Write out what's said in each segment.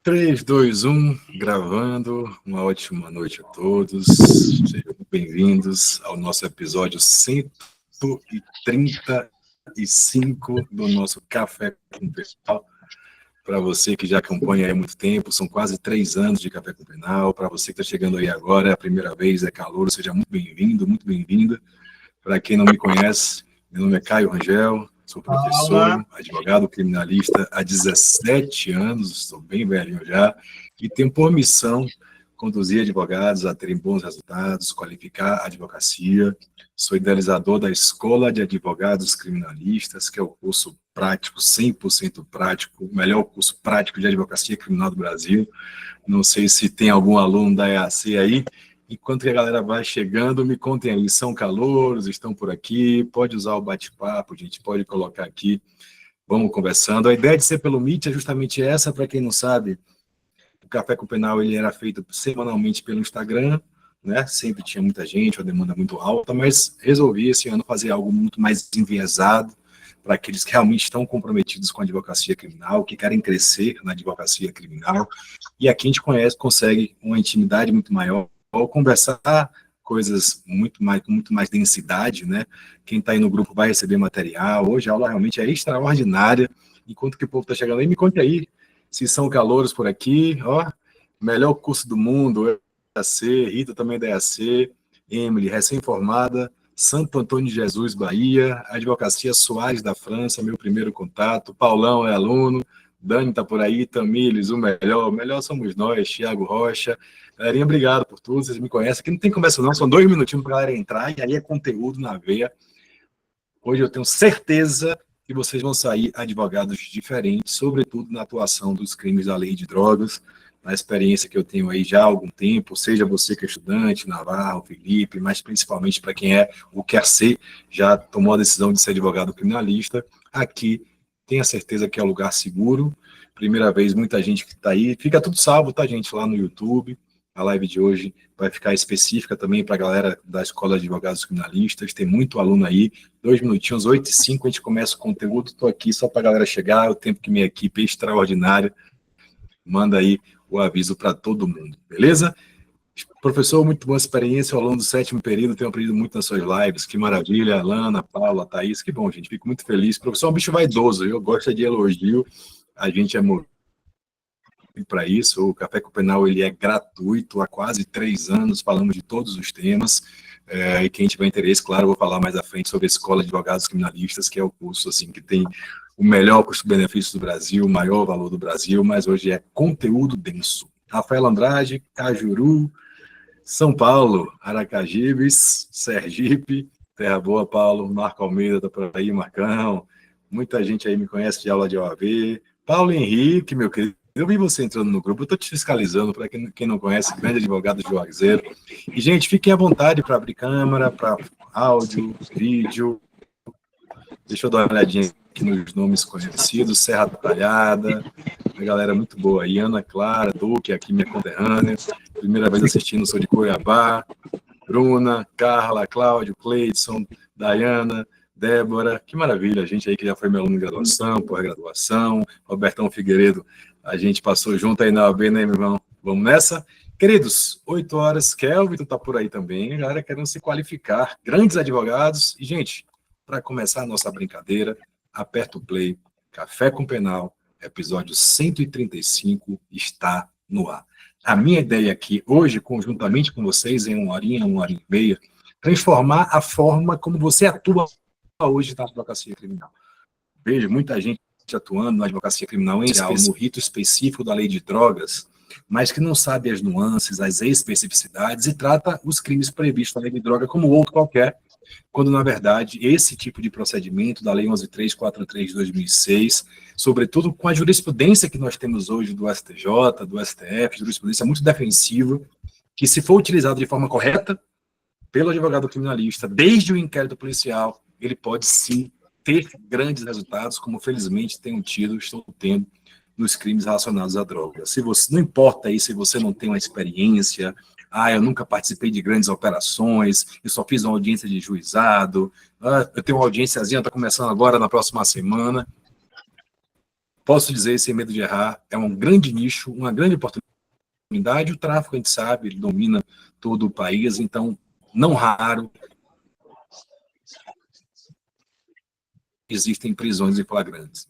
3, 2, 1, gravando. Uma ótima noite a todos. Sejam bem-vindos ao nosso episódio 135 do nosso Café com Penal. Para você que já acompanha aí há muito tempo, são quase 3 anos de Café com Penal. Para você que está chegando aí agora, é a primeira vez, é calor, seja muito bem-vindo, muito bem-vinda. Para quem não me conhece, meu nome é Caio Rangel, sou professor, advogado criminalista há 17 anos, estou bem velhinho já, e tenho por missão conduzir advogados a terem bons resultados, qualificar a advocacia. Sou idealizador da Escola de Advogados Criminalistas, que é o curso prático, 100% prático, o melhor curso prático de advocacia criminal do Brasil. Não sei se tem algum aluno da EAC aí. Enquanto que a galera vai chegando, me contem aí, são calouros, estão por aqui, pode usar o bate-papo, gente, pode colocar aqui, vamos conversando. A ideia de ser pelo Meet é justamente essa, para quem não sabe, o Café com Penal ele era feito semanalmente pelo Instagram, né? Sempre tinha muita gente, uma demanda muito alta, mas resolvi esse ano fazer algo muito mais enviesado, para aqueles que realmente estão comprometidos com a advocacia criminal, que querem crescer na advocacia criminal, e aqui a gente consegue uma intimidade muito maior, ou conversar coisas com muito mais densidade, né? Quem está aí no grupo vai receber material. Hoje a aula realmente é extraordinária. Enquanto que o povo está chegando aí, me conte aí se são calouros por aqui. Ó, melhor curso do mundo, EAC, Rita também da EAC, Emily, recém-formada, Santo Antônio de Jesus, Bahia, Advocacia Soares da França, meu primeiro contato, Paulão é aluno, Dani está por aí, Tamires, o melhor somos nós, Thiago Rocha. Galerinha, obrigado por tudo, vocês me conhecem. Aqui não tem conversa não, são 2 minutinhos para a galera entrar, e aí é conteúdo na veia. Hoje eu tenho certeza que vocês vão sair advogados diferentes, sobretudo na atuação dos crimes da lei de drogas, na experiência que eu tenho aí já há algum tempo, seja você que é estudante, Navarro, Felipe, mas principalmente para quem é ou quer ser, já tomou a decisão de ser advogado criminalista, aqui tenha certeza que é um lugar seguro. Primeira vez, muita gente que está aí, fica tudo salvo, tá, gente, lá no YouTube. A live de hoje vai ficar específica também para a galera da Escola de Advogados Criminalistas, tem muito aluno aí, 2 minutinhos, 8h05, a gente começa o conteúdo, estou aqui só para a galera chegar, o tempo que minha equipe é extraordinária, manda aí o aviso para todo mundo, beleza? Professor, muito boa experiência ao longo do 7º período, tenho aprendido muito nas suas lives, que maravilha, Alana, Paula, Thaís, que bom, gente, fico muito feliz. Professor é um bicho vaidoso, eu gosto de elogio, a gente é movido para isso, o Café com Penal ele é gratuito, há quase 3 anos, falamos de todos os temas, e quem tiver interesse, claro, eu vou falar mais à frente sobre a Escola de Advogados Criminalistas, que é o curso assim, que tem o melhor custo-benefício do Brasil, o maior valor do Brasil, mas hoje é conteúdo denso. Rafael Andrade, Cajuru, São Paulo, Aracajibes, Sergipe, Terra Boa, Paulo, Marco Almeida tá por aí, Marcão, muita gente aí me conhece de aula de OAB, Paulo Henrique, meu querido, eu vi você entrando no grupo, eu estou te fiscalizando, para quem não conhece, grande advogado de Juazeiro. E, gente, fiquem à vontade para abrir câmera, para áudio, vídeo. Deixa eu dar uma olhadinha aqui nos nomes conhecidos, Serra Talhada, a galera muito boa aí, Ana Clara, Duque, aqui minha conterrânea, primeira vez assistindo, sou de Cuiabá, Bruna, Carla, Cláudio, Cleidson, Dayana, Débora, que maravilha, a gente aí que já foi meu aluno de graduação, pós-graduação, Robertão Figueiredo, a gente passou junto aí na AB, né, meu irmão? Vamos nessa? Queridos, 8 horas, Kelvin tá por aí também, a galera querendo se qualificar, grandes advogados, e gente, para começar a nossa brincadeira, aperta o play, Café com Penal, episódio 135 está no ar. A minha ideia aqui, hoje, conjuntamente com vocês, em 1 hora e meia, transformar a forma como você atua hoje na advocacia criminal. Vejo muita gente atuando na advocacia criminal, em especial no rito específico da lei de drogas, mas que não sabe as nuances, as especificidades e trata os crimes previstos na lei de droga como outro qualquer, quando, na verdade, esse tipo de procedimento da Lei 11.343 de 2006, sobretudo com a jurisprudência que nós temos hoje do STJ, do STF, jurisprudência muito defensiva, que se for utilizado de forma correta pelo advogado criminalista, desde o inquérito policial, ele pode sim ter grandes resultados, como felizmente estão tendo nos crimes relacionados à droga. Se você, não importa aí se você não tem uma experiência, eu nunca participei de grandes operações, eu só fiz uma audiência de juizado, eu tenho uma audiênciazinha, está começando agora na próxima semana. posso dizer, sem medo de errar, é um grande nicho, uma grande oportunidade. O tráfico, a gente sabe, ele domina todo o país, então, não raro, existem prisões em flagrantes.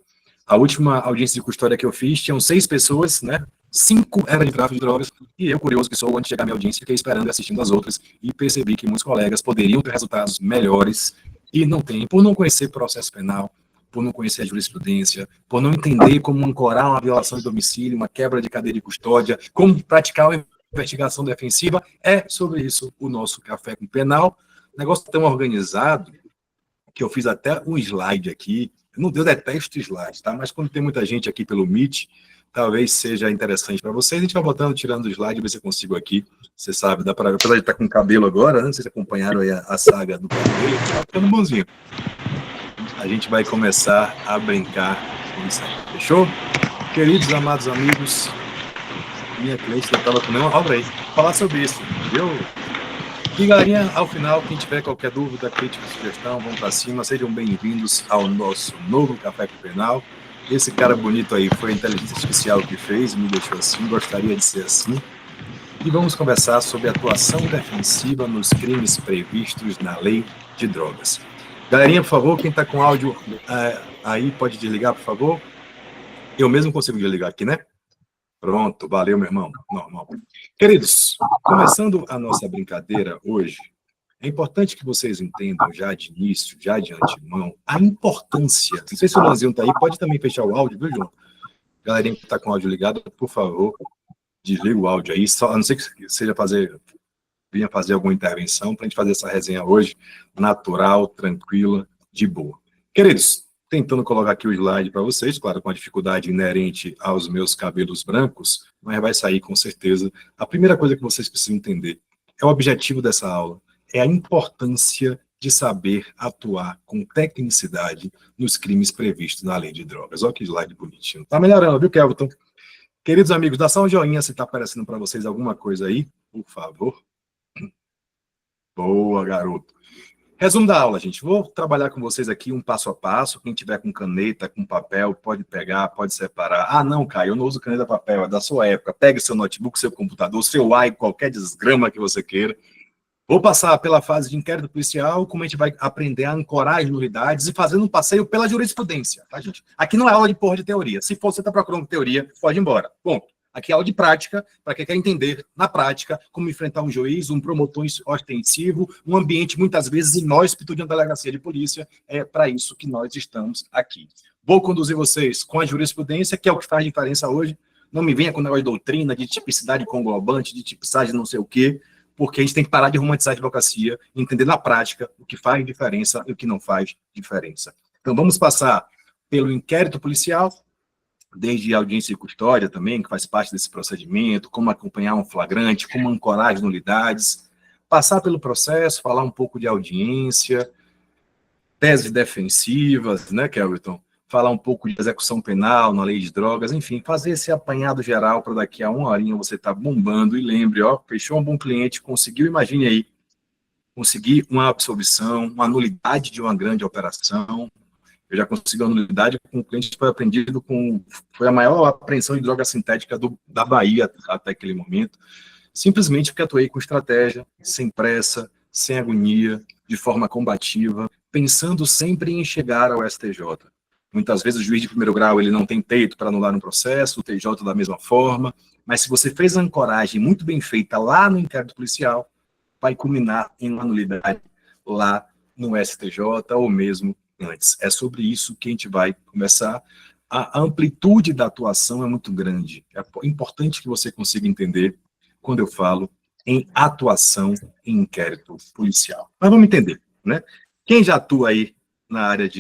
A última audiência de custódia que eu fiz, tinham 6 pessoas, né? 5 eram de tráfico de drogas, e eu, curioso que sou, antes de chegar à minha audiência, fiquei esperando e assistindo as outras, e percebi que muitos colegas poderiam ter resultados melhores, e não têm, por não conhecer processo penal, por não conhecer a jurisprudência, por não entender como ancorar uma violação de domicílio, uma quebra de cadeia de custódia, como praticar uma investigação defensiva. É sobre isso o nosso Café com Penal. Negócio tão organizado que eu fiz até um slide aqui. Eu detesto slides, tá? Mas quando tem muita gente aqui pelo Meet, talvez seja interessante para vocês. A gente vai botando, tirando o slide, ver se eu consigo aqui. Você sabe, dá para. Apesar de estar com cabelo agora, né? Vocês acompanharam aí a saga do cabelo, tá ficando bonzinho. A gente vai começar a brincar com isso aí. Fechou? Queridos, amados amigos, minha cliente já estava comendo uma obra aí. Vou falar sobre isso, viu? E, galerinha, ao final, quem tiver qualquer dúvida, crítica, sugestão, vamos para cima. Sejam bem-vindos ao nosso novo Café com Penal. Esse cara bonito aí foi a inteligência artificial que fez, me deixou assim, gostaria de ser assim. E vamos conversar sobre a atuação defensiva nos crimes previstos na lei de drogas. Galerinha, por favor, quem está com áudio aí pode desligar, por favor. Eu mesmo consigo desligar aqui, né? Pronto, valeu, meu irmão. Normal. Queridos, começando a nossa brincadeira hoje, é importante que vocês entendam já de início, já de antemão, a importância. Não sei se o Lanzinho está aí, pode também fechar o áudio, viu, João? Galerinha que está com o áudio ligado, por favor, desliga o áudio aí, só, a não ser que seja vinha fazer alguma intervenção para a gente fazer essa resenha hoje, natural, tranquila, de boa. Queridos, tentando colocar aqui o slide para vocês, claro, com a dificuldade inerente aos meus cabelos brancos, mas vai sair com certeza. A primeira coisa que vocês precisam entender é o objetivo dessa aula, é a importância de saber atuar com tecnicidade nos crimes previstos na lei de drogas. Olha que slide bonitinho. Tá melhorando, viu, Kelvin? Queridos amigos, dá só um joinha se está aparecendo para vocês alguma coisa aí, por favor. Boa, garoto. Resumo da aula, gente. Vou trabalhar com vocês aqui um passo a passo. Quem tiver com caneta, com papel, pode pegar, pode separar. Ah, não, Caio, eu não uso caneta papel, é da sua época. Pegue seu notebook, seu computador, seu i, qualquer desgrama que você queira. Vou passar pela fase de inquérito policial, como a gente vai aprender a ancorar as nulidades e fazendo um passeio pela jurisprudência, tá, gente? Aqui não é aula de porra de teoria. Se for, você está procurando teoria, pode ir embora. Ponto. Aqui é aula de prática, para quem quer entender, na prática, como enfrentar um juiz, um promotor ostensivo, um ambiente, muitas vezes, inóspito de uma delegacia de polícia. É para isso que nós estamos aqui. Vou conduzir vocês com a jurisprudência, que é o que faz diferença hoje. Não me venha com negócio de doutrina, de tipicidade conglobante, de tipicidade não sei o quê, porque a gente tem que parar de romantizar a advocacia e entender na prática o que faz diferença e o que não faz diferença. Então, vamos passar pelo inquérito policial, desde a audiência de custódia também, que faz parte desse procedimento, como acompanhar um flagrante, como ancorar as nulidades, passar pelo processo, falar um pouco de audiência, teses defensivas, né, Kelvin? Falar um pouco de execução penal na lei de drogas, enfim, fazer esse apanhado geral para daqui a uma horinha você estar bombando e lembre, ó, fechou um bom cliente, conseguiu, imagine aí, conseguir uma absolvição, uma nulidade de uma grande operação. Eu já consegui uma nulidade com um cliente que foi apreendido foi a maior apreensão de droga sintética da Bahia até aquele momento, simplesmente porque atuei com estratégia, sem pressa, sem agonia, de forma combativa, pensando sempre em chegar ao STJ. Muitas vezes o juiz de primeiro grau ele não tem peito para anular um processo, o TJ da mesma forma, mas se você fez a ancoragem muito bem feita lá no inquérito policial, vai culminar em uma nulidade lá no STJ ou mesmo antes. É sobre isso que a gente vai começar. A amplitude da atuação é muito grande. É importante que você consiga entender quando eu falo em atuação em inquérito policial. Mas vamos entender, né? Quem já atua aí na área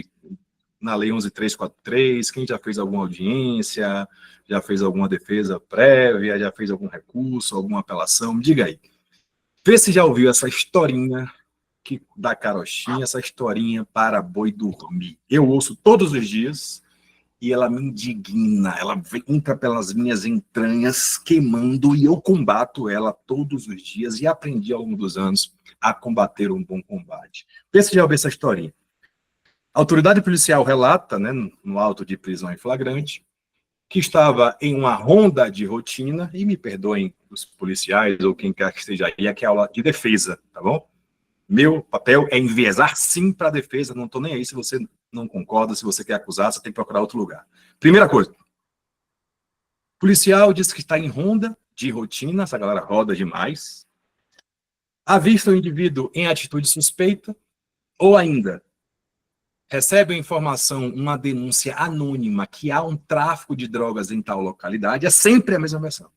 na Lei 11.343, quem já fez alguma audiência, já fez alguma defesa prévia, já fez algum recurso, alguma apelação, me diga aí. Vê se já ouviu essa historinha da carochinha, essa historinha para boi dormir. Eu ouço todos os dias e ela me indigna, ela entra pelas minhas entranhas queimando e eu combato ela todos os dias e aprendi ao longo dos anos a combater um bom combate. Vê se já ouviu essa historinha. A autoridade policial relata, né, no auto de prisão em flagrante, que estava em uma ronda de rotina, e me perdoem os policiais ou quem quer que esteja aí, aqui é aula de defesa, tá bom? Meu papel é enviesar sim para a defesa, não estou nem aí se você não concorda, se você quer acusar, você tem que procurar outro lugar. Primeira coisa, policial diz que está em ronda de rotina, essa galera roda demais, avista o indivíduo em atitude suspeita, ou ainda, recebe a informação, uma denúncia anônima que há um tráfico de drogas em tal localidade, é sempre a mesma versão.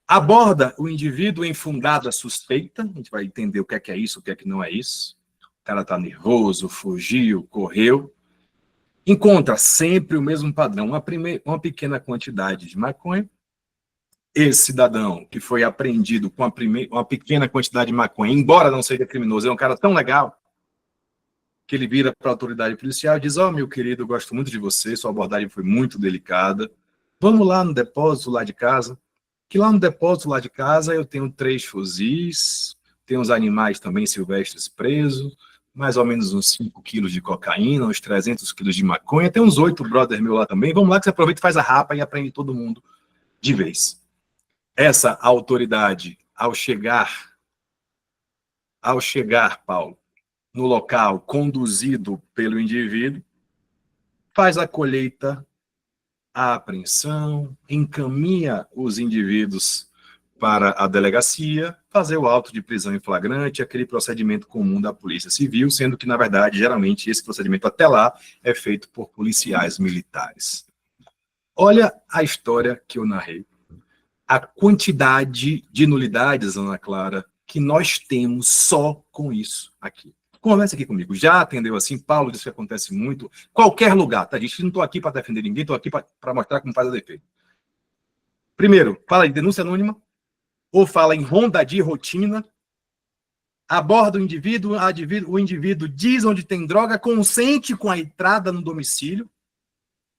Aborda o indivíduo em fundada suspeita, a gente vai entender o que é isso, o que é que não é isso. O cara está nervoso, fugiu, correu. Encontra sempre o mesmo padrão, uma pequena quantidade de maconha. Esse cidadão que foi apreendido com uma pequena quantidade de maconha, embora não seja criminoso, é um cara tão legal que ele vira para a autoridade policial e diz: ó, meu querido, eu gosto muito de você, sua abordagem foi muito delicada. Vamos lá no depósito lá de casa, que lá no depósito lá de casa eu tenho 3 fuzis, tenho uns animais também silvestres presos, mais ou menos uns 5 quilos de cocaína, uns 300 quilos de maconha, tem uns 8 brothers meus lá também, vamos lá que você aproveita e faz a rapa e aprende todo mundo de vez. Essa autoridade, ao chegar, Paulo, no local conduzido pelo indivíduo, faz a colheita, a apreensão, encaminha os indivíduos para a delegacia, fazer o auto de prisão em flagrante, aquele procedimento comum da Polícia Civil, sendo que, na verdade, geralmente, esse procedimento até lá é feito por policiais militares. Olha a história que eu narrei. A quantidade de nulidades, Ana Clara, que nós temos só com isso aqui. Conversa aqui comigo. Já atendeu assim? Paulo disse que acontece muito. Qualquer lugar, tá, gente? Não estou aqui para defender ninguém, estou aqui para mostrar como faz a defesa. Primeiro, fala de denúncia anônima, ou fala em ronda de rotina, aborda o indivíduo diz onde tem droga, consente com a entrada no domicílio,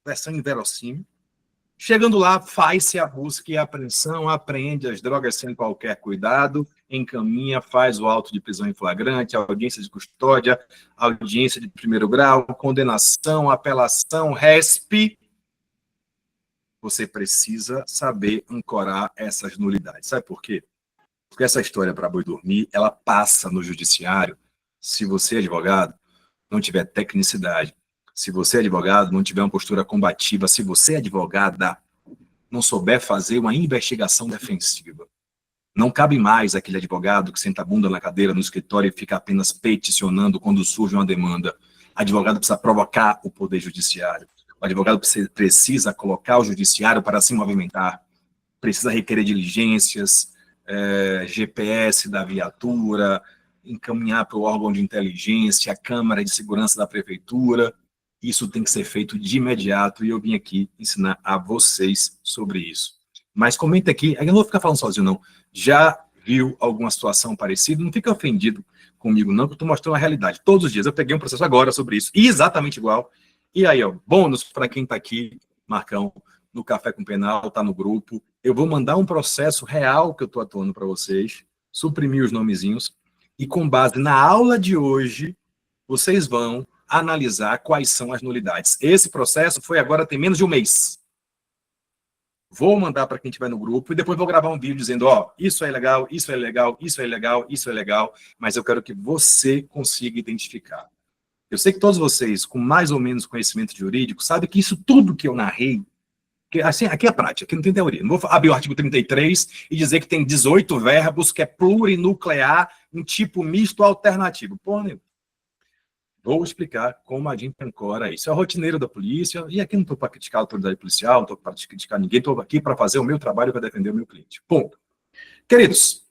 versão inverossímil. Chegando lá, faz-se a busca e a apreensão, apreende as drogas sem qualquer cuidado, encaminha, faz o auto de prisão em flagrante, audiência de custódia, audiência de primeiro grau, condenação, apelação, resp. Você precisa saber ancorar essas nulidades. Sabe por quê? Porque essa história para boi dormir, ela passa no judiciário se você, advogado, não tiver tecnicidade, se você, advogado, não tiver uma postura combativa, se você, advogada, não souber fazer uma investigação defensiva. Não cabe mais aquele advogado que senta a bunda na cadeira no escritório e fica apenas peticionando quando surge uma demanda. O advogado precisa provocar o poder judiciário. O advogado precisa colocar o judiciário para se movimentar. Precisa requerer diligências, GPS da viatura, encaminhar para o órgão de inteligência, a Câmara de Segurança da Prefeitura. Isso tem que ser feito de imediato e eu vim aqui ensinar a vocês sobre isso. Mas comenta aqui, eu não vou ficar falando sozinho não, já viu alguma situação parecida? Não fica ofendido comigo não, que eu estou mostrando a realidade. Todos os dias eu peguei um processo agora sobre isso, exatamente igual. E aí, ó, bônus para quem está aqui, Marcão, no Café com Penal, está no grupo. Eu vou mandar um processo real que eu estou atuando para vocês, suprimir os nomezinhos, e com base na aula de hoje, vocês vão analisar quais são as nulidades. Esse processo foi agora, tem menos de um mês. Vou mandar para quem estiver no grupo e depois vou gravar um vídeo dizendo, ó, isso é legal, isso é legal, isso é legal, isso é legal, mas eu quero que você consiga identificar. Eu sei que todos vocês, com mais ou menos conhecimento jurídico, sabem que isso tudo que eu narrei, que, assim, aqui é a prática, aqui não tem teoria. Não vou abrir o artigo 33 e dizer que tem 18 verbos, que é plurinuclear, um tipo misto alternativo. Porra, nenhuma. Vou explicar como a gente ancora isso. É o rotineiro da polícia, e aqui não estou para criticar a autoridade policial, não estou para criticar ninguém, estou aqui para fazer o meu trabalho para defender o meu cliente. Ponto. Queridos,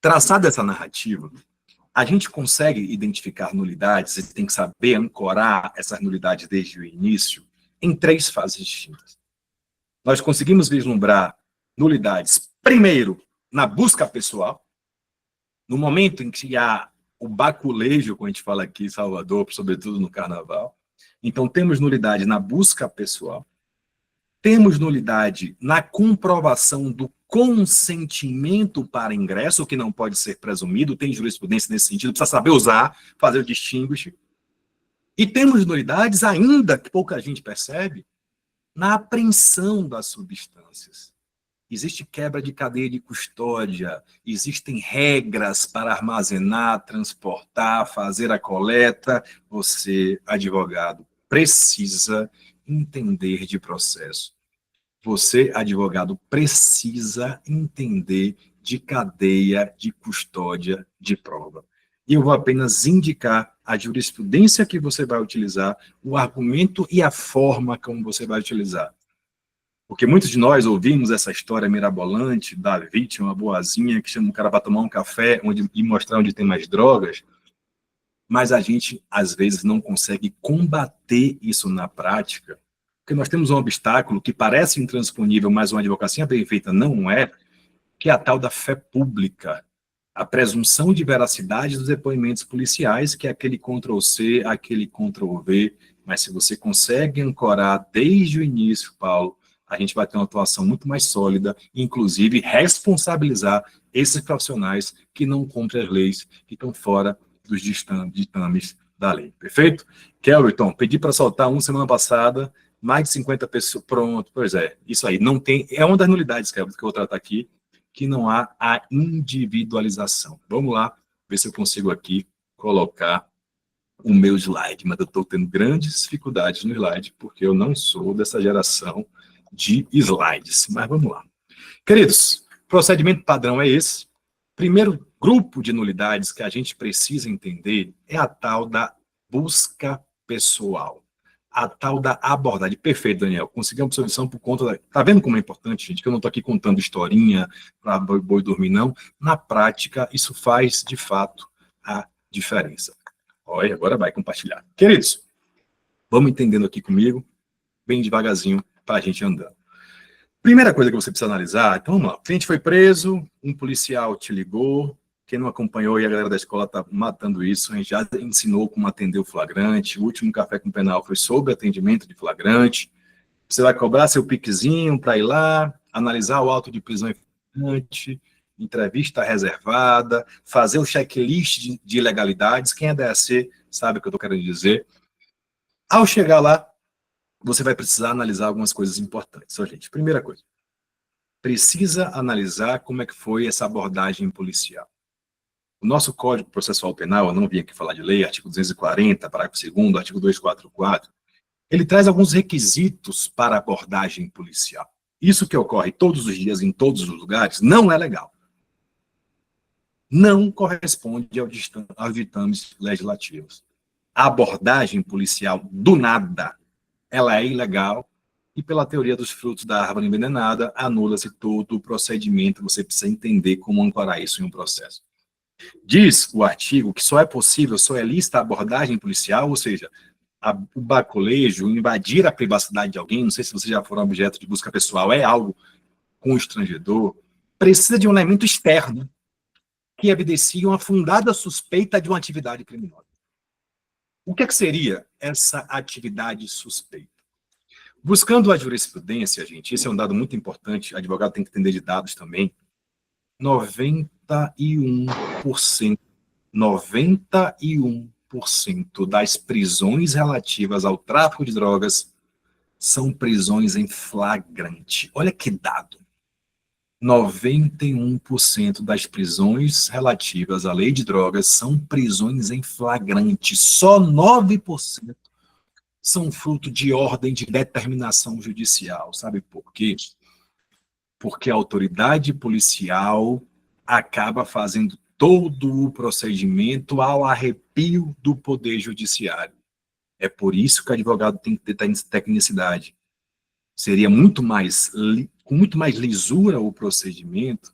traçada essa narrativa, a gente consegue identificar nulidades e tem que saber ancorar essas nulidades desde o início em 3 fases distintas. Nós conseguimos vislumbrar nulidades, primeiro, na busca pessoal, no momento em que há o baculejo, como a gente fala aqui em Salvador, sobretudo no Carnaval. Então, temos nulidade na busca pessoal, temos nulidade na comprovação do consentimento para ingresso, o que não pode ser presumido, tem jurisprudência nesse sentido, precisa saber usar, fazer o distinguish. E temos nulidades ainda, que pouca gente percebe, na apreensão das substâncias. Existe quebra de cadeia de custódia, existem regras para armazenar, transportar, fazer a coleta. Você, advogado, precisa entender de processo. Você, advogado, precisa entender de cadeia de custódia de prova. E eu vou apenas indicar a jurisprudência que você vai utilizar, o argumento e a forma como você vai utilizar. Porque muitos de nós ouvimos essa história mirabolante da vítima boazinha que chama o cara para tomar um café e mostrar onde tem mais drogas, mas a gente, às vezes, não consegue combater isso na prática, porque nós temos um obstáculo que parece intransponível, mas uma advocacia bem feita não é, que é a tal da fé pública, a presunção de veracidade dos depoimentos policiais, que é aquele Ctrl-C, aquele Ctrl-V, mas se você consegue ancorar desde o início, Paulo, a gente vai ter uma atuação muito mais sólida, inclusive responsabilizar esses profissionais que não cumprem as leis, que estão fora dos ditames da lei. Perfeito? Kellerton, pedi para soltar semana passada, mais de 50 pessoas. Pronto, pois é, isso aí. Não tem, é uma das nulidades, Kellerton, que eu vou tratar aqui, que não há a individualização. Vamos lá, ver se eu consigo aqui colocar o meu slide, mas eu estou tendo grandes dificuldades no slide, porque eu não sou dessa geração de slides. Mas vamos lá. Queridos, procedimento padrão é esse. Primeiro grupo de nulidades que a gente precisa entender é a tal da busca pessoal. A tal da abordagem. Perfeito, Daniel. Consegui uma absolvição por conta da... Tá vendo como é importante, gente? Que eu não estou aqui contando historinha para boi dormir, não. Na prática, isso faz, de fato, a diferença. Olha, agora vai compartilhar. Queridos, vamos entendendo aqui comigo, bem devagarzinho, para a gente andando. Primeira coisa que você precisa analisar, então vamos lá. O cliente foi preso, um policial te ligou, quem não acompanhou e a galera da escola está matando isso, a gente já ensinou como atender o flagrante, o último café com penal foi sobre atendimento de flagrante, você vai cobrar seu piquezinho para ir lá, analisar o auto de prisão em flagrante, entrevista reservada, fazer o checklist de ilegalidades, quem é DAC sabe o que eu estou querendo dizer. Ao chegar lá, você vai precisar analisar algumas coisas importantes. Gente, primeira coisa, precisa analisar como é que foi essa abordagem policial. O nosso Código Processual Penal, eu não vim aqui falar de lei, artigo 240, parágrafo 2º, artigo 244, ele traz alguns requisitos para abordagem policial. Isso que ocorre todos os dias, em todos os lugares, não é legal. Não corresponde aos ditames legislativos. A abordagem policial, do nada, ela é ilegal, e pela teoria dos frutos da árvore envenenada, anula-se todo o procedimento, você precisa entender como ancorar isso em um processo. Diz o artigo que só é possível, só é lícita a abordagem policial, ou seja, o baculejo, invadir a privacidade de alguém, não sei se você já for objeto de busca pessoal, é algo constrangedor, precisa de um elemento externo que evidencia uma fundada suspeita de uma atividade criminosa. O que seria essa atividade suspeita? Buscando a jurisprudência, gente, esse é um dado muito importante, o advogado tem que entender de dados também, 91% das prisões relativas ao tráfico de drogas são prisões em flagrante. Olha que dado. 91% das prisões relativas à lei de drogas são prisões em flagrante. Só 9% são fruto de ordem de determinação judicial. Sabe por quê? Porque a autoridade policial acaba fazendo todo o procedimento ao arrepio do Poder Judiciário. É por isso que o advogado tem que ter tecnicidade. Seria com muito mais lisura o procedimento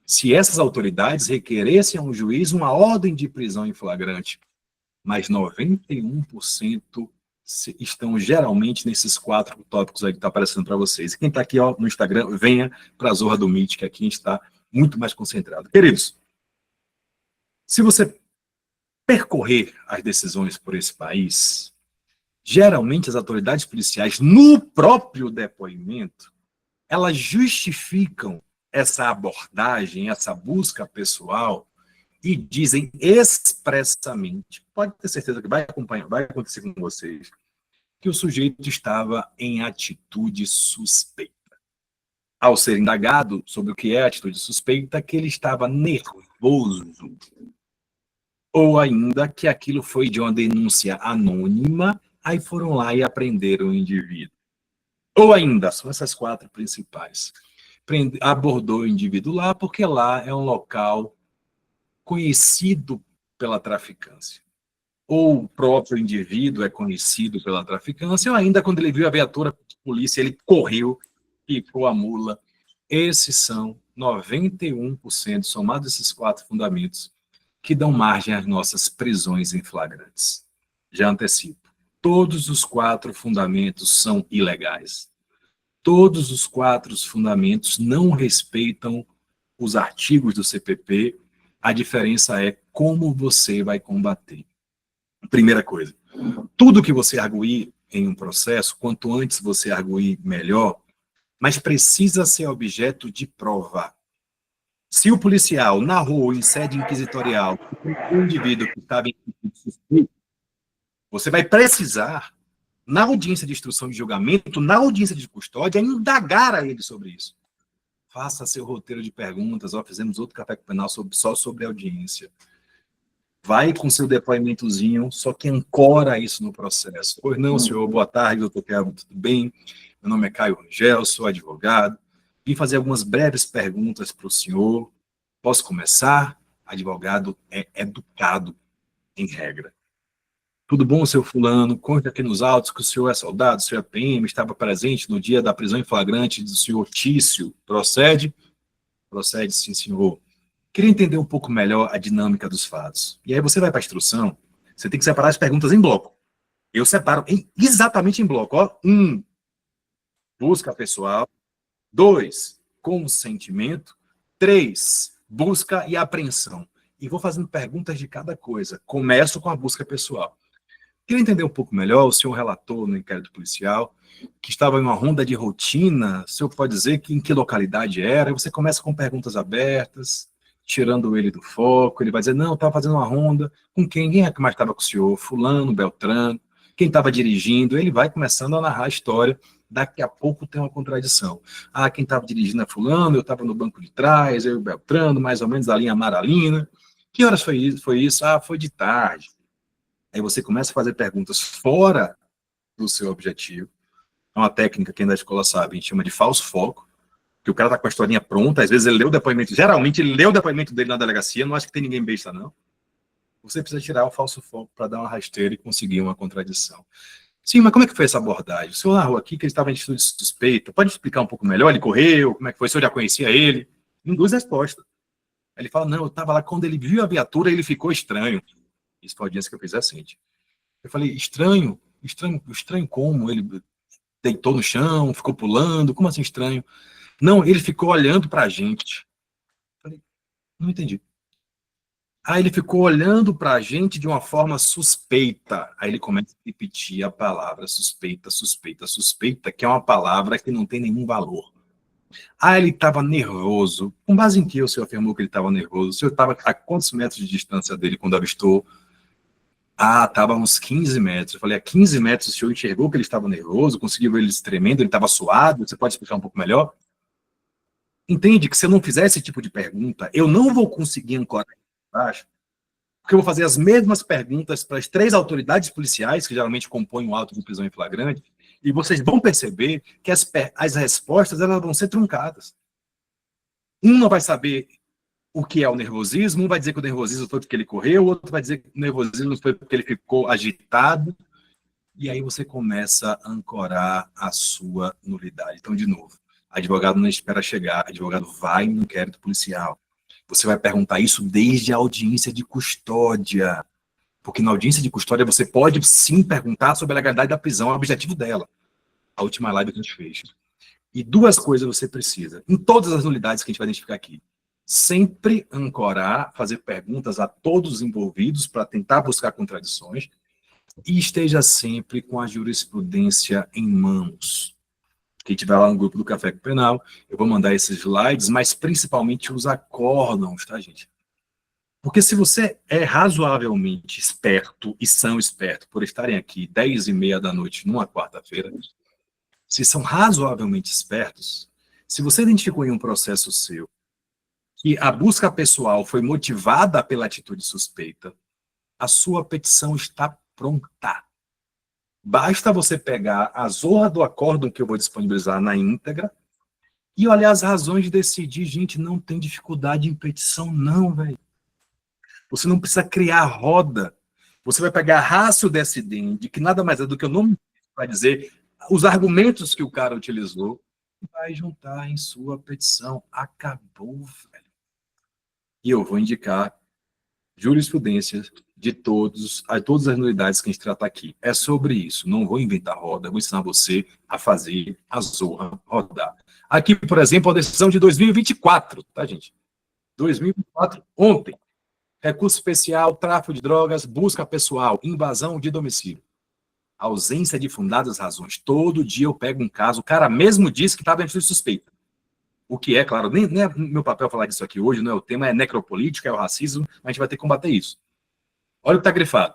se essas autoridades requeressem ao juiz uma ordem de prisão em flagrante. Mas 91% estão geralmente nesses 4 tópicos aí que está aparecendo para vocês. E quem está aqui no Instagram, venha para a Zorra do Meet, que aqui a gente está muito mais concentrado. Queridos, se você percorrer as decisões por esse país, geralmente as autoridades policiais, no próprio depoimento, elas justificam essa abordagem, essa busca pessoal, e dizem expressamente, pode ter certeza que vai acontecer com vocês, que o sujeito estava em atitude suspeita. Ao ser indagado sobre o que é atitude suspeita, que ele estava nervoso, ou ainda que aquilo foi de uma denúncia anônima, aí foram lá e apreenderam o indivíduo. Ou ainda, são essas quatro principais. Abordou o indivíduo lá porque lá é um local conhecido pela traficância. Ou o próprio indivíduo é conhecido pela traficância, ou ainda quando ele viu a viatura de polícia, ele correu, picou a mula. Esses são 91%, somados esses quatro fundamentos, que dão margem às nossas prisões em flagrantes. Já antecipo, todos os quatro fundamentos são ilegais. Todos os quatro fundamentos não respeitam os artigos do CPP, a diferença é como você vai combater. Primeira coisa, tudo que você arguir em um processo, quanto antes você arguir, melhor, mas precisa ser objeto de prova. Se o policial narrou em sede inquisitorial o indivíduo que estava em suspeito, você vai precisar, na audiência de instrução de julgamento, na audiência de custódia, indagar a ele sobre isso. Faça seu roteiro de perguntas, fizemos outro café penal só sobre audiência. Vai com seu depoimentozinho, só que ancora isso no processo. Pois não, senhor, boa tarde, doutor Kelvin, tudo bem? Meu nome é Caio Rangel, sou advogado. Vim fazer algumas breves perguntas para o senhor. Posso começar? Advogado é educado, em regra. Tudo bom, seu fulano? Conta aqui nos autos que o senhor é soldado, o senhor é PM, estava presente no dia da prisão em flagrante do senhor Tício. Procede? Procede, sim, senhor. Queria entender um pouco melhor a dinâmica dos fatos. E aí você vai para a instrução, você tem que separar as perguntas em bloco. Eu separo exatamente em bloco. Ó. 1, busca pessoal. 2, consentimento. 3, busca e apreensão. E vou fazendo perguntas de cada coisa. Começo com a busca pessoal. Queria entender um pouco melhor, o senhor relatou no inquérito policial que estava em uma ronda de rotina, o senhor pode dizer em que localidade era, e você começa com perguntas abertas, tirando ele do foco, ele vai dizer, não, estava fazendo uma ronda, com quem? Quem é que mais estava com o senhor? Fulano, Beltrano, quem estava dirigindo? Ele vai começando a narrar a história, daqui a pouco tem uma contradição. Ah, quem estava dirigindo é fulano, eu estava no banco de trás, eu e o Beltrano, mais ou menos da linha amaralina. Que horas foi isso? Foi isso? Ah, foi de tarde. Aí você começa a fazer perguntas fora do seu objetivo. É uma técnica que ainda da escola sabe, a gente chama de falso foco, que o cara tá com a historinha pronta, às vezes ele lê o depoimento, geralmente ele lê o depoimento dele na delegacia, não acho que tem ninguém besta, não. Você precisa tirar o falso foco para dar uma rasteira e conseguir uma contradição. Sim, mas como é que foi essa abordagem? O senhor narrou aqui que ele estava em atitude suspeita, pode explicar um pouco melhor? Ele correu? Como é que foi? O senhor já conhecia ele? Em duas respostas. Ele fala, não, eu estava lá, quando ele viu a viatura, ele ficou estranho. Isso foi a audiência que eu fiz recente. Eu falei, estranho? Estranho como? Ele deitou no chão, ficou pulando, como assim estranho? Não, ele ficou olhando para a gente. Eu falei, não entendi. Aí ele ficou olhando para a gente de uma forma suspeita. Aí ele começa a repetir a palavra suspeita, suspeita, suspeita, que é uma palavra que não tem nenhum valor. Ah, ele estava nervoso. Com base em que o senhor afirmou que ele estava nervoso? O senhor estava a quantos metros de distância dele quando avistou? Ah, estava a uns 15 metros. Eu falei, a 15 metros o senhor enxergou que ele estava nervoso, conseguiu ver ele tremendo, ele estava suado? Você pode explicar um pouco melhor? Entende que se eu não fizer esse tipo de pergunta, eu não vou conseguir ancorar embaixo, porque eu vou fazer as mesmas perguntas para as três autoridades policiais, que geralmente compõem o auto de prisão em flagrante, e vocês vão perceber que as respostas elas vão ser truncadas. Um não vai saber o que é o nervosismo, um vai dizer que o nervosismo foi porque ele correu, o outro vai dizer que o nervosismo foi porque ele ficou agitado, e aí você começa a ancorar a sua nulidade. Então, de novo, advogado não espera chegar, advogado vai no inquérito policial. Você vai perguntar isso desde a audiência de custódia, porque na audiência de custódia você pode sim perguntar sobre a legalidade da prisão, é o objetivo dela, a última live que a gente fez. E duas coisas você precisa, em todas as nulidades que a gente vai identificar aqui. Sempre ancorar, fazer perguntas a todos os envolvidos para tentar buscar contradições, e esteja sempre com a jurisprudência em mãos. Quem estiver lá no grupo do Café com Penal, eu vou mandar esses slides, mas principalmente os acórdãos, tá, gente? Porque se você é razoavelmente esperto, e são espertos por estarem aqui 10h30 da noite numa quarta-feira, se são razoavelmente espertos, se você identificou em um processo seu que a busca pessoal foi motivada pela atitude suspeita, a sua petição está pronta. Basta você pegar a zorra do acórdão que eu vou disponibilizar na íntegra e olhar as razões de decidir. Gente, não tem dificuldade em petição, não, velho. Você não precisa criar roda. Você vai pegar a ratio decidendi, que nada mais é do que o nome para dizer os argumentos que o cara utilizou, e vai juntar em sua petição. Acabou, velho. E eu vou indicar jurisprudência de todas as nulidades que a gente trata aqui. É sobre isso. Não vou inventar roda, vou ensinar você a fazer a zorra rodar. Aqui, por exemplo, a decisão de 2024, tá, gente? 2024, ontem. Recurso especial, tráfico de drogas, busca pessoal, invasão de domicílio. Ausência de fundadas razões. Todo dia eu pego um caso, o cara mesmo disse que estava em atitude suspeita. O que é, claro, nem é meu papel falar disso aqui hoje, não é o tema, é necropolítica, é o racismo, a gente vai ter que combater isso. Olha o que está grifado.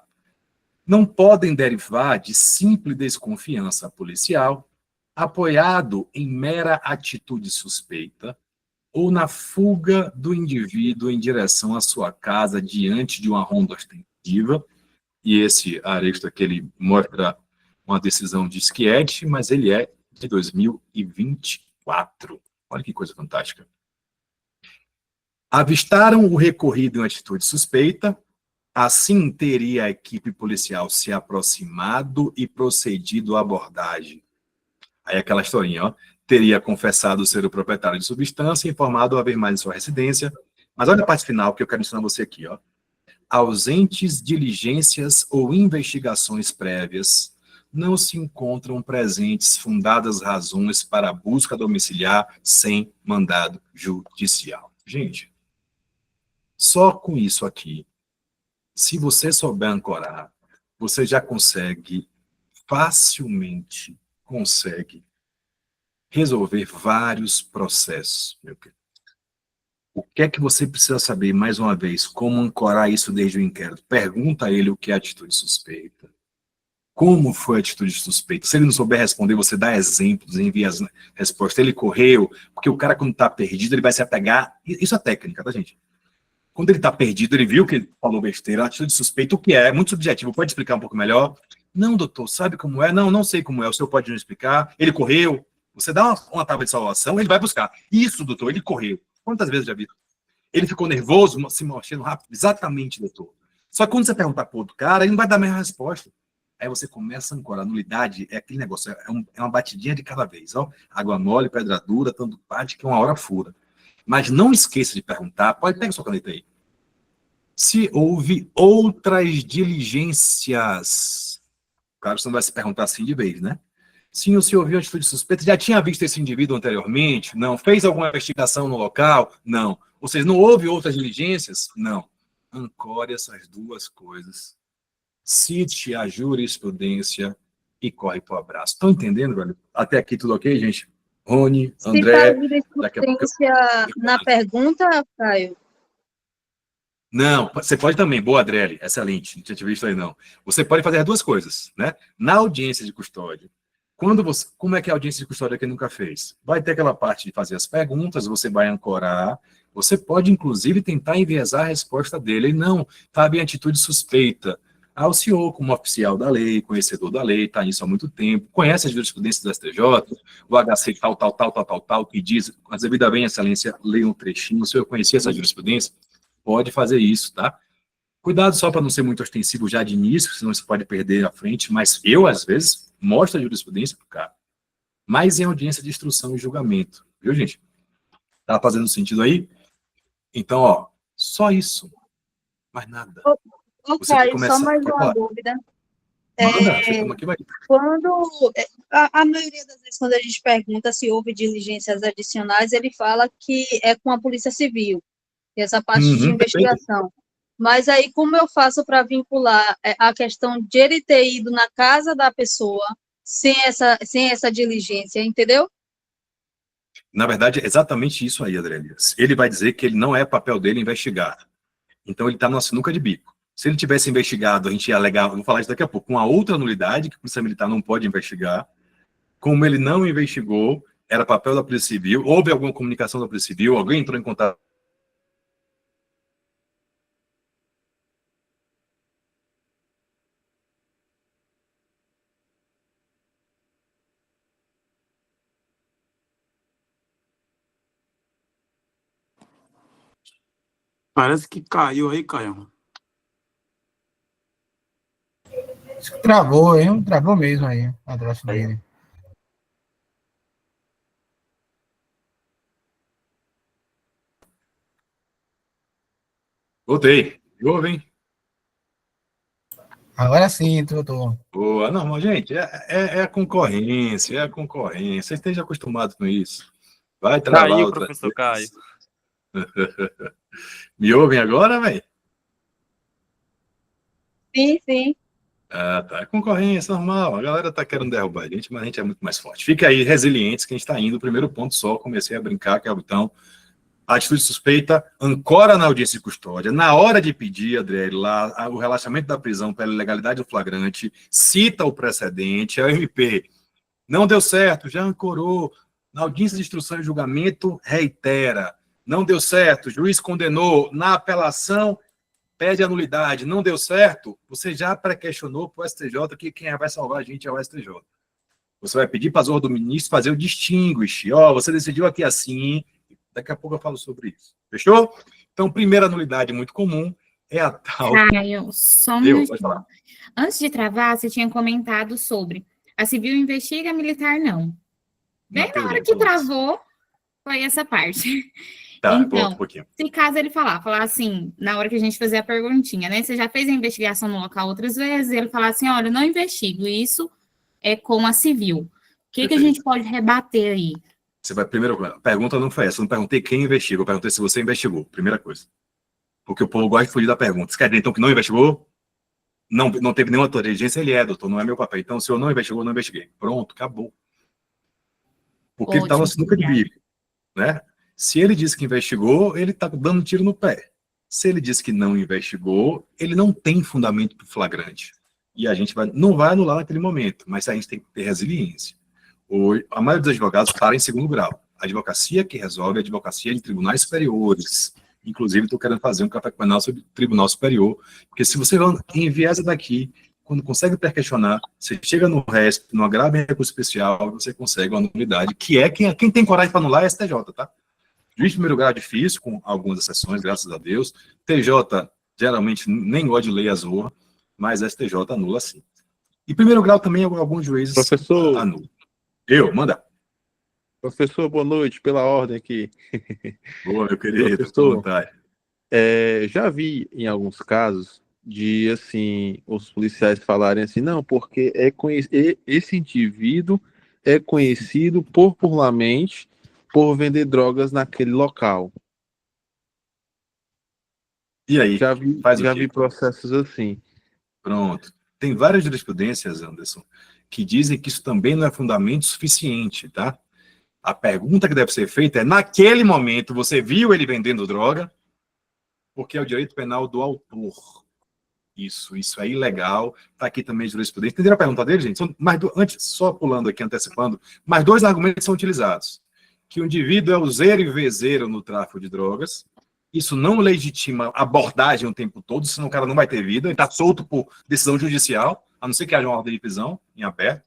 Não podem derivar de simples desconfiança policial, apoiado em mera atitude suspeita, ou na fuga do indivíduo em direção à sua casa diante de uma ronda ostensiva. E esse aresto aqui, ele mostra uma decisão de Schietti, mas ele é de 2024. Olha que coisa fantástica. Avistaram o recorrido em atitude suspeita, assim teria a equipe policial se aproximado e procedido à abordagem. Aí aquela historinha, ó. Teria confessado ser o proprietário de substância, informado haver mais em sua residência. Mas olha a parte final que eu quero ensinar você aqui, ó. Ausentes diligências ou investigações prévias, não se encontram presentes fundadas razões para a busca domiciliar sem mandado judicial. Gente, só com isso aqui, se você souber ancorar, você já facilmente consegue resolver vários processos, meu querido. O que é que você precisa saber, mais uma vez, como ancorar isso desde o inquérito? Pergunta a ele o que é atitude suspeita. Como foi a atitude suspeita? Se ele não souber responder, você dá exemplos, envia as respostas. Ele correu, porque o cara, quando está perdido, ele vai se apegar. Isso é técnica, tá, gente? Quando ele está perdido, ele viu que ele falou besteira, atitude suspeita, o que é? É muito subjetivo. Pode explicar um pouco melhor? Não, doutor, sabe como é? Não, não sei como é. O senhor pode não explicar? Ele correu. Você dá uma tábua de salvação, ele vai buscar. Isso, doutor, ele correu. Quantas vezes já vi? Ele ficou nervoso, se mexendo rápido. Exatamente, doutor. Só que quando você perguntar para outro cara, ele não vai dar a mesma resposta. Aí você começa a ancorar. Nulidade é aquele negócio, é uma batidinha de cada vez. Ó. Água mole, pedra dura, tanto bate que uma hora fura. Mas não esqueça de perguntar, pode pegar sua caneta aí, se houve outras diligências. Claro, você não vai se perguntar assim de vez, né? Sim, o senhor viu atitude suspeita? Já tinha visto esse indivíduo anteriormente? Não. Fez alguma investigação no local? Não. Ou seja, não houve outras diligências? Não. Ancore essas duas coisas. Cite a jurisprudência e corre para o abraço. Estão entendendo, velho? Até aqui tudo ok, gente? Rony, Se está André, daqui a pouco jurisprudência na pergunta, Caio? Não, você pode também. Boa, Adriele. Excelente. Não tinha te visto aí, não. Você pode fazer as duas coisas, né? Na audiência de custódia, como é que é a audiência de custódia que nunca fez? Vai ter aquela parte de fazer as perguntas, você vai ancorar, você pode, inclusive, tentar enviesar a resposta dele. Ele não, estava em atitude suspeita. Ah, o senhor, como oficial da lei, conhecedor da lei, está nisso há muito tempo, conhece as jurisprudências do STJ, o HC tal, que diz, com a devida bem, excelência, leia um trechinho, o senhor conhecia essa jurisprudência? Pode fazer isso, tá? Cuidado só para não ser muito ostensivo já de início, senão você pode perder a frente, mas eu, às vezes, mostro a jurisprudência para o cara. Mas em audiência de instrução e julgamento. Viu, gente? Tá fazendo sentido aí? Então, ó, só isso. Mais nada. Você quer Caio, só começar? mais Pode uma falar. dúvida. Manda, estamos aqui, vai. Quando a maioria das vezes, quando a gente pergunta se houve diligências adicionais, ele fala que é com a Polícia Civil, essa parte de Perfeito. investigação. Mas aí, como eu faço para vincular a questão de ele ter ido na casa da pessoa sem essa diligência, entendeu? Na verdade, é exatamente isso aí, Adriana. Ele vai dizer que ele não é papel dele investigar. Então ele está numa sinuca de bico. Se ele tivesse investigado, a gente ia alegar, vou falar isso daqui a pouco, com a outra nulidade, que a Polícia Militar não pode investigar. Como ele não investigou, era papel da Polícia Civil, houve alguma comunicação da Polícia Civil, alguém entrou em contato. Parece que caiu aí, Caio. Travou, hein? Travou mesmo aí, a troça dele. Voltei. Me ouvem? Agora sim, tô. Boa, não, mas, gente, é a concorrência, é a concorrência. Vocês estejam acostumados com isso. Vai travar Caiu, outra professor vez. Caio. Me ouvem agora, velho? Sim, sim. Ah, tá. É concorrência, normal. A galera tá querendo derrubar a gente, mas a gente é muito mais forte. Fica aí, resilientes, que a gente tá indo. Primeiro ponto só, comecei a brincar, que é o botão. Atitude suspeita, ancora na audiência de custódia. Na hora de pedir, Adriele, lá, o relaxamento da prisão pela ilegalidade do flagrante, cita o precedente, a MP não deu certo, já ancorou. Na audiência de instrução e julgamento, reitera. Não deu certo, o juiz condenou. Na apelação, pede a nulidade. Não deu certo, você já pré-questionou para o STJ que quem vai salvar a gente é o STJ. Você vai pedir para as ordens do ministro fazer o distinguish. Ó, você decidiu aqui assim, daqui a pouco eu falo sobre isso. Fechou? Então, primeira nulidade muito comum é a tal... Caio, só um Pode minutinho. falar. Antes de travar, você tinha comentado sobre a civil investiga, a militar não. Bem na hora que travou, foi essa parte. Tá, volta um Então, pouquinho. se caso ele falar assim, na hora que a gente fazer a perguntinha, né? Você já fez a investigação no local outras vezes, e ele falar assim, olha, eu não investigo, isso é com a civil. O que a gente pode rebater aí? Você vai primeiro, a pergunta não foi essa, eu não perguntei quem investiga, eu perguntei se você investigou, primeira coisa. Porque o povo gosta de fugir da pergunta. Você quer dizer, então, que não investigou? Não teve nenhuma inteligência, ele é, doutor, não é meu papel. Então, se eu não investigou, não investiguei. Pronto, acabou. Porque ele está no sinuca de bico, né? Se ele disse que investigou, ele está dando tiro no pé. Se ele disse que não investigou, ele não tem fundamento para o flagrante. E a gente não vai anular naquele momento, mas a gente tem que ter resiliência. A maioria dos advogados para em segundo grau. A advocacia que resolve é a advocacia de tribunais superiores. Inclusive, estou querendo fazer um café penal sobre Tribunal Superior, porque se você enviesa daqui, quando consegue perquestionar, você chega no resto, no agravo em recurso especial, você consegue uma nulidade, que é quem tem coragem para anular é STJ, tá? Juiz de primeiro grau é difícil, com algumas exceções, graças a Deus. TJ, geralmente, nem gosta de lei azul, mas STJ anula sim. E primeiro grau também, alguns juízes anulam. Manda. Professor, boa noite, pela ordem aqui. Boa, meu querido, professor, já vi em alguns casos de, assim, os policiais falarem assim, não, porque esse indivíduo é conhecido popularmente por vender drogas naquele local. E aí? Já vi processos assim. Pronto. Tem várias jurisprudências, Anderson, que dizem que isso também não é fundamento suficiente, tá? A pergunta que deve ser feita é, naquele momento, você viu ele vendendo droga? Porque é o direito penal do autor. Isso é ilegal. Está aqui também a jurisprudência. Entenderam a pergunta dele, gente? Antes, só pulando aqui, antecipando, mais dois argumentos são utilizados. Que o indivíduo é useiro e vezeiro no tráfico de drogas. Isso não legitima abordagem o tempo todo, senão o cara não vai ter vida. Ele está solto por decisão judicial, a não ser que haja uma ordem de prisão em aberto.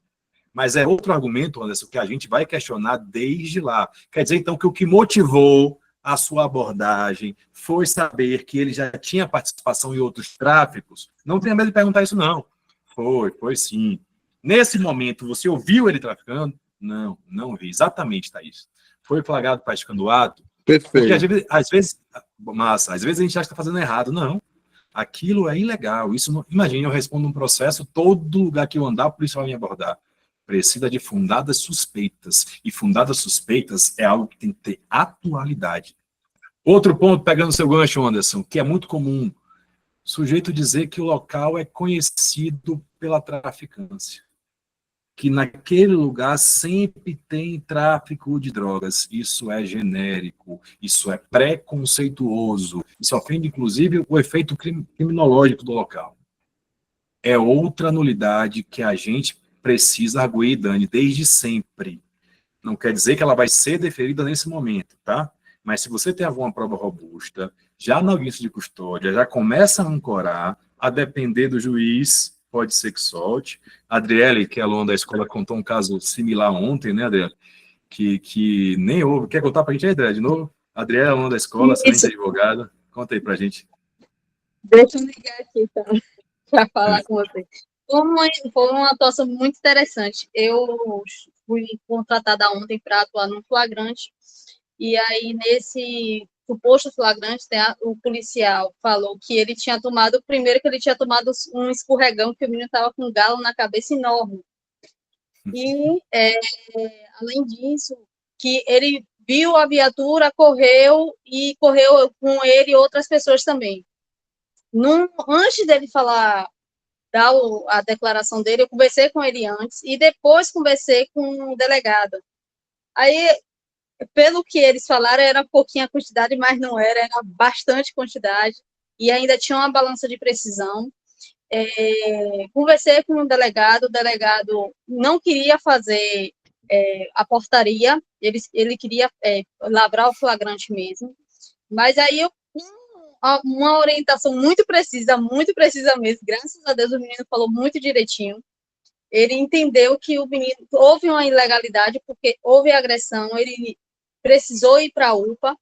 Mas é outro argumento, Anderson, que a gente vai questionar desde lá. Quer dizer, então, que o que motivou a sua abordagem foi saber que ele já tinha participação em outros tráficos? Não tenha medo de perguntar isso, não. Foi sim. Nesse momento, você ouviu ele traficando? Não vi. Exatamente, Thaís. Foi flagrado praticando o ato? Perfeito. Porque às vezes a gente acha que está fazendo errado. Não. Aquilo é ilegal. Isso não... Imagina, eu respondo um processo, todo lugar que eu andar, a polícia vai me abordar. Precisa de fundadas suspeitas. E fundadas suspeitas é algo que tem que ter atualidade. Outro ponto, pegando seu gancho, Anderson, que é muito comum. O sujeito dizer que o local é conhecido pela traficância. que naquele lugar sempre tem tráfico de drogas. Isso é genérico, isso é preconceituoso, isso ofende, inclusive, o efeito criminológico do local. É outra nulidade que a gente precisa arguir, Dani, desde sempre. Não quer dizer que ela vai ser deferida nesse momento, tá? Mas se você tem alguma prova robusta, já na audiência de custódia, já começa a ancorar, a depender do juiz, pode ser que solte. A Adriele, que é aluna da escola, contou um caso similar ontem, né, Adriele? Que nem houve. Quer contar pra gente aí, Adriele, de novo? A Adriele é aluna da escola, excelente advogada. Conta aí pra gente. Deixa eu ligar aqui, tá? Para falar com você. Foi uma atuação muito interessante. Eu fui contratada ontem para atuar no flagrante, e aí, nesse suposto flagrante, o policial falou que ele tinha tomado, primeiro que ele tinha tomado um escorregão, que o menino estava com um galo na cabeça enorme. E, além disso, que ele viu a viatura, correu com ele outras pessoas também. Antes dele dar a declaração dele, eu conversei com ele antes e depois conversei com o delegado. Aí, pelo que eles falaram, era pouquinha quantidade, mas não era bastante quantidade, e ainda tinha uma balança de precisão. Conversei com o delegado não queria fazer a portaria, ele queria lavrar o flagrante mesmo, mas aí eu, uma orientação muito precisa mesmo, graças a Deus o menino falou muito direitinho, ele entendeu que o menino, houve uma ilegalidade, porque houve agressão, ele precisou ir para a UPA,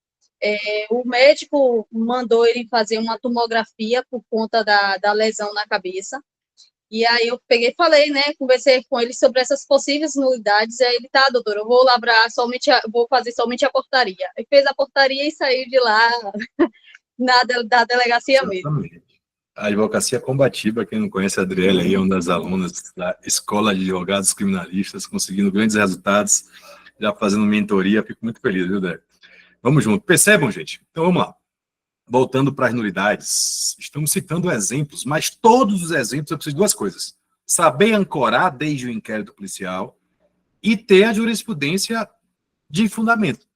o médico mandou ele fazer uma tomografia por conta da lesão na cabeça, e aí eu peguei e falei, né, conversei com ele sobre essas possíveis nulidades, e aí ele, tá, doutor, eu vou lavrar vou fazer somente a portaria. Ele fez a portaria e saiu de lá da delegacia mesmo. A advocacia combativa, quem não conhece a Adriele aí, é uma das alunas da Escola de Advogados Criminalistas, conseguindo grandes resultados, já fazendo mentoria, fico muito feliz, viu, Débora? Vamos junto. Percebam, gente? Então, vamos lá. Voltando para as nulidades, estamos citando exemplos, mas todos os exemplos eu preciso de duas coisas. Saber ancorar desde o inquérito policial e ter a jurisprudência de fundamento,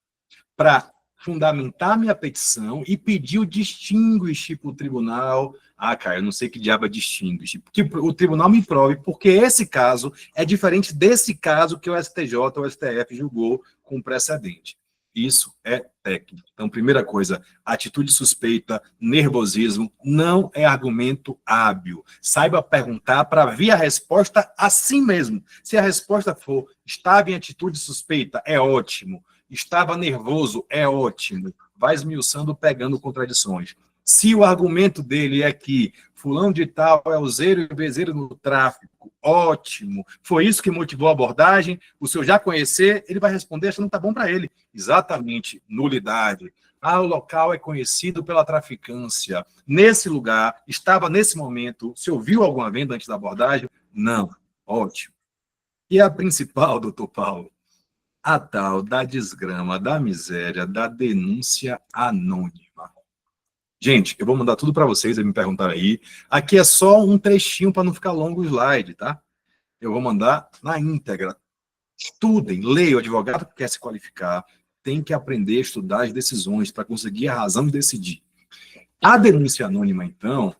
para fundamentar minha petição e pedir o distinguish para o tribunal. Ah, cara, eu não sei que diabo é distinguish. Que o tribunal me prove, porque esse caso é diferente desse caso que o STJ ou o STF julgou com precedente. Isso é técnico. Então, primeira coisa, atitude suspeita, nervosismo, não é argumento hábil. Saiba perguntar para vir a resposta assim mesmo. Se a resposta for, estava em atitude suspeita, é ótimo. Estava nervoso, é ótimo. Vai esmiuçando, pegando contradições. Se o argumento dele é que fulano de tal é o zero e bezeiro no tráfico, ótimo. Foi isso que motivou a abordagem. O senhor já conhecer, ele vai responder achando que está bom para ele. Exatamente, nulidade. Ah, o local é conhecido pela traficância. Nesse lugar, estava nesse momento. O senhor viu alguma venda antes da abordagem? Não. Ótimo. E a principal, doutor Paulo? A tal da desgrama, da miséria, da denúncia anônima. Gente, eu vou mandar tudo para vocês, me perguntaram aí. Aqui é só um trechinho para não ficar longo o slide, tá? Eu vou mandar na íntegra. Estudem, leiam. O advogado que quer se qualificar tem que aprender a estudar as decisões para conseguir a razão de decidir. A denúncia anônima, então,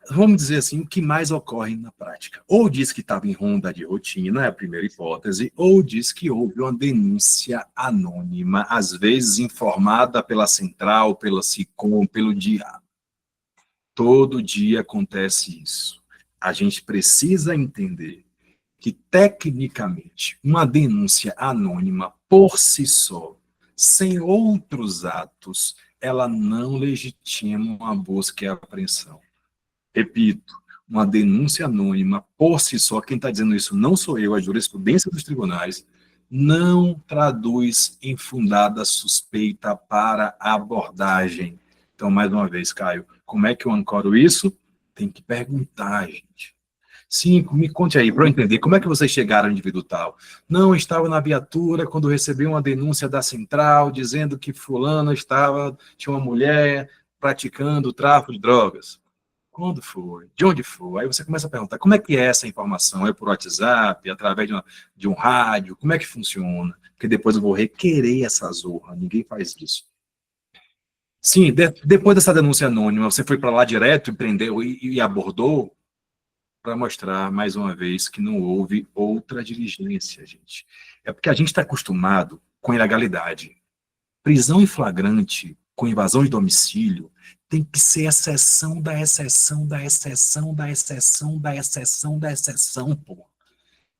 vamos dizer assim, o que mais ocorre na prática. Ou diz que estava em ronda de rotina, é a primeira hipótese, ou diz que houve uma denúncia anônima, às vezes informada pela central, pela SICOM, pelo DIA. Todo dia acontece isso. A gente precisa entender que, tecnicamente, uma denúncia anônima, por si só, sem outros atos, ela não legitima uma busca e apreensão. Repito, uma denúncia anônima, por si só, quem está dizendo isso não sou eu, a jurisprudência dos tribunais, não traduz em fundada suspeita para abordagem. Então, mais uma vez, Caio, como é que eu ancoro isso? Tem que perguntar, gente. Sim, me conte aí, para eu entender, como é que vocês chegaram ao indivíduo tal? Não, estava na viatura quando recebi uma denúncia da central, dizendo que fulano tinha uma mulher praticando tráfico de drogas. Quando foi? De onde foi? Aí você começa a perguntar, como é que é essa informação? É por WhatsApp, através de um rádio? Como é que funciona? Porque depois eu vou requerer essa zorra. Ninguém faz isso. Sim, depois dessa denúncia anônima, você foi para lá direto e prendeu e abordou para mostrar, mais uma vez, que não houve outra diligência, gente. É porque a gente está acostumado com ilegalidade. Prisão em flagrante com invasão de domicílio tem que ser exceção da exceção da exceção da exceção da exceção da exceção, pô.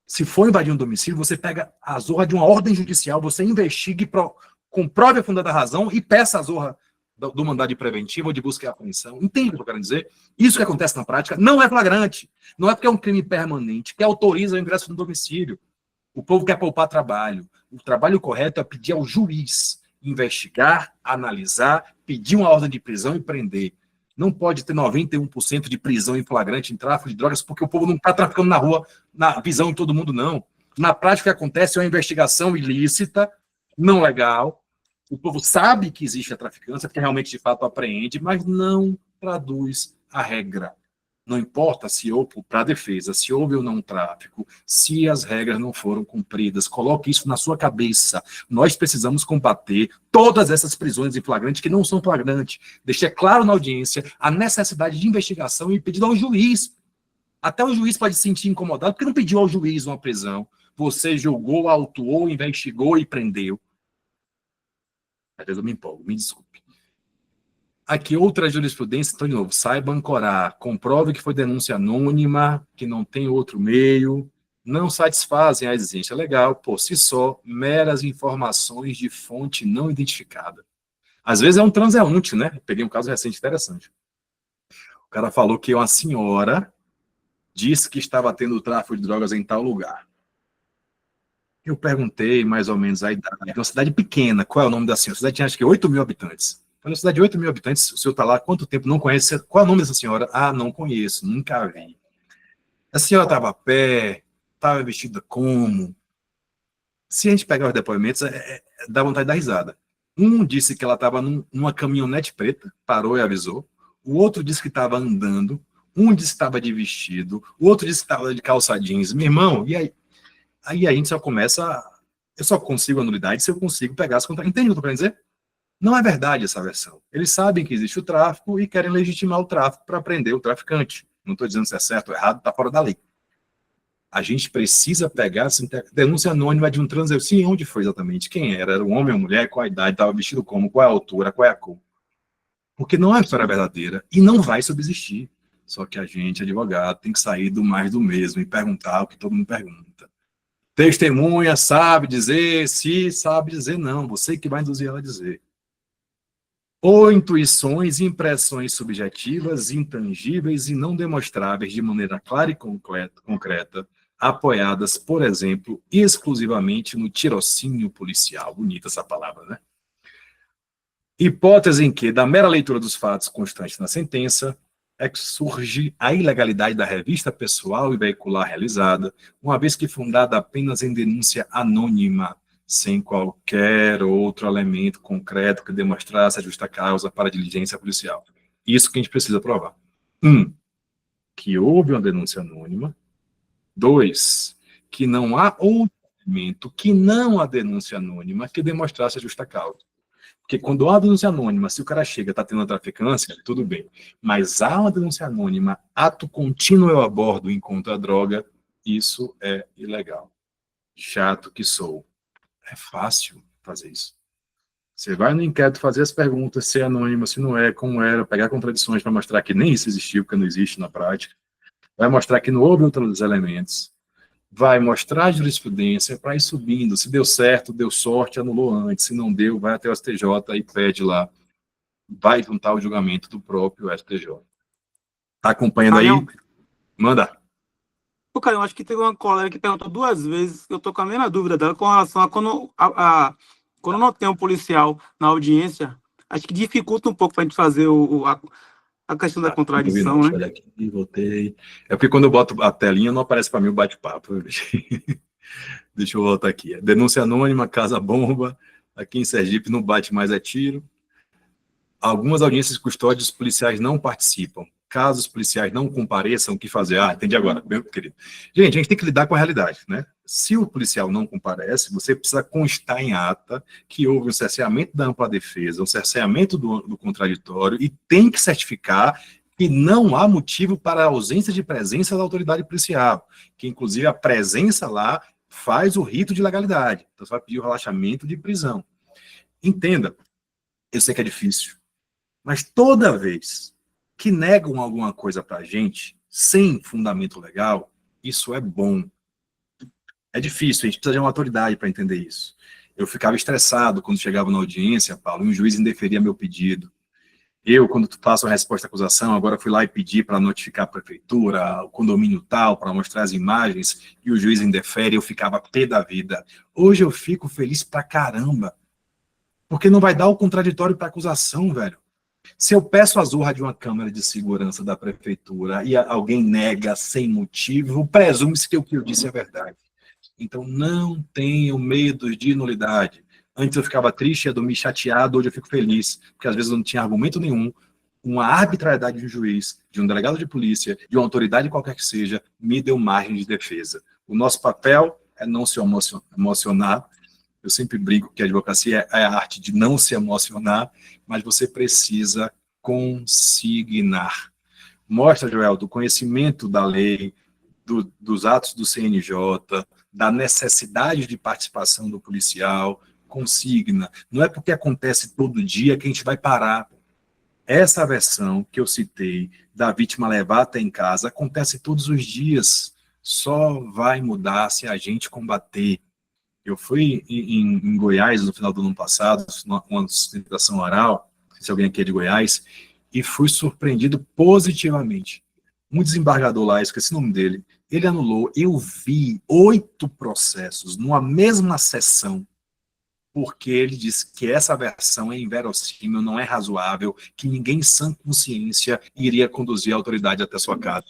Se for invadir um domicílio, você pega a zorra de uma ordem judicial, você investigue, comprove a fundada razão e peça a zorra do mandado de preventiva ou de busca e apreensão. Entende o que eu quero dizer? Isso que acontece na prática não é flagrante. Não é porque é um crime permanente que autoriza o ingresso no domicílio. O povo quer poupar trabalho. O trabalho correto é pedir ao juiz investigar, analisar, pedir uma ordem de prisão e prender. Não pode ter 91% de prisão em flagrante em tráfico de drogas porque o povo não está traficando na rua, na visão de todo mundo, não. Na prática, o que acontece é uma investigação ilícita, não legal. O povo sabe que existe a traficância, porque realmente, de fato, apreende, mas não traduz a regra. Não importa se houve, para a defesa, se houve ou não tráfico, se as regras não foram cumpridas. Coloque isso na sua cabeça. Nós precisamos combater todas essas prisões em flagrante que não são flagrantes. Deixar claro na audiência a necessidade de investigação e pedido ao juiz. Até o juiz pode se sentir incomodado, porque não pediu ao juiz uma prisão. Você julgou, autuou, investigou e prendeu. Às vezes eu me empolgo, me desculpe. Aqui, outra jurisprudência, então, de novo, saiba ancorar, comprove que foi denúncia anônima, que não tem outro meio, não satisfazem a exigência legal, por si só, meras informações de fonte não identificada. Às vezes é um transeunte, né? Peguei um caso recente interessante. O cara falou que uma senhora disse que estava tendo tráfico de drogas em tal lugar. Eu perguntei mais ou menos a idade, de uma cidade pequena, qual é o nome da senhora? A cidade tinha acho que 8 mil habitantes. Uma cidade de 8 mil habitantes, o senhor está lá há quanto tempo? Não conhece? Qual é o nome dessa senhora? Ah, não conheço, nunca vi. A senhora estava a pé, estava vestida como? Se a gente pegar os depoimentos, dá vontade de dar risada. Um disse que ela estava numa caminhonete preta, parou e avisou. O outro disse que estava andando. Um disse que estava de vestido. O outro disse que estava de calça jeans. Meu irmão, e aí? Aí a gente só começa... Eu só consigo a nulidade se eu consigo pegar as contas. Entende o que eu estou querendo dizer? Não é verdade essa versão. Eles sabem que existe o tráfico e querem legitimar o tráfico para prender o traficante. Não estou dizendo se é certo ou errado, está fora da lei. A gente precisa pegar essa denúncia anônima de um transeunte. Sim, onde foi exatamente? Quem era? Era um homem ou mulher? Qual a idade? Estava vestido como? Qual é a altura? Qual é a cor? Porque não é uma história verdadeira e não vai subsistir. Só que a gente, advogado, tem que sair do mais do mesmo e perguntar o que todo mundo pergunta. Testemunha sabe dizer, se sabe dizer não. Você que vai induzir ela a dizer. Ou intuições e impressões subjetivas, intangíveis e não demonstráveis de maneira clara e concreta, apoiadas, por exemplo, exclusivamente no tirocínio policial. Bonita essa palavra, né? Hipótese em que, da mera leitura dos fatos constantes na sentença, é que surge a ilegalidade da revista pessoal e veicular realizada, uma vez que fundada apenas em denúncia anônima, sem qualquer outro elemento concreto que demonstrasse a justa causa para a diligência policial. Isso que a gente precisa provar. 1, que houve uma denúncia anônima. 2, que não há outro elemento que não a denúncia anônima que demonstrasse a justa causa. Porque quando há uma denúncia anônima, se o cara chega e está tendo uma traficância, tudo bem. Mas há uma denúncia anônima, ato contínuo eu abordo e encontro a droga, isso é ilegal. Chato que sou. É fácil fazer isso. Você vai no inquérito fazer as perguntas, se é anônimo, se não é, como era, pegar contradições para mostrar que nem isso existiu, porque não existe na prática. Vai mostrar que não houve outros elementos. Vai mostrar a jurisprudência para ir subindo. Se deu certo, deu sorte, anulou antes. Se não deu, vai até o STJ e pede lá. Vai juntar o julgamento do próprio STJ. Tá acompanhando aí? Manda. Pô, cara, eu acho que teve uma colega que perguntou 2 vezes, eu tô com a mesma dúvida dela com relação a quando não tem um policial na audiência, acho que dificulta um pouco para a gente fazer a questão da contradição, né? Olha aqui, voltei. É porque quando eu boto a telinha, não aparece para mim o bate-papo. Deixa eu voltar aqui. Denúncia anônima, casa-bomba. Aqui em Sergipe não bate mais é tiro. Algumas audiências de custódia, os policiais não participam. caso os policiais não compareçam, o que fazer? Ah, entendi agora, meu querido. Gente, a gente tem que lidar com a realidade, né? Se o policial não comparece, você precisa constar em ata que houve um cerceamento da ampla defesa, um cerceamento do contraditório, e tem que certificar que não há motivo para a ausência de presença da autoridade policial, que inclusive a presença lá faz o rito de legalidade. Então você vai pedir o relaxamento de prisão. Entenda, eu sei que é difícil, mas toda vez que negam alguma coisa para a gente, sem fundamento legal, isso é bom. É difícil, a gente precisa de uma autoridade para entender isso. Eu ficava estressado quando chegava na audiência, Paulo, e um juiz indeferia meu pedido. Eu, quando faço a resposta à acusação, agora fui lá e pedi para notificar a prefeitura, o condomínio tal, para mostrar as imagens, e o juiz indefere, eu ficava pé da vida. Hoje eu fico feliz pra caramba, porque não vai dar o contraditório para acusação, velho. Se eu peço a zorra de uma câmera de segurança da prefeitura e alguém nega sem motivo, presume-se que o que eu disse é verdade. Então, não tenham medo de nulidade. Antes eu ficava triste, ia dormir chateado, hoje eu fico feliz, porque às vezes eu não tinha argumento nenhum, uma arbitrariedade de um juiz, de um delegado de polícia, de uma autoridade qualquer que seja, me deu margem de defesa. O nosso papel é não se emocionar. Eu sempre brinco que a advocacia é a arte de não se emocionar, mas você precisa consignar. Mostra, Joel, do conhecimento da lei, dos atos do CNJ, da necessidade de participação do policial, consigna. Não é porque acontece todo dia que a gente vai parar. Essa versão que eu citei da vítima levar até em casa acontece todos os dias. Só vai mudar se a gente combater. Eu fui em Goiás no final do ano passado, uma sustentação oral, não sei se alguém aqui é de Goiás, e fui surpreendido positivamente. Um desembargador lá, esqueci o nome dele, ele anulou, eu vi 8 processos numa mesma sessão, porque ele disse que essa versão é inverossímil, não é razoável, que ninguém em sã consciência iria conduzir a autoridade até sua casa.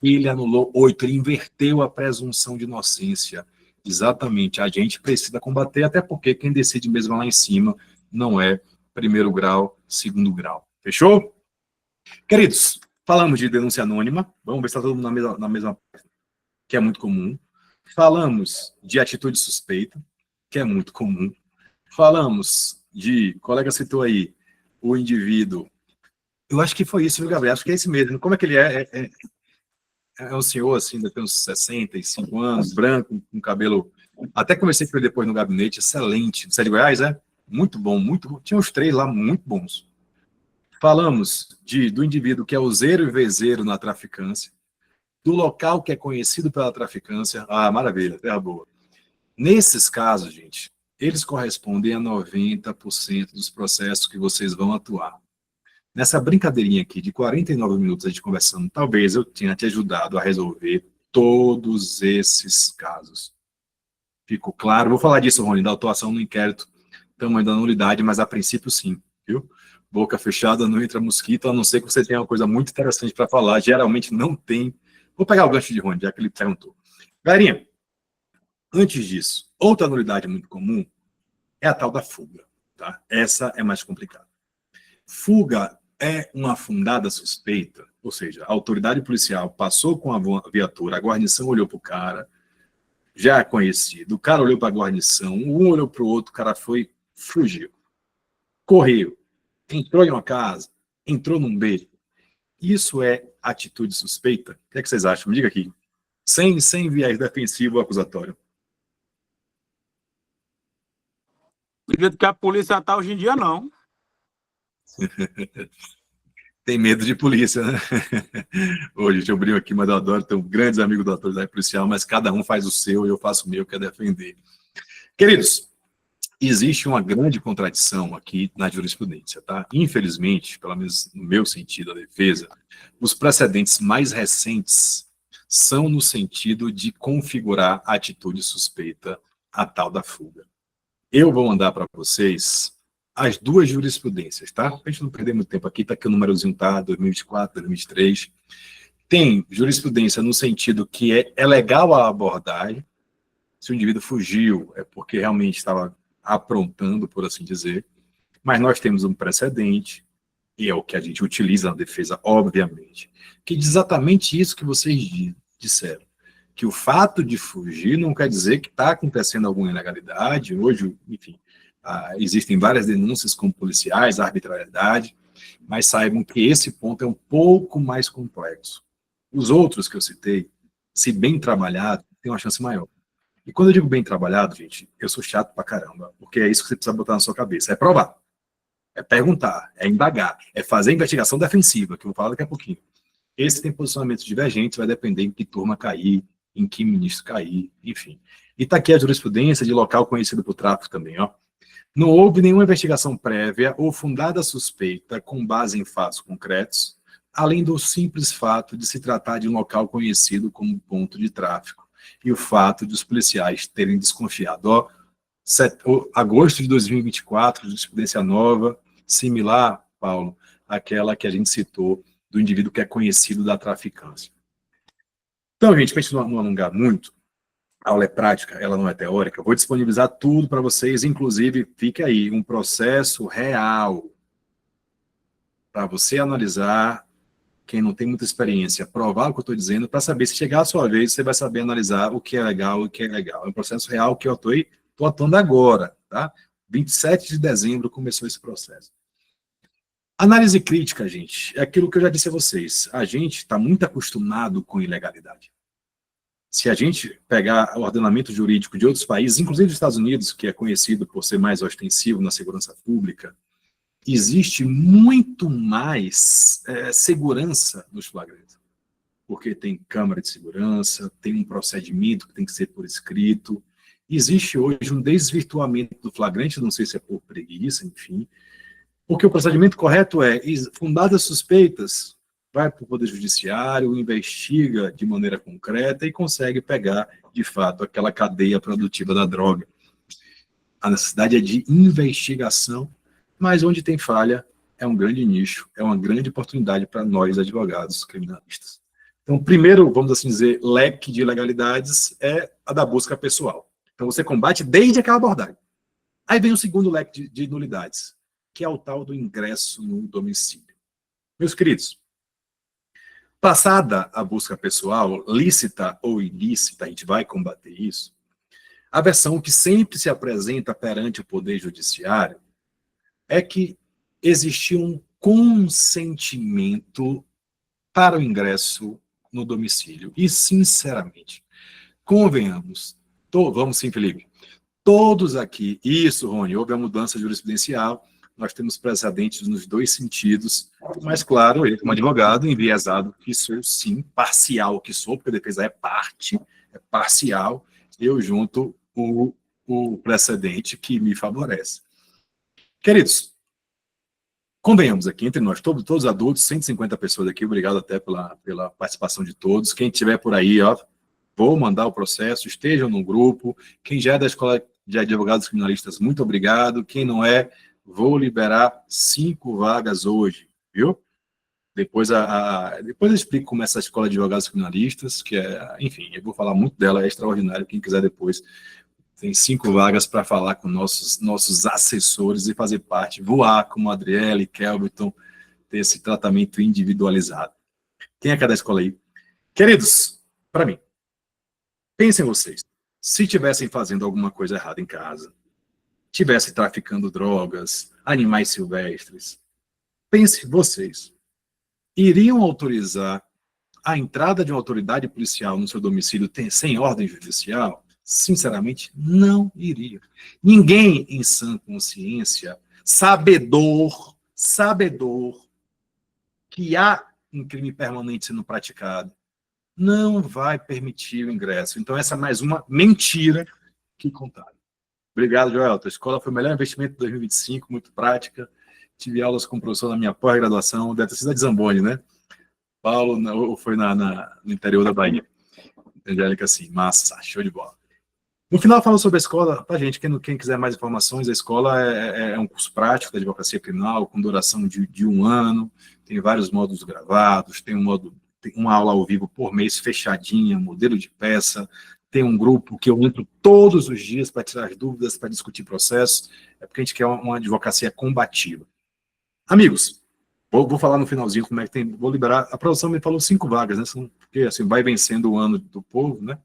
Ele anulou 8, ele inverteu a presunção de inocência. Exatamente, a gente precisa combater, até porque quem decide mesmo lá em cima não é primeiro grau, segundo grau. Fechou? Queridos, falamos de denúncia anônima, vamos ver se está todo mundo na mesma página, que é muito comum. Falamos de atitude suspeita, que é muito comum. Falamos de, o colega citou aí, o indivíduo. Eu acho que foi isso, viu, Gabriel? Acho que é esse mesmo. Como é que ele é? É um senhor, assim, deve ter uns 65 anos, branco, com cabelo... Até conversei com ele depois no gabinete, excelente. Você é de Goiás, é? Muito bom, muito bom. Tinha uns 3 lá, muito bons. Falamos do indivíduo que é useiro e vezeiro na traficância, do local que é conhecido pela traficância. Ah, maravilha, terra boa. Nesses casos, gente, eles correspondem a 90% dos processos que vocês vão atuar. Nessa brincadeirinha aqui de 49 minutos a gente conversando, talvez eu tenha te ajudado a resolver todos esses casos. Ficou claro? Vou falar disso, Rony, da atuação no inquérito, tamanho da nulidade, mas a princípio sim, viu? Boca fechada, não entra mosquito, a não ser que você tenha uma coisa muito interessante para falar. Geralmente não tem. Vou pegar o gancho de Rony, já que ele perguntou. Galerinha, antes disso, outra nulidade muito comum é a tal da fuga. Tá? Essa é mais complicada. Fuga é uma fundada suspeita, ou seja, a autoridade policial passou com a viatura, a guarnição olhou para o cara, já é conhecido, o cara olhou para a guarnição, um olhou para o outro, o cara fugiu, correu, entrou em uma casa, entrou num beco. Isso é atitude suspeita? O que é que vocês acham? Me diga aqui. Sem viés defensivo ou acusatório. Do jeito que a polícia está hoje em dia, não. Tem medo de polícia, né? Hoje eu brinco aqui, mas eu adoro ter grandes amigos da autoridade policial, mas cada um faz o seu e eu faço o meu, que é defender. Queridos, existe uma grande contradição aqui na jurisprudência, tá? Infelizmente, pelo menos no meu sentido, a defesa, os precedentes mais recentes são no sentido de configurar a atitude suspeita, a tal da fuga. Eu vou mandar para vocês as 2 jurisprudências, tá? Para a gente não perder muito tempo aqui, tá aqui o númerozinho, tá? 2024, 2023. Tem jurisprudência no sentido que é legal a abordagem. Se o indivíduo fugiu, é porque realmente estava aprontando, por assim dizer. Mas nós temos um precedente e é o que a gente utiliza na defesa, obviamente, que diz exatamente isso que vocês disseram, que o fato de fugir não quer dizer que está acontecendo alguma ilegalidade. Hoje, enfim, existem várias denúncias como policiais, arbitrariedade, mas saibam que esse ponto é um pouco mais complexo. Os outros que eu citei, se bem trabalhado, tem uma chance maior. E quando eu digo bem trabalhado, gente, eu sou chato pra caramba, porque é isso que você precisa botar na sua cabeça, é provar, é perguntar, é indagar, é fazer investigação defensiva, que eu vou falar daqui a pouquinho. Esse tem posicionamentos divergentes, vai depender em que turma cair, em que ministro cair, enfim. E está aqui a jurisprudência de local conhecido por tráfico também, ó. Não houve nenhuma investigação prévia ou fundada suspeita com base em fatos concretos, além do simples fato de se tratar de um local conhecido como ponto de tráfico, e o fato de os policiais terem desconfiado. Ó, agosto de 2024, jurisprudência nova, similar, Paulo, àquela que a gente citou do indivíduo que é conhecido da traficância. Então, gente, para a gente não alongar muito, a aula é prática, ela não é teórica, eu vou disponibilizar tudo para vocês, inclusive, fique aí, um processo real para você analisar, quem não tem muita experiência, provar o que eu estou dizendo, para saber, se chegar a sua vez, você vai saber analisar o que é legal e o que é legal. É um processo real que eu estou atuando agora, tá? 27 de dezembro começou esse processo. Análise crítica, gente, é aquilo que eu já disse a vocês. A gente está muito acostumado com ilegalidade. Se a gente pegar o ordenamento jurídico de outros países, inclusive dos Estados Unidos, que é conhecido por ser mais ostensivo na segurança pública, existe muito mais segurança nos flagrantes. Porque tem câmara de segurança, tem um procedimento que tem que ser por escrito. Existe hoje um desvirtuamento do flagrante, não sei se é por preguiça, enfim, porque o procedimento correto é, fundadas suspeitas, vai para o Poder Judiciário, investiga de maneira concreta e consegue pegar, de fato, aquela cadeia produtiva da droga. A necessidade é de investigação, mas onde tem falha é um grande nicho, é uma grande oportunidade para nós, advogados criminalistas. Então, primeiro, vamos assim dizer, leque de ilegalidades é a da busca pessoal. Então, você combate desde aquela abordagem. Aí vem o segundo leque de nulidades, que é o tal do ingresso no domicílio. Meus queridos, passada a busca pessoal, lícita ou ilícita, a gente vai combater isso, a versão que sempre se apresenta perante o Poder Judiciário é que existia um consentimento para o ingresso no domicílio. E, sinceramente, convenhamos, vamos sim, Felipe, todos aqui, isso, Rony, houve a mudança jurisprudencial, nós temos precedentes nos dois sentidos, mas, claro, ele como advogado, enviesado que sou, sim, parcial que sou, porque a defesa é parcial, eu junto o precedente que me favorece. Queridos, convenhamos aqui, entre nós, todos adultos, 150 pessoas aqui, obrigado até pela participação de todos, quem estiver por aí, ó, vou mandar o processo, estejam no grupo, quem já é da Escola de Advogados Criminalistas, muito obrigado, quem não é, vou liberar 5 vagas hoje, viu? Depois eu explico como é essa Escola de Advogados Criminalistas, que é, enfim, eu vou falar muito dela, é extraordinário, quem quiser depois, tem 5 vagas para falar com nossos assessores e fazer parte, voar como a Adriele, Kelvin, ter esse tratamento individualizado. Quem é cada escola aí? Queridos, para mim, pensem vocês, se tivessem fazendo alguma coisa errada em casa, tivessem traficando drogas, animais silvestres, pense vocês, iriam autorizar a entrada de uma autoridade policial no seu domicílio sem ordem judicial? Sinceramente, não iria. Ninguém em sã consciência, sabedor que há um crime permanente sendo praticado, não vai permitir o ingresso. Então, essa é mais uma mentira que contaram. Obrigado, Joel. A escola foi o melhor investimento de 2025, muito prática. Tive aulas com o professor na minha pós-graduação, deve ter sido a de Zamboni, né? Paulo foi no interior da Bahia. Angélica, sim, massa, show de bola. No final, falo sobre a escola, tá, gente? Quem quiser mais informações, a escola é um curso prático da advocacia criminal, com duração de 1 ano, tem vários módulos gravados, tem uma aula ao vivo por mês fechadinha, modelo de peça, tem um grupo que eu entro todos os dias para tirar as dúvidas, para discutir processos, é porque a gente quer uma advocacia combativa. Amigos, Vou falar no finalzinho como é que tem. Vou liberar. A produção me falou 5 vagas, né? Porque assim, vai vencendo o ano do povo, né?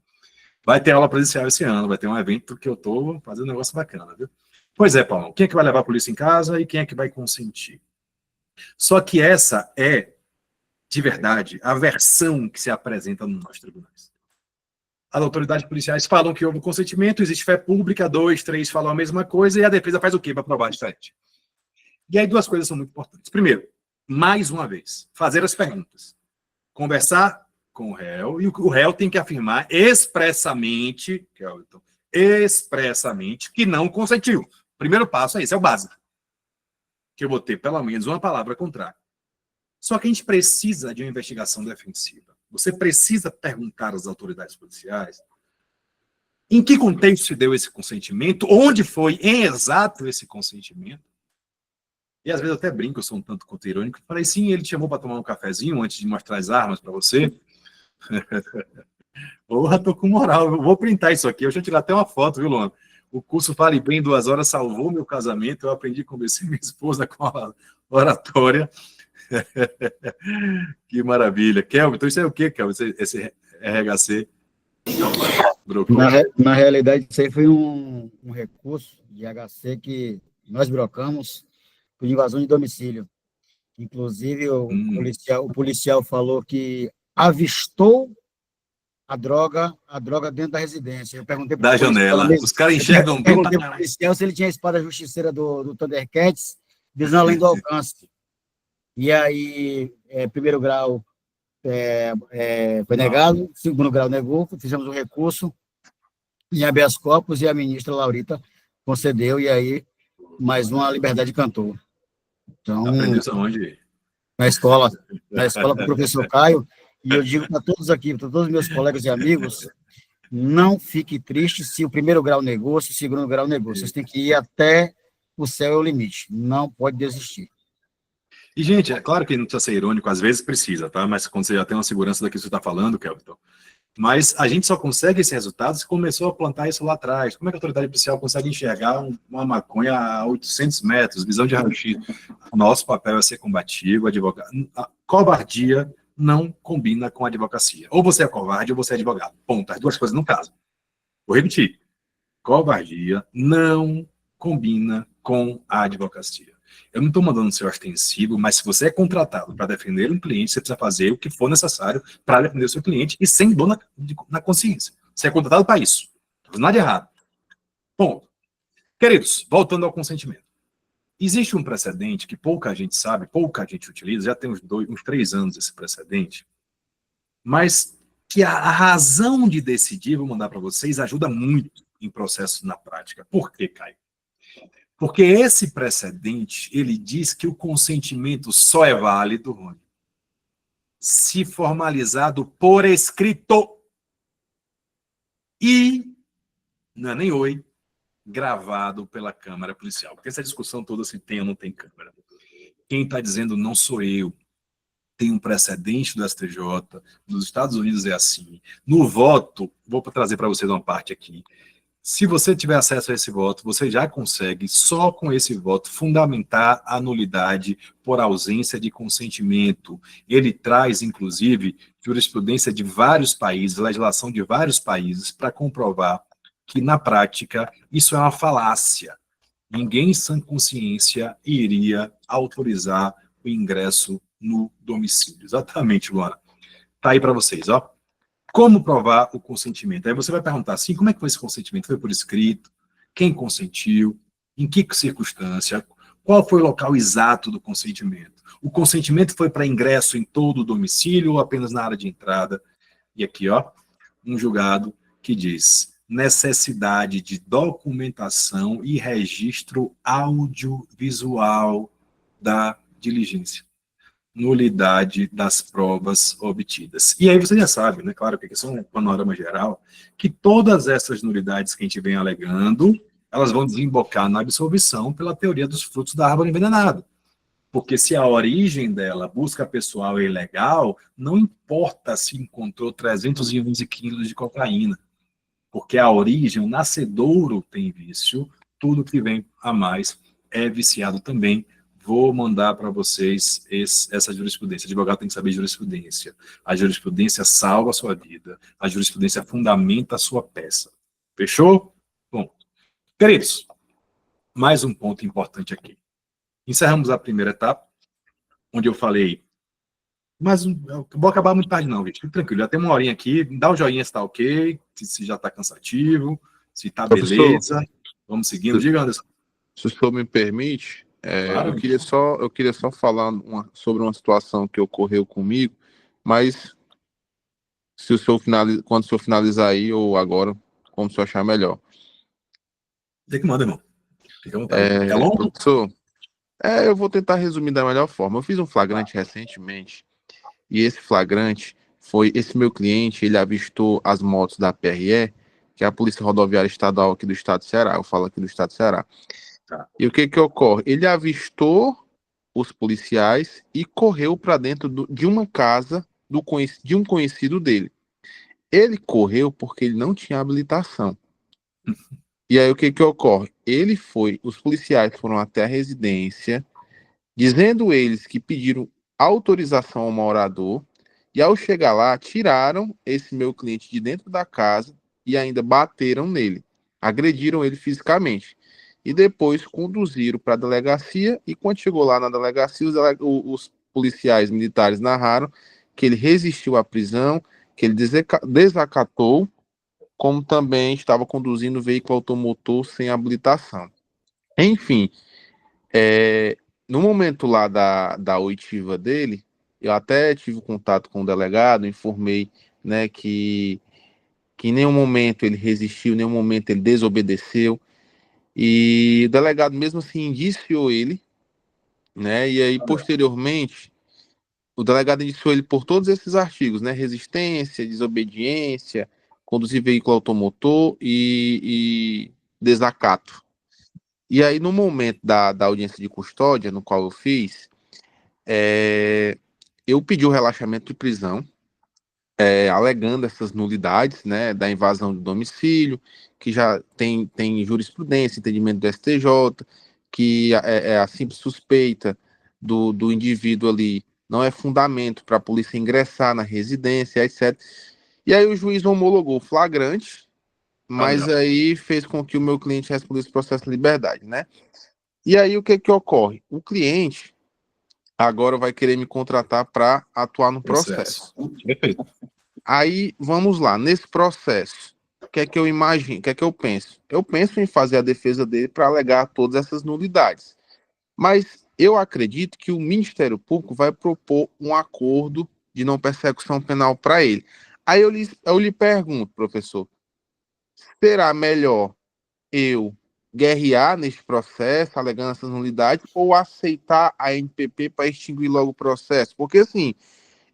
Vai ter aula presencial esse ano, vai ter um evento que eu estou fazendo um negócio bacana, viu? Pois é, Paulo. Quem é que vai levar a polícia em casa e quem é que vai consentir? Só que essa é, de verdade, a versão que se apresenta nos nossos tribunais. As autoridades policiais falam que houve consentimento, existe fé pública, 2, 3 falam a mesma coisa, e a defesa faz o quê para provar diferente? E aí 2 coisas são muito importantes. Primeiro, mais uma vez, fazer as perguntas. Conversar com o réu, e o réu tem que afirmar expressamente, que não consentiu. Primeiro passo é esse, é o básico. Que eu vou ter pelo menos uma palavra contrária. Só que a gente precisa de uma investigação defensiva. Você precisa perguntar às autoridades policiais em que contexto se deu esse consentimento, onde foi em exato esse consentimento. E às vezes eu até brinco, eu sou um tanto quanto irônico. Falei, sim, ele te chamou para tomar um cafezinho antes de mostrar as armas para você. Porra, tô com moral, eu vou printar isso aqui. Eu já tirar até uma foto, viu, Luana? O curso Fale Bem 2 horas salvou meu casamento. Eu aprendi a convencer minha esposa com a oratória. Que maravilha. Kelvin, então isso é o quê, Kelvin? Esse RHC? Na realidade, isso aí foi um recurso de HC que nós brocamos por invasão de domicílio. Inclusive, o policial falou que avistou a droga dentro da residência. Eu perguntei da janela. Os caras enxergam bem. Perguntei para o policial se ele tinha a espada justiceira do Thundercats, visando além do alcance. E aí, primeiro grau foi negado, segundo grau negou, fizemos um recurso em habeas corpus e a ministra Laurita concedeu, e aí mais uma liberdade cantor. Então, aprendeu isso aonde? Na escola com o professor Caio, e eu digo para todos aqui, para todos os meus colegas e amigos, não fique triste se o primeiro grau negou, se o segundo grau negou. Vocês têm que ir até o céu é o limite, não pode desistir. E, gente, é claro que não precisa ser irônico, às vezes precisa, tá? Mas quando você já tem uma segurança daquilo que você está falando, Kelvin. Mas a gente só consegue esse resultado se começou a plantar isso lá atrás. Como é que a autoridade policial consegue enxergar uma maconha a 800 metros, visão de raio-x? Nosso papel é ser combativo, advogado. A covardia não combina com a advocacia. Ou você é covarde ou você é advogado. Ponto. As 2 coisas não casam. Vou repetir. Covardia não combina com a advocacia. Eu não estou mandando ser ostensivo, mas se você é contratado para defender um cliente, você precisa fazer o que for necessário para defender o seu cliente e sem dor na consciência. Você é contratado para isso. Não faz nada de errado. Ponto. Queridos, voltando ao consentimento. Existe um precedente que pouca gente sabe, pouca gente utiliza, já tem uns 3 anos esse precedente, mas que a razão de decidir, vou mandar para vocês, ajuda muito em processos na prática. Por quê, Caio? Porque esse precedente, ele diz que o consentimento só é válido, Rony, se formalizado por escrito e, não é nem oi, gravado pela Câmara Policial. Porque essa discussão toda se tem ou não tem Câmara. Quem está dizendo não sou eu. Tem um precedente do STJ, nos Estados Unidos é assim. No voto, vou trazer para vocês uma parte aqui. Se você tiver acesso a esse voto, você já consegue, só com esse voto, fundamentar a nulidade por ausência de consentimento. Ele traz, inclusive, jurisprudência de vários países, legislação de vários países, para comprovar que, na prática, isso é uma falácia. Ninguém em sã consciência iria autorizar o ingresso no domicílio. Exatamente, Luana. Está aí para vocês, ó. Como provar o consentimento? Aí você vai perguntar assim, como é que foi esse consentimento? Foi por escrito? Quem consentiu? Em que circunstância? Qual foi o local exato do consentimento? O consentimento foi para ingresso em todo o domicílio ou apenas na área de entrada? E aqui, ó, um julgado que diz necessidade de documentação e registro audiovisual da diligência. Nulidade das provas obtidas. E aí você já sabe, né, claro, que isso é um panorama geral, que todas essas nulidades que a gente vem alegando, elas vão desembocar na absolvição pela teoria dos frutos da árvore envenenada. Porque se a origem dela, busca pessoal é ilegal, não importa se encontrou 311 quilos de cocaína, porque a origem, o nascedouro tem vício, tudo que vem a mais é viciado também, vou mandar para vocês essa jurisprudência. Advogado tem que saber jurisprudência. A jurisprudência salva a sua vida. A jurisprudência fundamenta a sua peça. Fechou? Bom, queridos, mais um ponto importante aqui. Encerramos a primeira etapa, onde eu falei, mas não vou acabar muito tarde não, gente. Fique tranquilo, já tem uma horinha aqui, dá um joinha se está ok, se já está cansativo, se está beleza. Vamos seguindo. Diga, Anderson. Se o senhor me permite, Claro. eu queria só falar sobre uma situação que ocorreu comigo, mas se o senhor quando o senhor finalizar aí ou agora, como o senhor achar melhor. Tem que mandar, irmão. Fica à vontade. É longo? Professor, eu vou tentar resumir da melhor forma. Eu fiz um flagrante recentemente, e esse flagrante foi, esse meu cliente, ele avistou as motos da PRE, que é a Polícia Rodoviária Estadual aqui do estado do Ceará, eu falo aqui do estado do Ceará. Tá. E o que ocorre? Ele avistou os policiais e correu para dentro de uma casa de um conhecido dele. Ele correu porque ele não tinha habilitação. E aí o que ocorre? Os policiais foram até a residência, dizendo eles que pediram autorização ao morador, e ao chegar lá, tiraram esse meu cliente de dentro da casa e ainda bateram nele, agrediram ele fisicamente. E depois conduziram para a delegacia, e quando chegou lá na delegacia, os policiais militares narraram que ele resistiu à prisão, que ele desacatou, como também estava conduzindo um veículo automotor sem habilitação. Enfim, no momento lá da oitiva dele, eu até tive contato com o delegado, informei, né, que em nenhum momento ele resistiu, em nenhum momento ele desobedeceu, e o delegado mesmo assim indiciou ele, né, e aí posteriormente o delegado indiciou ele por todos esses artigos, né, resistência, desobediência, conduzir veículo automotor e desacato. E aí, no momento da audiência de custódia, no qual eu fiz, eu pedi o relaxamento de prisão, alegando essas nulidades, né, da invasão do domicílio, que já tem jurisprudência, entendimento do STJ, que a simples suspeita do indivíduo ali não é fundamento para a polícia ingressar na residência, etc. E aí o juiz homologou o flagrante, mas aí fez com que o meu cliente respondesse o processo de liberdade, né? E aí o que ocorre? O cliente agora vai querer me contratar para atuar no processo. Perfeito. Aí, vamos lá, nesse processo, o que é que eu imagino, o que é que eu penso? Eu penso em fazer a defesa dele para alegar todas essas nulidades. Mas eu acredito que o Ministério Público vai propor um acordo de não persecução penal para ele. Aí eu lhe pergunto, professor, será melhor eu guerrear neste processo, alegando essas nulidades, ou aceitar a NPP para extinguir logo o processo? Porque, assim,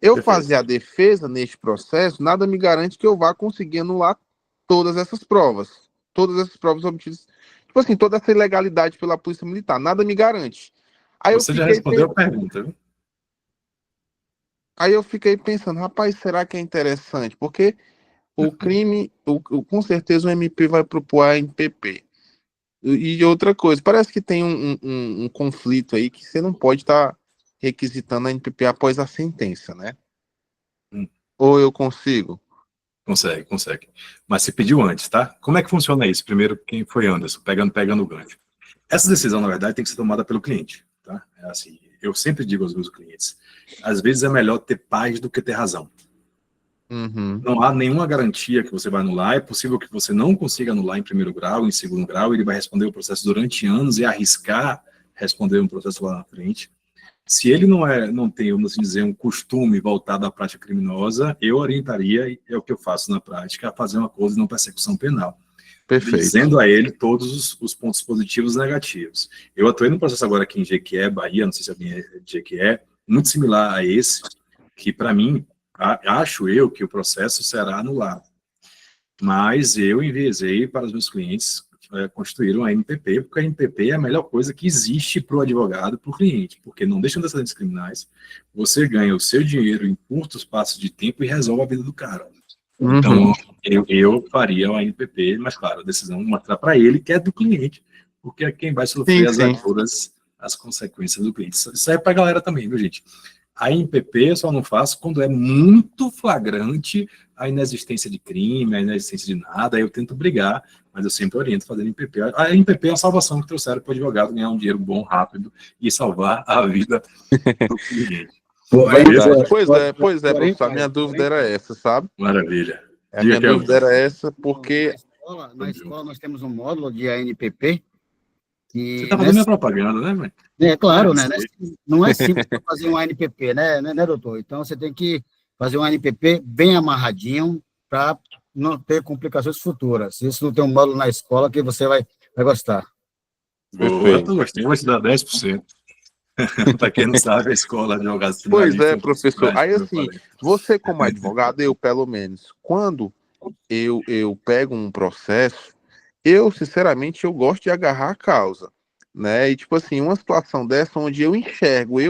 eu fazer a defesa neste processo, nada me garante que eu vá conseguir anular todas essas provas obtidas, tipo assim, toda essa ilegalidade pela Polícia Militar, nada me garante. Aí Você já respondeu a pergunta, viu? Aí eu fiquei pensando, rapaz, será que é interessante? Porque o crime, com certeza o MP vai propor a NPP. E outra coisa, parece que tem um conflito aí que você não pode estar requisitando a NPP após a sentença, né? Ou eu consigo? Consegue. Mas você pediu antes, tá? Como é que funciona isso? Primeiro, quem foi Anderson? Pegando o gancho. Essa decisão, na verdade, tem que ser tomada pelo cliente, tá? É assim, eu sempre digo aos meus clientes, às vezes é melhor ter paz do que ter razão. Uhum. Não há nenhuma garantia que você vai anular, é possível que você não consiga anular em primeiro grau, em segundo grau, ele vai responder o processo durante anos e arriscar responder um processo lá na frente. Se ele não tem, vamos dizer, um costume voltado à prática criminosa, eu orientaria, e é o que eu faço na prática, a fazer um acordo de não persecução penal. Perfeito. Dizendo a ele todos os pontos positivos e negativos. Eu atuei no processo agora aqui em Jequié, Bahia, não sei se alguém é de Jequié, muito similar a esse, que para mim, acho eu que o processo será anulado. Mas eu enviesei para os meus clientes constituíram a NPP, porque a NPP é a melhor coisa que existe para o advogado, para o cliente, porque não deixa de antecedentes criminais, você ganha o seu dinheiro em curtos passos de tempo e resolve a vida do cara. Então, eu faria a NPP, mas claro, a decisão mostrar para ele que é do cliente, porque é quem vai sofrer as ajudas as consequências do crime. Isso é para a galera também, viu, gente? A MPP eu só não faço quando é muito flagrante a inexistência de crime, a inexistência de nada, aí eu tento brigar, mas eu sempre oriento a fazer MPP. A MPP é a salvação que trouxeram para o advogado ganhar um dinheiro bom, rápido e salvar a vida do cliente. Pois é, professor, a minha dúvida era essa, sabe? Maravilha. A minha dúvida era essa, porque... Na escola nós temos um módulo de ANPP, que Você está fazendo minha propaganda, né, mãe? É claro, né? Não é simples fazer um ANPP, né, doutor? Então, você tem que fazer um ANPP bem amarradinho para não ter complicações futuras. Isso não tem um módulo na escola que você vai gostar. Perfeito. Eu gostei, vou te dar 10%. Para quem não sabe, a escola de advogados... Pois é, professor. Aí, assim, você como advogado, eu, pelo menos, quando eu pego um processo, eu, sinceramente, eu gosto de agarrar a causa, né? E, tipo assim, uma situação dessa onde eu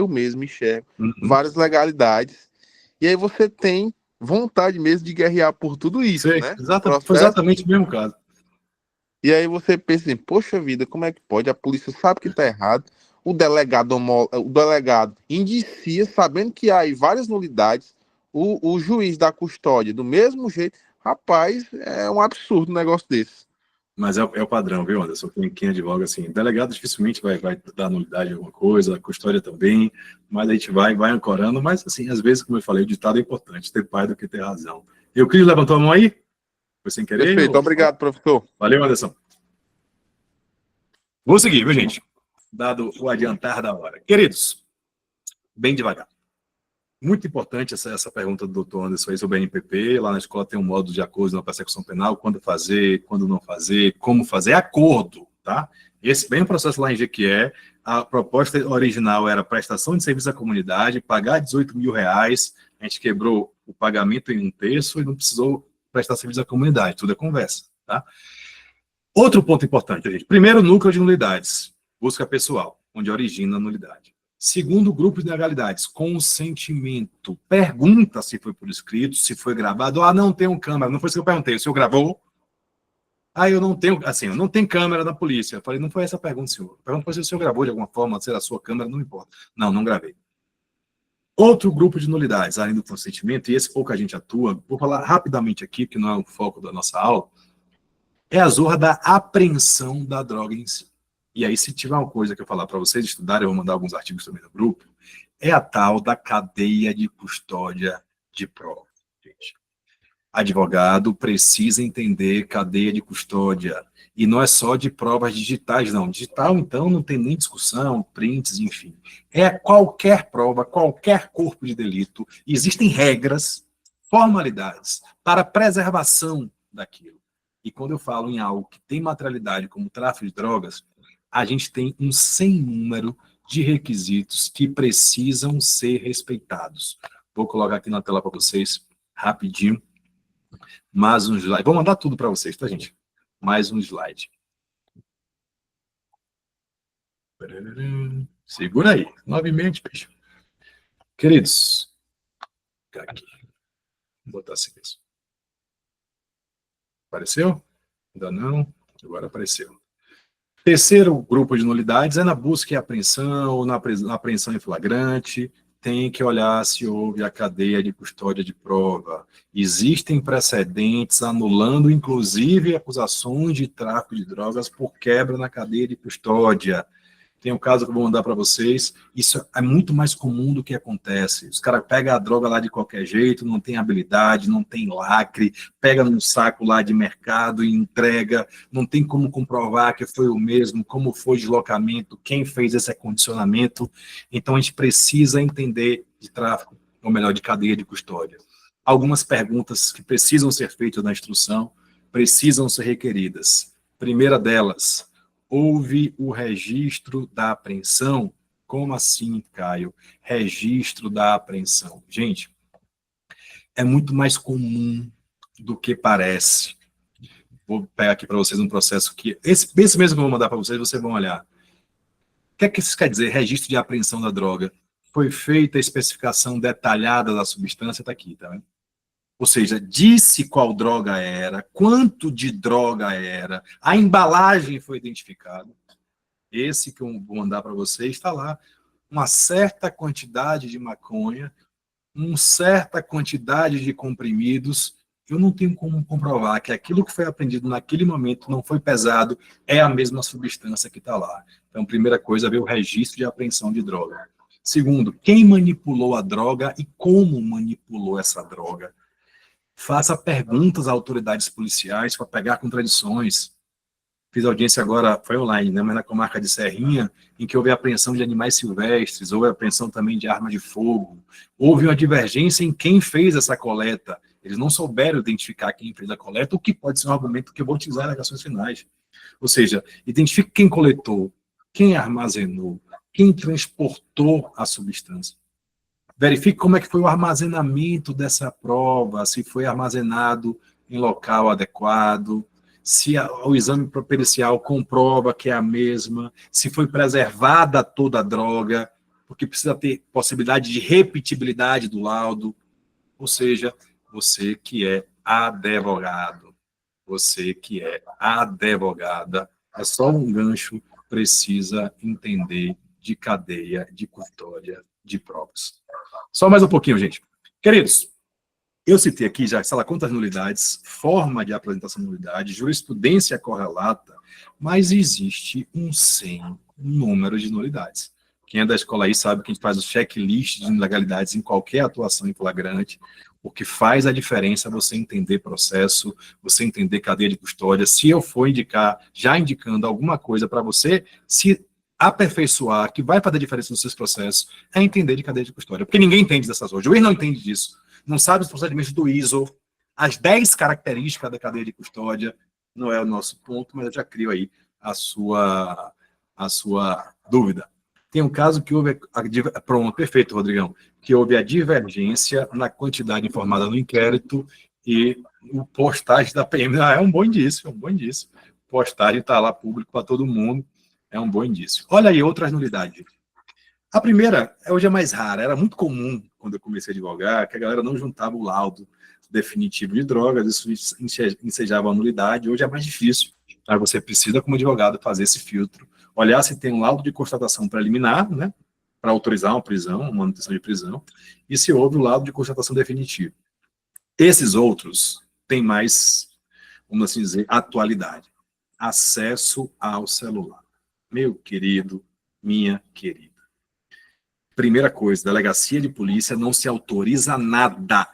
mesmo enxergo várias legalidades, e aí você tem vontade mesmo de guerrear por tudo isso, né? Foi exatamente o mesmo caso. E aí você pensa assim, poxa vida, como é que pode? A polícia sabe que tá errado, o delegado indicia, sabendo que há aí várias nulidades, o juiz da custódia do mesmo jeito. Rapaz, é um absurdo um negócio desse. Mas é o padrão, viu, Anderson? Quem advoga, assim, delegado dificilmente vai dar nulidade em alguma coisa, a custódia também, mas a gente vai ancorando, mas, assim, às vezes, como eu falei, o ditado é importante, ter pai do que ter razão. Euclides levantou a mão aí? Foi sem querer? Perfeito, obrigado, professor. Valeu, Anderson. Vou seguir, viu, gente? Dado o adiantar da hora. Queridos, bem devagar. Muito importante essa pergunta do doutor Anderson aí sobre a NPP. Lá na escola tem um modo de acordo na persecução penal, quando fazer, quando não fazer, como fazer, acordo, tá? Esse bem o processo lá em Jequié, a proposta original era prestação de serviço à comunidade, pagar 18 mil reais, a gente quebrou o pagamento em 1/3 e não precisou prestar serviço à comunidade, tudo é conversa, tá? Outro ponto importante, gente. Primeiro, núcleo de nulidades, busca pessoal, onde origina a nulidade. Segundo, grupo de ilegalidades, consentimento. Pergunta se foi por escrito, se foi gravado. Ah, não tenho câmera. Não foi isso que eu perguntei. O senhor gravou? Ah, eu não tenho, assim, eu não tenho câmera da polícia. Eu falei, não foi essa a pergunta, senhor. A pergunta foi se o senhor gravou de alguma forma, se era a sua câmera, não importa. Não, não gravei. Outro grupo de nulidades, além do consentimento, e esse pouco a gente atua, vou falar rapidamente aqui, que não é o foco da nossa aula, é a zorra da apreensão da droga em si. E aí, se tiver uma coisa que eu falar para vocês estudarem, eu vou mandar alguns artigos também no grupo, é a tal da cadeia de custódia de prova. Gente, advogado precisa entender cadeia de custódia. E não é só de provas digitais, não. Digital, então, não tem nem discussão, prints, enfim. É qualquer prova, qualquer corpo de delito. Existem regras, formalidades para preservação daquilo. E quando eu falo em algo que tem materialidade, como tráfico de drogas, a gente tem um sem número de requisitos que precisam ser respeitados. Vou colocar aqui na tela para vocês, rapidinho, mais um slide. Vou mandar tudo para vocês, tá, gente? Mais um slide. Segura aí, 9h30, peixe. Queridos, aqui. Vou botar assim mesmo. Apareceu? Ainda não? Agora apareceu. Terceiro grupo de nulidades é na busca e apreensão, ou na apreensão em flagrante. Tem que olhar se houve a cadeia de custódia de prova. Existem precedentes anulando, inclusive, acusações de tráfico de drogas por quebra na cadeia de custódia. Tem um caso que eu vou mandar para vocês. Isso é muito mais comum do que acontece. Os caras pegam a droga lá de qualquer jeito, não tem habilidade, não tem lacre, pega num saco lá de mercado e entrega, não tem como comprovar que foi o mesmo, como foi o deslocamento, quem fez esse acondicionamento. Então, a gente precisa entender de tráfico, ou melhor, de cadeia de custódia. Algumas perguntas que precisam ser feitas na instrução precisam ser requeridas. Primeira delas, houve o registro da apreensão? Como assim, Caio? Registro da apreensão. Gente, é muito mais comum do que parece. Vou pegar aqui para vocês um processo que... Esse mesmo que eu vou mandar para vocês, vocês vão olhar. O que é que isso quer dizer, registro de apreensão da droga? Foi feita a especificação detalhada da substância, está aqui, tá vendo? Ou seja, disse qual droga era, quanto de droga era, a embalagem foi identificada. esse que eu vou mandar para vocês, está lá uma certa quantidade de maconha, uma certa quantidade de comprimidos. Eu não tenho como comprovar que aquilo que foi apreendido naquele momento não foi pesado, é a mesma substância que está lá. Então, primeira coisa, ver o registro de apreensão de droga. Segundo, quem manipulou a droga e como manipulou essa droga. Faça perguntas às autoridades policiais para pegar contradições. Fiz audiência agora, foi online, né, mas na comarca de Serrinha, em que houve apreensão de animais silvestres, houve apreensão também de arma de fogo, houve uma divergência em quem fez essa coleta. Eles não souberam identificar quem fez a coleta, o que pode ser um argumento que eu vou utilizar em alegações finais. Ou seja, identifique quem coletou, quem armazenou, quem transportou a substância. Verifique como é que foi o armazenamento dessa prova, se foi armazenado em local adequado, se o exame pericial comprova que é a mesma, se foi preservada toda a droga, porque precisa ter possibilidade de repetibilidade do laudo. Ou seja, você que é advogado, você que é advogada, é só um gancho, precisa entender de cadeia, de custódia, de provas. Só mais um pouquinho, gente. Queridos, eu citei aqui já, sei lá, quantas nulidades, forma de apresentação de nulidade, jurisprudência correlata, mas existe um número de nulidades. Quem é da escola aí sabe que a gente faz o checklist de ilegalidades em qualquer atuação em flagrante. O que faz a diferença é você entender processo, você entender cadeia de custódia. Se eu for indicar, já indicando alguma coisa para você, se aperfeiçoar, que vai fazer diferença nos seus processos, é entender de cadeia de custódia. Porque ninguém entende dessas coisas. O juiz não entende disso. Não sabe os procedimentos do ISO, as 10 características da cadeia de custódia. Não é o nosso ponto, mas eu já crio aí a sua dúvida. Tem um caso que houve... Pronto, perfeito, Rodrigão. Que houve a divergência na quantidade informada no inquérito e o postagem da PM. É um bom indício, é um bom indício. Postagem está lá público para todo mundo. É um bom indício. Olha aí outras nulidades. A primeira, hoje é mais rara. Era muito comum, quando eu comecei a advogar, que a galera não juntava o laudo definitivo de drogas, isso ensejava a nulidade. Hoje é mais difícil. Aí você precisa, como advogado, fazer esse filtro, olhar se tem um laudo de constatação preliminar, né, para autorizar uma prisão, uma manutenção de prisão, e se houve o laudo de constatação definitivo. Esses outros têm mais, vamos assim dizer, atualidade. Acesso ao celular. Meu querido, minha querida. Primeira coisa, delegacia de polícia não se autoriza nada.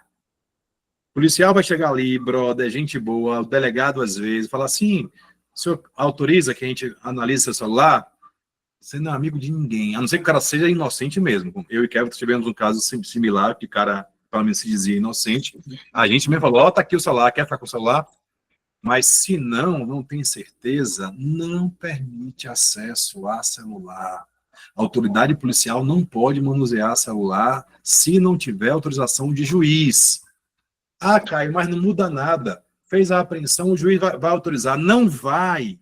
O policial vai chegar ali, brother, gente boa, o delegado às vezes, fala assim, o senhor autoriza que a gente analise seu celular? Você não é amigo de ninguém, a não ser que o cara seja inocente mesmo. Eu e Kevin tivemos um caso similar, que o cara, para mim, se dizia inocente. A gente mesmo falou, ó, tá aqui o celular, quer ficar com o celular? Mas se não tem certeza, não permite acesso a celular. A autoridade policial não pode manusear celular se não tiver autorização de juiz. Ah, Caio, mas não muda nada. Fez a apreensão, o juiz vai autorizar. Não vai.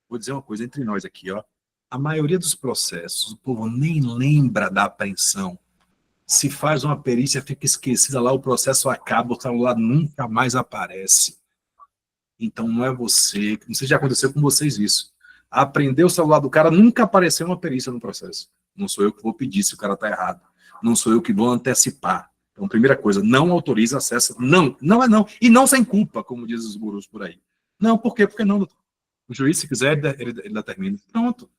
Vou dizer uma coisa entre nós aqui, ó. A maioria dos processos, o povo nem lembra da apreensão. Se faz uma perícia, fica esquecida lá, o processo acaba, o celular nunca mais aparece. Então não é você, não sei se já aconteceu com vocês isso. Apreender o celular do cara, nunca apareceu uma perícia no processo. Não sou eu que vou pedir se o cara está errado. Não sou eu que vou antecipar. Então, primeira coisa, não autoriza acesso. Não é não. E não sem culpa, como dizem os gurus por aí. Não, por quê? Porque não, doutor. O juiz, se quiser, ele determina. Pronto.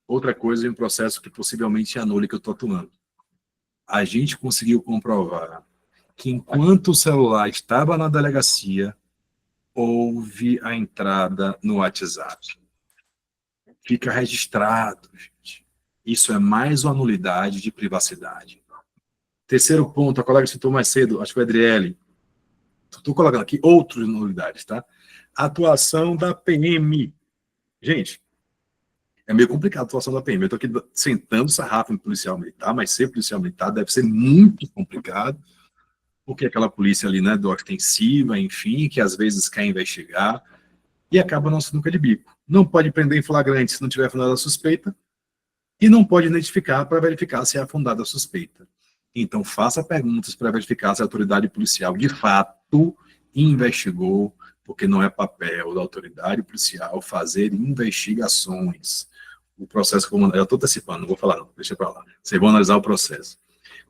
Outra coisa, um processo que possivelmente anule que eu estou atuando. A gente conseguiu comprovar que enquanto o celular estava na delegacia, houve a entrada no WhatsApp. Fica registrado, gente. Isso é mais uma nulidade de privacidade. Terceiro ponto, a colega citou mais cedo, acho que foi a Adriele. Estou colocando aqui outras nulidades, tá? Atuação da PM. Gente, é meio complicado a atuação da PM. Eu estou aqui sentando sarrafo em policial militar, mas ser policial militar deve ser muito complicado, porque aquela polícia ali, né, do ostensiva, enfim, que às vezes quer investigar, e acaba não sendo nunca de bico. Não pode prender em flagrante se não tiver fundada a suspeita, e não pode identificar para verificar se é fundada a suspeita. Então, faça perguntas para verificar se a autoridade policial, de fato, investigou, porque não é papel da autoridade policial fazer investigações. O processo, como eu estou antecipando, não vou falar não, deixa para lá. Vocês vão analisar o processo.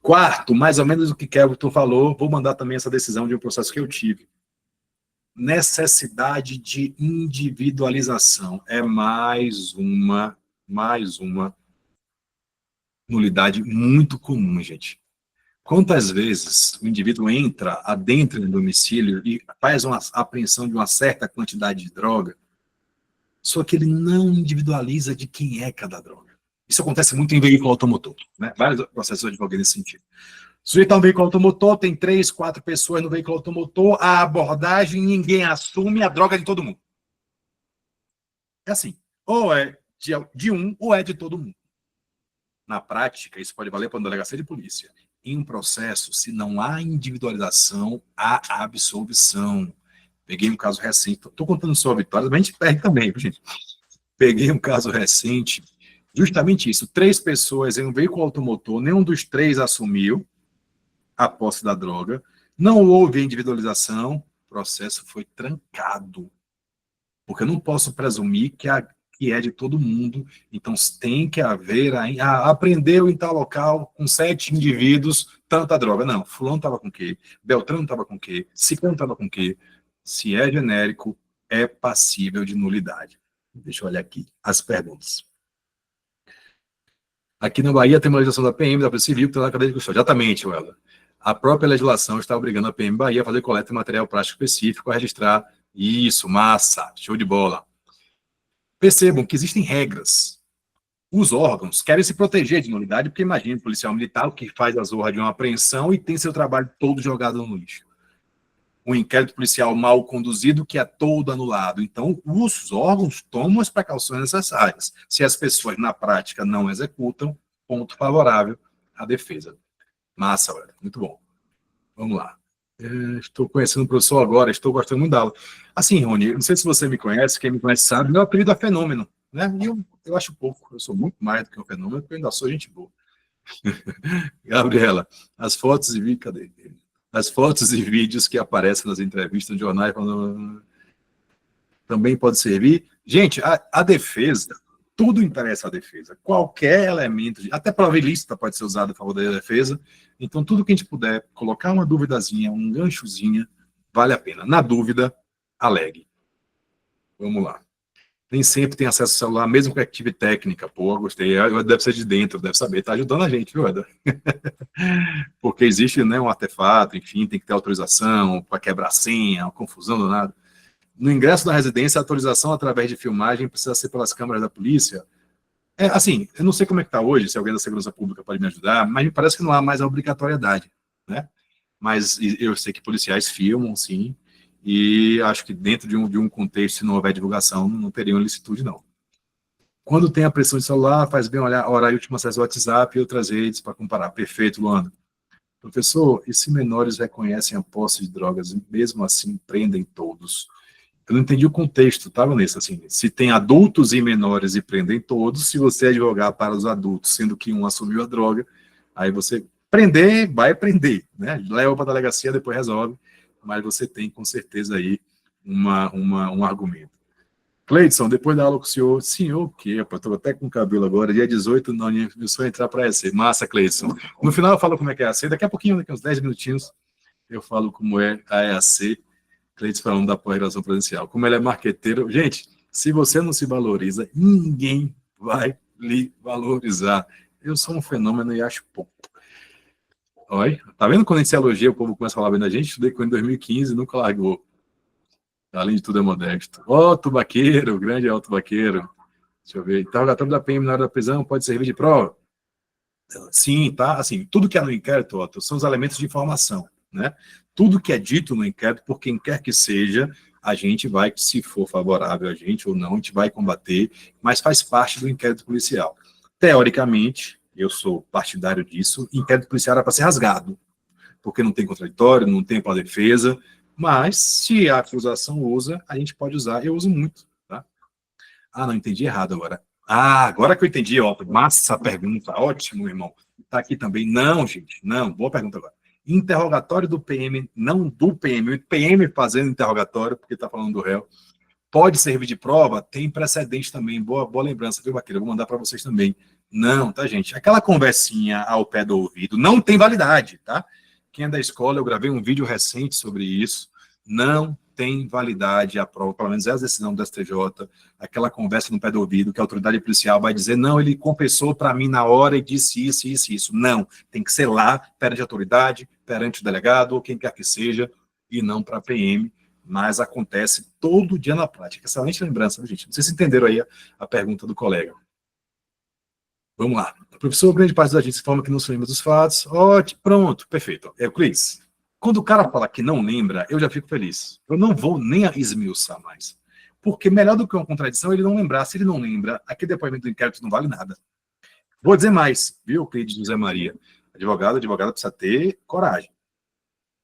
Quarto, mais ou menos o que Kelvin falou, vou mandar também essa decisão de um processo que eu tive. Necessidade de individualização é mais uma nulidade muito comum, gente. Quantas vezes o indivíduo adentra no domicílio e faz uma apreensão de uma certa quantidade de droga, só que ele não individualiza de quem é cada droga. Isso acontece muito em veículo automotor, né? Vários processos de advogados nesse sentido. O sujeito está no veículo automotor, tem 3, 4 pessoas no veículo automotor, a abordagem, ninguém assume a droga de todo mundo. É assim, ou é de um, ou é de todo mundo. Na prática, isso pode valer para uma delegacia de polícia. Em um processo, se não há individualização, há absolvição. Peguei um caso recente, estou contando só vitórias, mas a gente perde também, gente. Peguei um caso recente, justamente isso, 3 pessoas em um veículo automotor, nenhum dos 3 assumiu a posse da droga, não houve individualização, o processo foi trancado. Porque eu não posso presumir que é de todo mundo, então tem que haver, apreendeu em tal local, com 7 indivíduos, tanta droga. Não, fulano estava com o quê? Beltrano estava com o quê? Ciclano estava com o quê? Se é genérico, é passível de nulidade. Deixa eu olhar aqui as perguntas. Aqui na Bahia tem uma legislação da PM, da Polícia Civil, que está na cadeia de custódia. Exatamente, Welder. A própria legislação está obrigando a PM Bahia a fazer coleta de material plástico específico, a registrar. Isso, massa, show de bola. Percebam que existem regras. Os órgãos querem se proteger de nulidade, porque imagina o policial militar que faz a zorra de uma apreensão e tem seu trabalho todo jogado no lixo. Um inquérito policial mal conduzido que é todo anulado. Então, os órgãos tomam as precauções necessárias. Se as pessoas, na prática, não executam, ponto favorável à defesa. Massa, velho. Muito bom. Vamos lá. Estou conhecendo o professor agora, estou gostando muito da aula. Assim, Rony, não sei se você me conhece, quem me conhece sabe, meu apelido é Fenômeno, né? E eu acho pouco, eu sou muito mais do que um fenômeno, porque eu ainda sou gente boa. Gabriela, as fotos e vídeos, cadê? As fotos e vídeos que aparecem nas entrevistas, nos jornais, também pode servir. Gente, a defesa, tudo interessa à defesa. Qualquer elemento, até prova ilícita pode ser usado a favor da defesa. Então, tudo que a gente puder colocar uma duvidazinha, um ganchozinho, vale a pena. Na dúvida, alegue. Vamos lá. Nem sempre tem acesso ao celular, mesmo com a Active Técnica. Pô, gostei. Deve ser de dentro, deve saber. Está ajudando a gente, viu, Eda? Porque existe, né, um artefato, enfim, tem que ter autorização para quebrar a senha, uma confusão do nada. No ingresso da residência, a autorização através de filmagem precisa ser pelas câmeras da polícia. Assim, eu não sei como é que está hoje, se alguém da segurança pública pode me ajudar, mas me parece que não há mais a obrigatoriedade, né? Mas eu sei que policiais filmam, sim, e acho que dentro de um contexto, se não houver divulgação, não teria uma ilicitude, não. Quando tem a pressão de celular, faz bem olhar horário de último acesso ao WhatsApp e outras redes para comparar. Perfeito, Luana. Professor, e se menores reconhecem a posse de drogas e mesmo assim prendem todos? Eu não entendi o contexto, tá, Vanessa? Assim, se tem adultos e menores e prendem todos, se você advogar para os adultos, sendo que um assumiu a droga, aí você prender, vai prender, né? Leva para a delegacia, depois resolve, mas você tem com certeza aí um argumento. Cleidson, depois da aula com o senhor o quê? Eu estou até com o cabelo agora, dia 18, não, meu sonho é entrar para a EAC. Massa, Cleidson. No final eu falo como é que é a EAC, daqui a pouquinho, daqui a uns 10 minutinhos, eu falo como é a EAC. Cleiton falando da pós-graduação presencial. Como ele é marqueteiro, gente, se você não se valoriza, ninguém vai lhe valorizar. Eu sou um fenômeno e acho pouco. Olha, tá vendo quando a gente se elogia, o povo começa a falar bem da gente? Estudei com ele em 2015 e nunca largou. Além de tudo é modesto. Tubaqueiro, grande Tubaqueiro. Deixa eu ver. Interrogatório da PM na hora da prisão pode servir de prova? Sim, tá? Assim, tudo que é no inquérito, são os elementos de informação, né? Tudo que é dito no inquérito, por quem quer que seja, a gente vai, se for favorável a gente ou não, a gente vai combater, mas faz parte do inquérito policial. Teoricamente, eu sou partidário disso, inquérito policial era para ser rasgado, porque não tem contraditório, não tem para defesa, mas se a acusação usa, a gente pode usar, eu uso muito, tá? Não, entendi errado agora. Agora que eu entendi, massa pergunta, ótimo, irmão. Tá aqui também. Não, gente, não, boa pergunta agora. interrogatório do PM, não do PM, o PM fazendo interrogatório, porque está falando do réu, pode servir de prova, tem precedente também, boa lembrança, viu, Vaqueiro? Eu vou mandar para vocês também. Não, tá, gente? Aquela conversinha ao pé do ouvido não tem validade, tá? Quem é da escola, eu gravei um vídeo recente sobre isso, não tem validade a prova, pelo menos é a decisão do STJ, aquela conversa no pé do ouvido, que a autoridade policial vai dizer, não, ele confessou para mim na hora e disse isso, isso, isso. Não, tem que ser lá, perante a autoridade, perante o delegado, ou quem quer que seja, e não para a PM, mas acontece todo dia na prática. Excelente lembrança, gente. Não sei se entenderam aí a pergunta do colega. Vamos lá. Professor, grande parte da gente se informa que não se lembra dos fatos. Ótimo, pronto, perfeito. Euclides, quando o cara fala que não lembra, eu já fico feliz. Eu não vou nem esmiuçar mais. Porque melhor do que uma contradição, ele não lembrar. Se ele não lembra, aquele depoimento do inquérito não vale nada. Vou dizer mais, viu, Euclides José Maria? Advogada precisa ter coragem.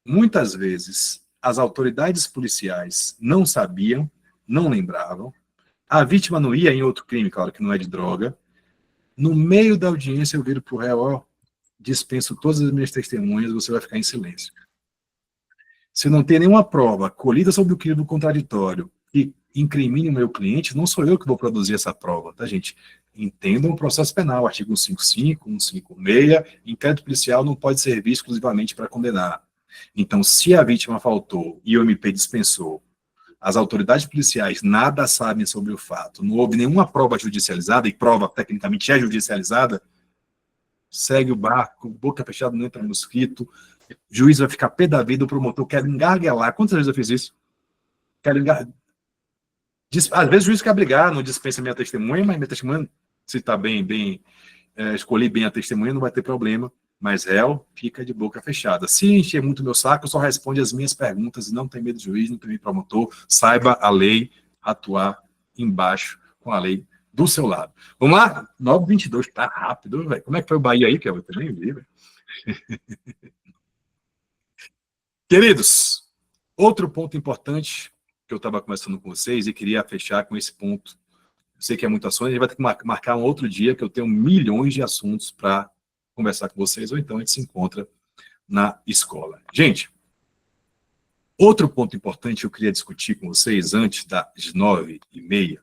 Muitas vezes, as autoridades policiais não sabiam, não lembravam. A vítima não ia em outro crime, claro que não é de droga. No meio da audiência, eu viro para o réu, ó, dispenso todas as minhas testemunhas, você vai ficar em silêncio. Se não tem nenhuma prova colhida sobre o crime contraditório que incrimine o meu cliente, não sou eu que vou produzir essa prova, tá, gente? Entendam o processo penal, artigo 155, 156, inquérito policial não pode servir exclusivamente para condenar. Então, se a vítima faltou e o MP dispensou, as autoridades policiais nada sabem sobre o fato, não houve nenhuma prova judicializada, e prova tecnicamente é judicializada, segue o barco, boca fechada, não entra mosquito, o juiz vai ficar pé da vida, o promotor quer engarguelar. Quantas vezes eu fiz isso? Às vezes o juiz quer brigar, não dispensa minha testemunha, mas minha testemunha, se está escolhi bem a testemunha, não vai ter problema, mas réu fica de boca fechada. Se encher muito meu saco, só responde as minhas perguntas e não tem medo de juiz, não tem medo de promotor, saiba a lei, atuar embaixo com a lei do seu lado. Vamos lá? 9h22, tá rápido, velho. Como é que foi o Bahia aí, que eu nem vi, velho? Queridos, outro ponto importante que eu estava conversando com vocês e queria fechar com esse ponto. Eu sei que é muito assunto, a gente vai ter que marcar um outro dia, que eu tenho milhões de assuntos para conversar com vocês, ou então a gente se encontra na escola. Gente, outro ponto importante que eu queria discutir com vocês antes das 9h30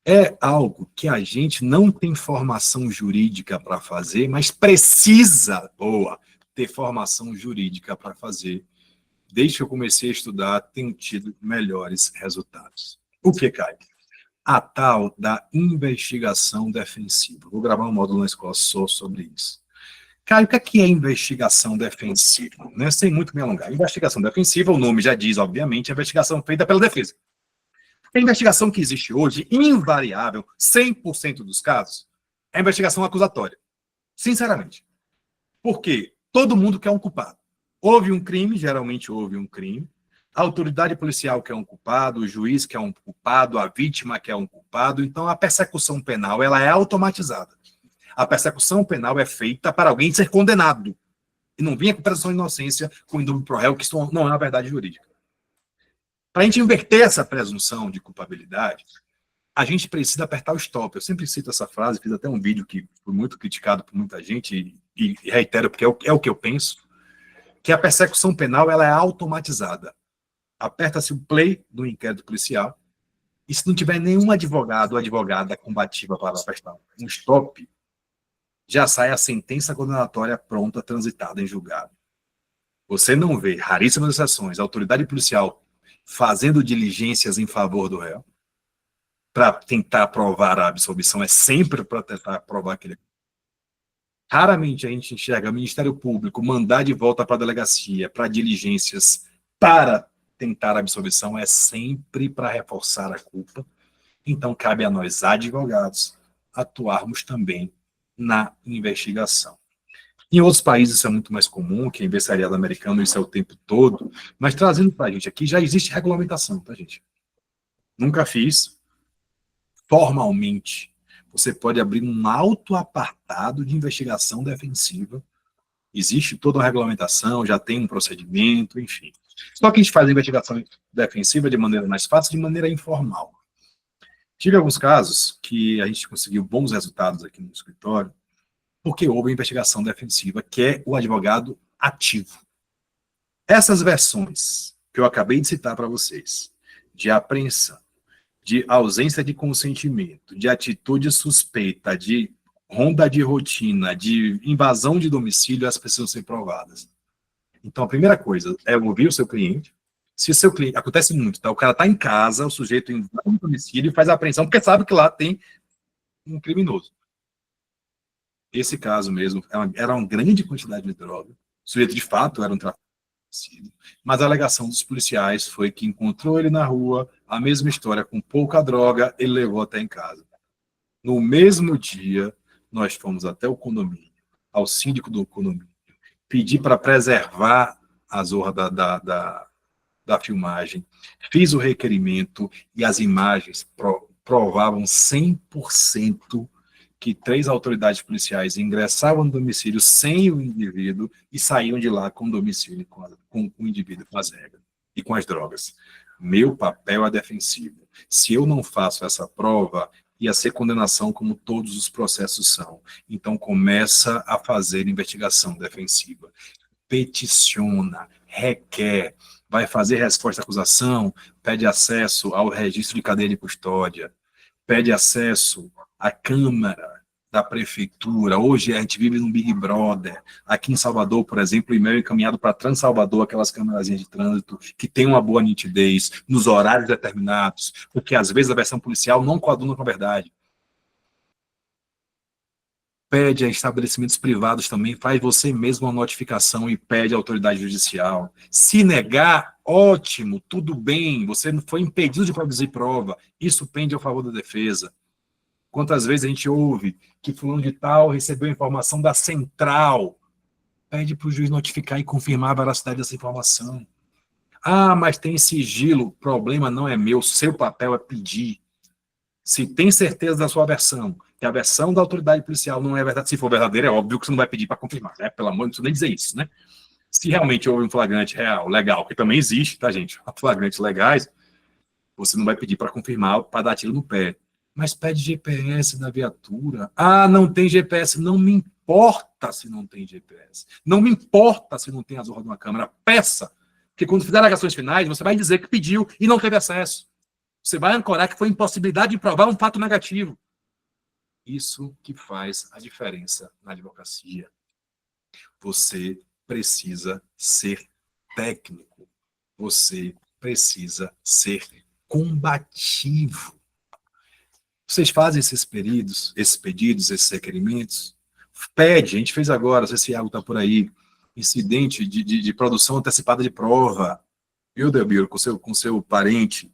é algo que a gente não tem formação jurídica para fazer, mas precisa, ter formação jurídica para fazer. Desde que eu comecei a estudar, tenho tido melhores resultados. O que, Caio? A tal da investigação defensiva. Vou gravar um módulo na escola só sobre isso. Caio, o que é investigação defensiva? Né? Sem muito me alongar. Investigação defensiva, o nome já diz, obviamente, é a investigação feita pela defesa. A investigação que existe hoje, invariável, 100% dos casos, é a investigação acusatória. Sinceramente. Por quê? Todo mundo quer um culpado. Houve um crime, geralmente houve um crime, a autoridade policial quer um culpado, o juiz quer um culpado, a vítima quer um culpado, então a persecução penal ela é automatizada. A persecução penal é feita para alguém ser condenado. E não vinha com presunção de inocência com indúbio pro réu, que isso não é uma verdade jurídica. Para a gente inverter essa presunção de culpabilidade, a gente precisa apertar o stop. Eu sempre cito essa frase, fiz até um vídeo que foi muito criticado por muita gente, e reitero porque é o que eu penso, que a persecução penal ela é automatizada. Aperta-se o play do inquérito policial, e se não tiver nenhum advogado ou advogada combativa para apertar um stop, já sai a sentença condenatória pronta, transitada em julgado. Você não vê, raríssimas exceções, a autoridade policial fazendo diligências em favor do réu, para tentar provar a absolvição, é sempre para tentar provar aquele. Raramente a gente enxerga o Ministério Público mandar de volta para a delegacia, para diligências, para tentar a absolvição, é sempre para reforçar a culpa. Então, cabe a nós, advogados, atuarmos também na investigação. Em outros países isso é muito mais comum, que é empresariado americano, isso é o tempo todo, mas trazendo para a gente aqui, já existe regulamentação, tá, gente? Nunca fiz. Formalmente, você pode abrir um autoapartado de investigação defensiva. Existe toda uma regulamentação, já tem um procedimento, enfim. Só que a gente faz a investigação defensiva de maneira mais fácil, de maneira informal. Tive alguns casos que a gente conseguiu bons resultados aqui no escritório, porque houve investigação defensiva, que é o advogado ativo. Essas versões que eu acabei de citar para vocês, de apreensão, de ausência de consentimento, de atitude suspeita, de ronda de rotina, de invasão de domicílio, elas precisam ser provadas. Então, a primeira coisa é ouvir o seu cliente. Se o seu cliente... Acontece muito, tá? O cara está em casa, o sujeito invade o domicílio e faz a apreensão porque sabe que lá tem um criminoso. Esse caso mesmo era uma grande quantidade de droga. O sujeito, de fato, era um traficante. Mas a alegação dos policiais foi que encontrou ele na rua, a mesma história, com pouca droga, ele levou até em casa. No mesmo dia, nós fomos até o condomínio, ao síndico do condomínio, pedir para preservar a zorra da filmagem, fiz o requerimento e as imagens provavam 100% que 3 autoridades policiais ingressavam no domicílio sem o indivíduo e saíam de lá com o domicílio, com o indivíduo, com as regras e com as drogas. Meu papel é defensivo. Se eu não faço essa prova, ia ser condenação como todos os processos são. Então, começa a fazer investigação defensiva. Peticiona, requer, vai fazer resposta à acusação, pede acesso ao registro de cadeia de custódia, pede acesso à Câmara da Prefeitura. Hoje a gente vive num Big Brother. Aqui em Salvador, por exemplo, o e-mail encaminhado para Transalvador, aquelas câmerazinhas de trânsito que tem uma boa nitidez, nos horários determinados, porque às vezes a versão policial não coaduna com a verdade. Pede a estabelecimentos privados também, faz você mesmo uma notificação e pede à autoridade judicial. Se negar, ótimo, tudo bem, você não foi impedido de produzir prova, isso pende ao favor da defesa. Quantas vezes a gente ouve que fulano de tal recebeu informação da central, pede para o juiz notificar e confirmar a veracidade dessa informação. Ah, mas tem sigilo, o problema não é meu, seu papel é pedir. Se tem certeza da sua versão, que a versão da autoridade policial não é verdade, se for verdadeira, é óbvio que você não vai pedir para confirmar, né? Pelo amor de Deus, não preciso nem dizer isso, né? Se realmente houve um flagrante real, legal, que também existe, tá, gente? Flagrantes legais, você não vai pedir para confirmar, para dar tiro no pé. Mas pede GPS da viatura. Ah, não tem GPS. Não me importa se não tem GPS. Não me importa se não tem a zorra de uma câmera. Peça. Porque quando fizer alegações finais, você vai dizer que pediu e não teve acesso. Você vai ancorar que foi impossibilidade de provar um fato negativo. Isso que faz a diferença na advocacia. Você precisa ser técnico. Você precisa ser combativo. Vocês fazem esses pedidos, esses requerimentos? Pede, a gente fez agora, não sei se Iago está por aí, incidente de produção antecipada de prova. Viu, Delbiro, com seu parente.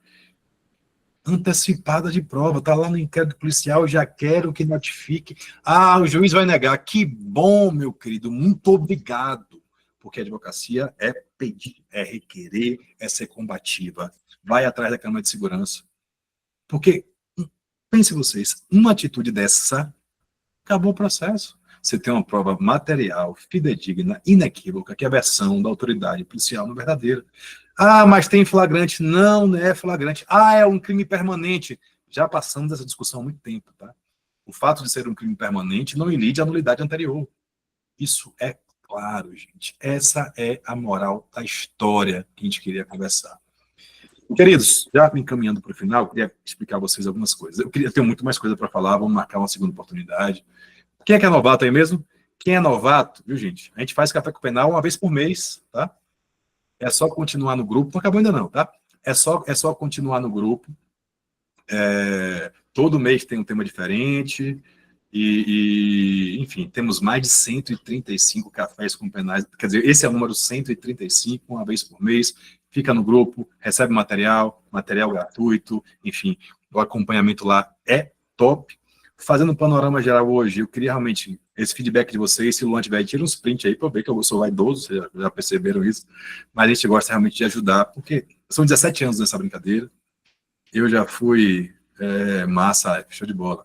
Antecipada de prova, está lá no inquérito policial, já quero que notifique. Ah, o juiz vai negar. Que bom, meu querido, muito obrigado. Porque a advocacia é pedir, é requerer, é ser combativa. Vai atrás da Câmara de Segurança. Porque, pense vocês, uma atitude dessa, acabou o processo. Você tem uma prova material, fidedigna, inequívoca, que a versão da autoridade policial não é verdadeira. Ah, mas tem flagrante. Não é flagrante. Ah, é um crime permanente. Já passamos dessa discussão há muito tempo, tá? O fato de ser um crime permanente não ilide a nulidade anterior. Isso é claro, gente. Essa é a moral da história que a gente queria conversar. Queridos, já me encaminhando para o final, queria explicar a vocês algumas coisas. Eu tenho muito mais coisa para falar, vamos marcar uma segunda oportunidade. Quem é que é novato aí mesmo? Quem é novato, viu, gente? A gente faz café com penal uma vez por mês, tá? É só continuar no grupo, não acabou ainda não, tá? É só continuar no grupo. Todo mês tem um tema diferente. Enfim, temos mais de 135 cafés com penais. Quer dizer, esse é o número 135, uma vez por mês. Fica no grupo, recebe material gratuito. Enfim, o acompanhamento lá é top. Fazendo um panorama geral hoje, eu queria realmente esse feedback de vocês. Se o Luan tiver, tira uns print aí para eu ver que eu sou vaidoso, vocês já perceberam isso. Mas a gente gosta realmente de ajudar, porque são 17 anos nessa brincadeira. Eu já fui massa, show de bola.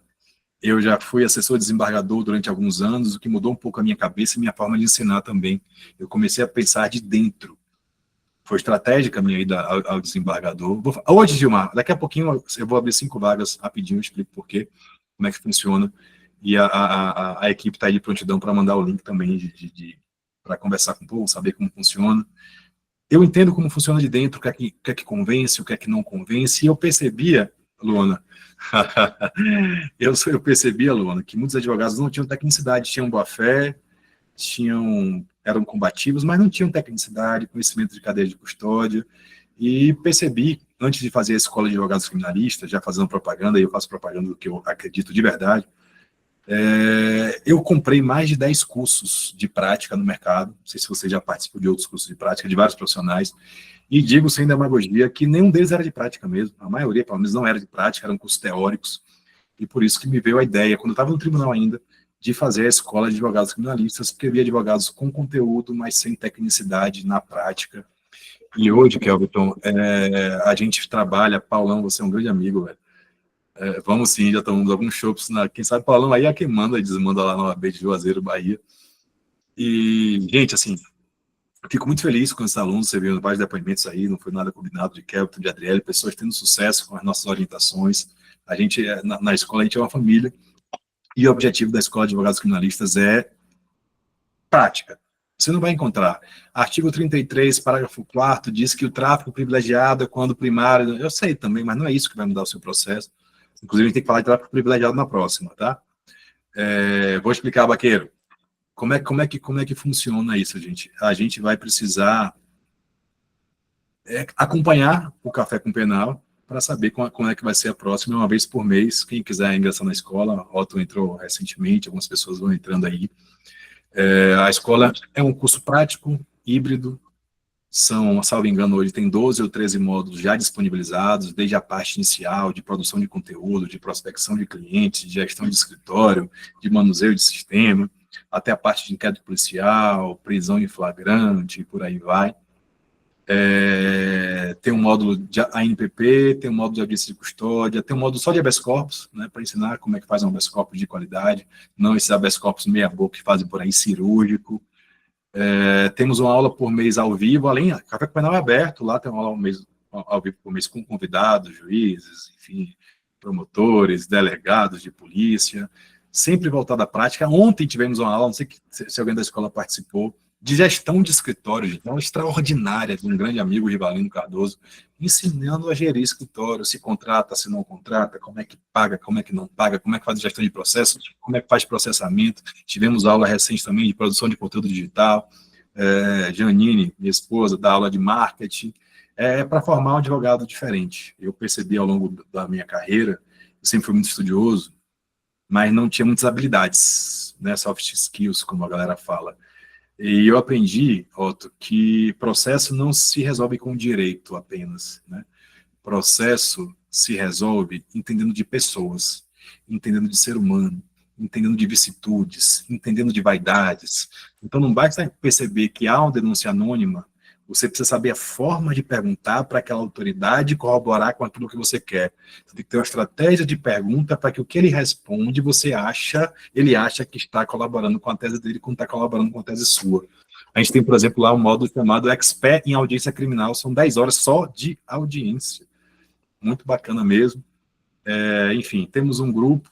Eu já fui assessor desembargador durante alguns anos, o que mudou um pouco a minha cabeça e minha forma de ensinar também. Eu comecei a pensar de dentro. Foi estratégica a minha ida ao desembargador. Hoje, Gilmar, daqui a pouquinho eu vou abrir 5 vagas rapidinho, eu explico por quê, como é que funciona. E a equipe está aí de prontidão para mandar o link também para conversar com o povo, saber como funciona. Eu entendo como funciona de dentro, o que é que convence, o que é que não convence, e eu percebia, Luana, eu percebia, Luana, que muitos advogados não tinham tecnicidade, tinham boa-fé, eram combativos, mas não tinham tecnicidade, conhecimento de cadeia de custódia, e percebi, antes de fazer a escola de advogados criminalistas, já fazendo propaganda, e eu faço propaganda do que eu acredito de verdade, eu comprei mais de 10 cursos de prática no mercado, não sei se você já participou de outros cursos de prática, de vários profissionais, e digo sem demagogia que nenhum deles era de prática mesmo, a maioria, pelo menos, não era de prática, eram cursos teóricos, e por isso que me veio a ideia, quando eu estava no tribunal ainda, de fazer a escola de advogados criminalistas, porque havia advogados com conteúdo, mas sem tecnicidade na prática. E hoje, Kelvin, a gente trabalha, Paulão, você é um grande amigo, velho. Vamos sim, já tomamos alguns chopps, quem sabe Paulão aí é quem manda e desmanda lá no AB de Juazeiro, Bahia. E, gente, assim, fico muito feliz com esses alunos, você viu vários depoimentos aí, não foi nada combinado de Kelvin, de Adriele, pessoas tendo sucesso com as nossas orientações. A gente, na escola, a gente é uma família, e o objetivo da Escola de Advogados Criminalistas é prática. Você não vai encontrar. Artigo 33, parágrafo 4º, diz que o tráfico privilegiado é quando o primário... Eu sei também, mas não é isso que vai mudar o seu processo. Inclusive, a gente tem que falar de tráfico privilegiado na próxima, tá? Vou explicar, Baqueiro. Como é que funciona isso, gente? A gente vai precisar acompanhar o Café com Penal para saber como é que vai ser a próxima, uma vez por mês. Quem quiser ingressar na escola, Otto entrou recentemente, algumas pessoas vão entrando aí. A escola é um curso prático, híbrido, salvo engano, hoje tem 12 ou 13 módulos já disponibilizados, desde a parte inicial de produção de conteúdo, de prospecção de clientes, de gestão de escritório, de manuseio de sistema, até a parte de inquérito policial, prisão em flagrante, e por aí vai. Tem um módulo de ANPP, tem um módulo de audiência de custódia, tem um módulo só de habeas corpus, né, para ensinar como é que faz um habeas corpus de qualidade, não esses habeas corpus meia-boca que fazem por aí cirúrgico. Temos uma aula por mês ao vivo, além, o Café com Penal é aberto, lá tem uma aula ao vivo por mês com convidados, juízes, enfim, promotores, delegados de polícia, sempre voltada à prática. Ontem tivemos uma aula, não sei se alguém da escola participou, de gestão de escritório, gente, uma extraordinária, de um grande amigo, Rivalino Cardoso, ensinando a gerir escritório, se contrata, se não contrata, como é que paga, como é que não paga, como é que faz gestão de processo, como é que faz processamento. Tivemos aula recente também de produção de conteúdo digital, Janine, minha esposa, dá aula de marketing, para formar um advogado diferente. Eu percebi ao longo da minha carreira, eu sempre fui muito estudioso, mas não tinha muitas habilidades, né, soft skills, como a galera fala. E eu aprendi, Otto, que processo não se resolve com direito apenas, né? Processo se resolve entendendo de pessoas, entendendo de ser humano, entendendo de vicissitudes, entendendo de vaidades. Então não basta perceber que há uma denúncia anônima, você precisa saber a forma de perguntar para aquela autoridade corroborar com aquilo que você quer. Você tem que ter uma estratégia de pergunta para que o que ele responde, ele acha que está colaborando com a tese dele, quando está colaborando com a tese sua. A gente tem, por exemplo, lá um módulo chamado Expert em Audiência Criminal, são 10 horas só de audiência. Muito bacana mesmo. Enfim, temos um grupo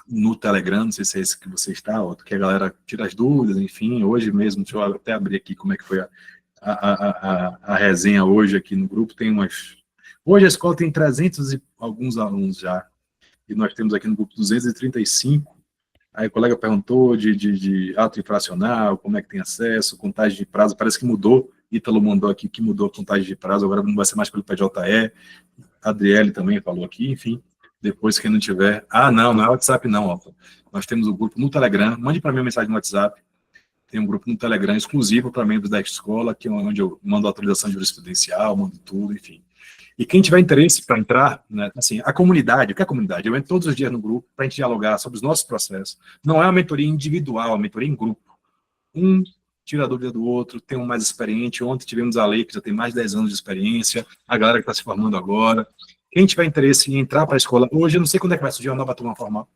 no Telegram, não sei se é esse que você está, Otto, que a galera tira as dúvidas, enfim, hoje mesmo, deixa eu até abrir aqui como é que foi a resenha hoje aqui no grupo. Hoje a escola tem 300 e alguns alunos já, e nós temos aqui no grupo 235. Aí o colega perguntou de ato infracional, como é que tem acesso, contagem de prazo, parece que mudou. Ítalo mandou aqui que mudou a contagem de prazo, agora não vai ser mais pelo PJE. A Adriele também falou aqui, enfim. Depois, quem não tiver... não é WhatsApp não, ó. Nós temos o grupo no Telegram, mande para mim uma mensagem no WhatsApp. Tem um grupo no Telegram exclusivo para membros da escola, que é onde eu mando autorização jurisprudencial, mando tudo, enfim. E quem tiver interesse para entrar, né, assim, a comunidade, o que é a comunidade? Eu entro todos os dias no grupo para a gente dialogar sobre os nossos processos. Não é uma mentoria individual, é uma mentoria em grupo. Um tira a dúvida do outro, tem um mais experiente. Ontem tivemos a Lei, que já tem mais de 10 anos de experiência, a galera que está se formando agora. Quem tiver interesse em entrar para a escola, hoje eu não sei quando é que vai surgir uma nova turma formal.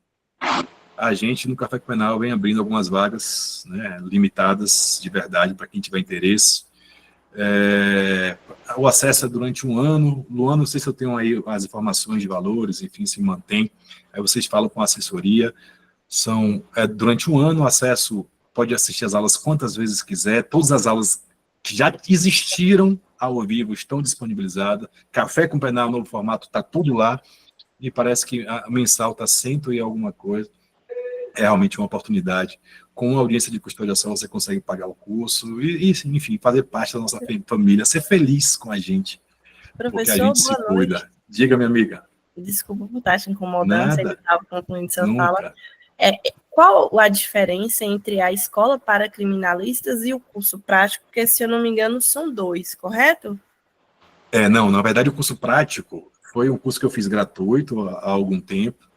A gente, no Café com Penal, vem abrindo algumas vagas, né, limitadas de verdade, para quem tiver interesse. O acesso é durante um ano. Luana, não sei se eu tenho aí as informações de valores, enfim, se mantém. Aí vocês falam com a assessoria. Durante um ano, o acesso pode assistir as aulas quantas vezes quiser, todas as aulas que já existiram ao vivo estão disponibilizadas, Café com Penal, novo formato, está tudo lá, e parece que a mensal está 100 e alguma coisa, é realmente uma oportunidade. Com a audiência de custodiação, você consegue pagar o curso, e enfim, fazer parte da nossa família, ser feliz com a gente, porque a gente se cuida. Diga, minha amiga. Desculpa por estar te incomodando, você estava concluindo sua fala. Qual a diferença entre a escola para criminalistas e o curso prático? Porque, se eu não me engano, são 2, correto? Não, na verdade, o curso prático foi um curso que eu fiz gratuito há algum tempo,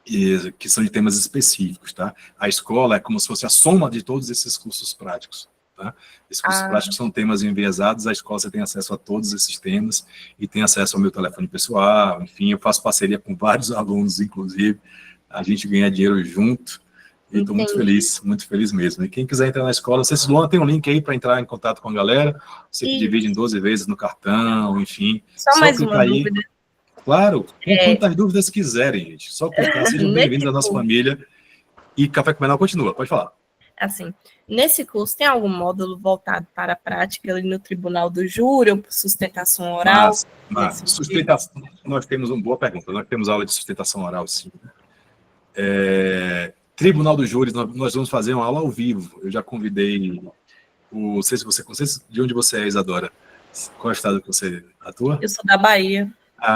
que são de temas específicos, tá? A escola é como se fosse a soma de todos esses cursos práticos, tá? Esses cursos práticos são temas enviesados, a escola você tem acesso a todos esses temas e tem acesso ao meu telefone pessoal, enfim, eu faço parceria com vários alunos, inclusive, a gente ganha dinheiro junto, e estou muito feliz mesmo. E quem quiser entrar na escola, não sei se Luana tem um link aí para entrar em contato com a galera, você que divide em 12 vezes no cartão, enfim. Só mais uma dúvida. Claro, com quantas dúvidas quiserem, gente. Só clicar, sejam bem-vindos à nossa família. E Café com Penal continua, pode falar. Assim, nesse curso tem algum módulo voltado para a prática ali no tribunal do júri, ou sustentação oral? Mas sustentação, nós temos uma boa pergunta, nós temos aula de sustentação oral, sim. Tribunal do júri, nós vamos fazer uma aula ao vivo. Eu já convidei, não sei se você, de onde você é, Isadora? Qual é o estado que você atua? Eu sou da Bahia.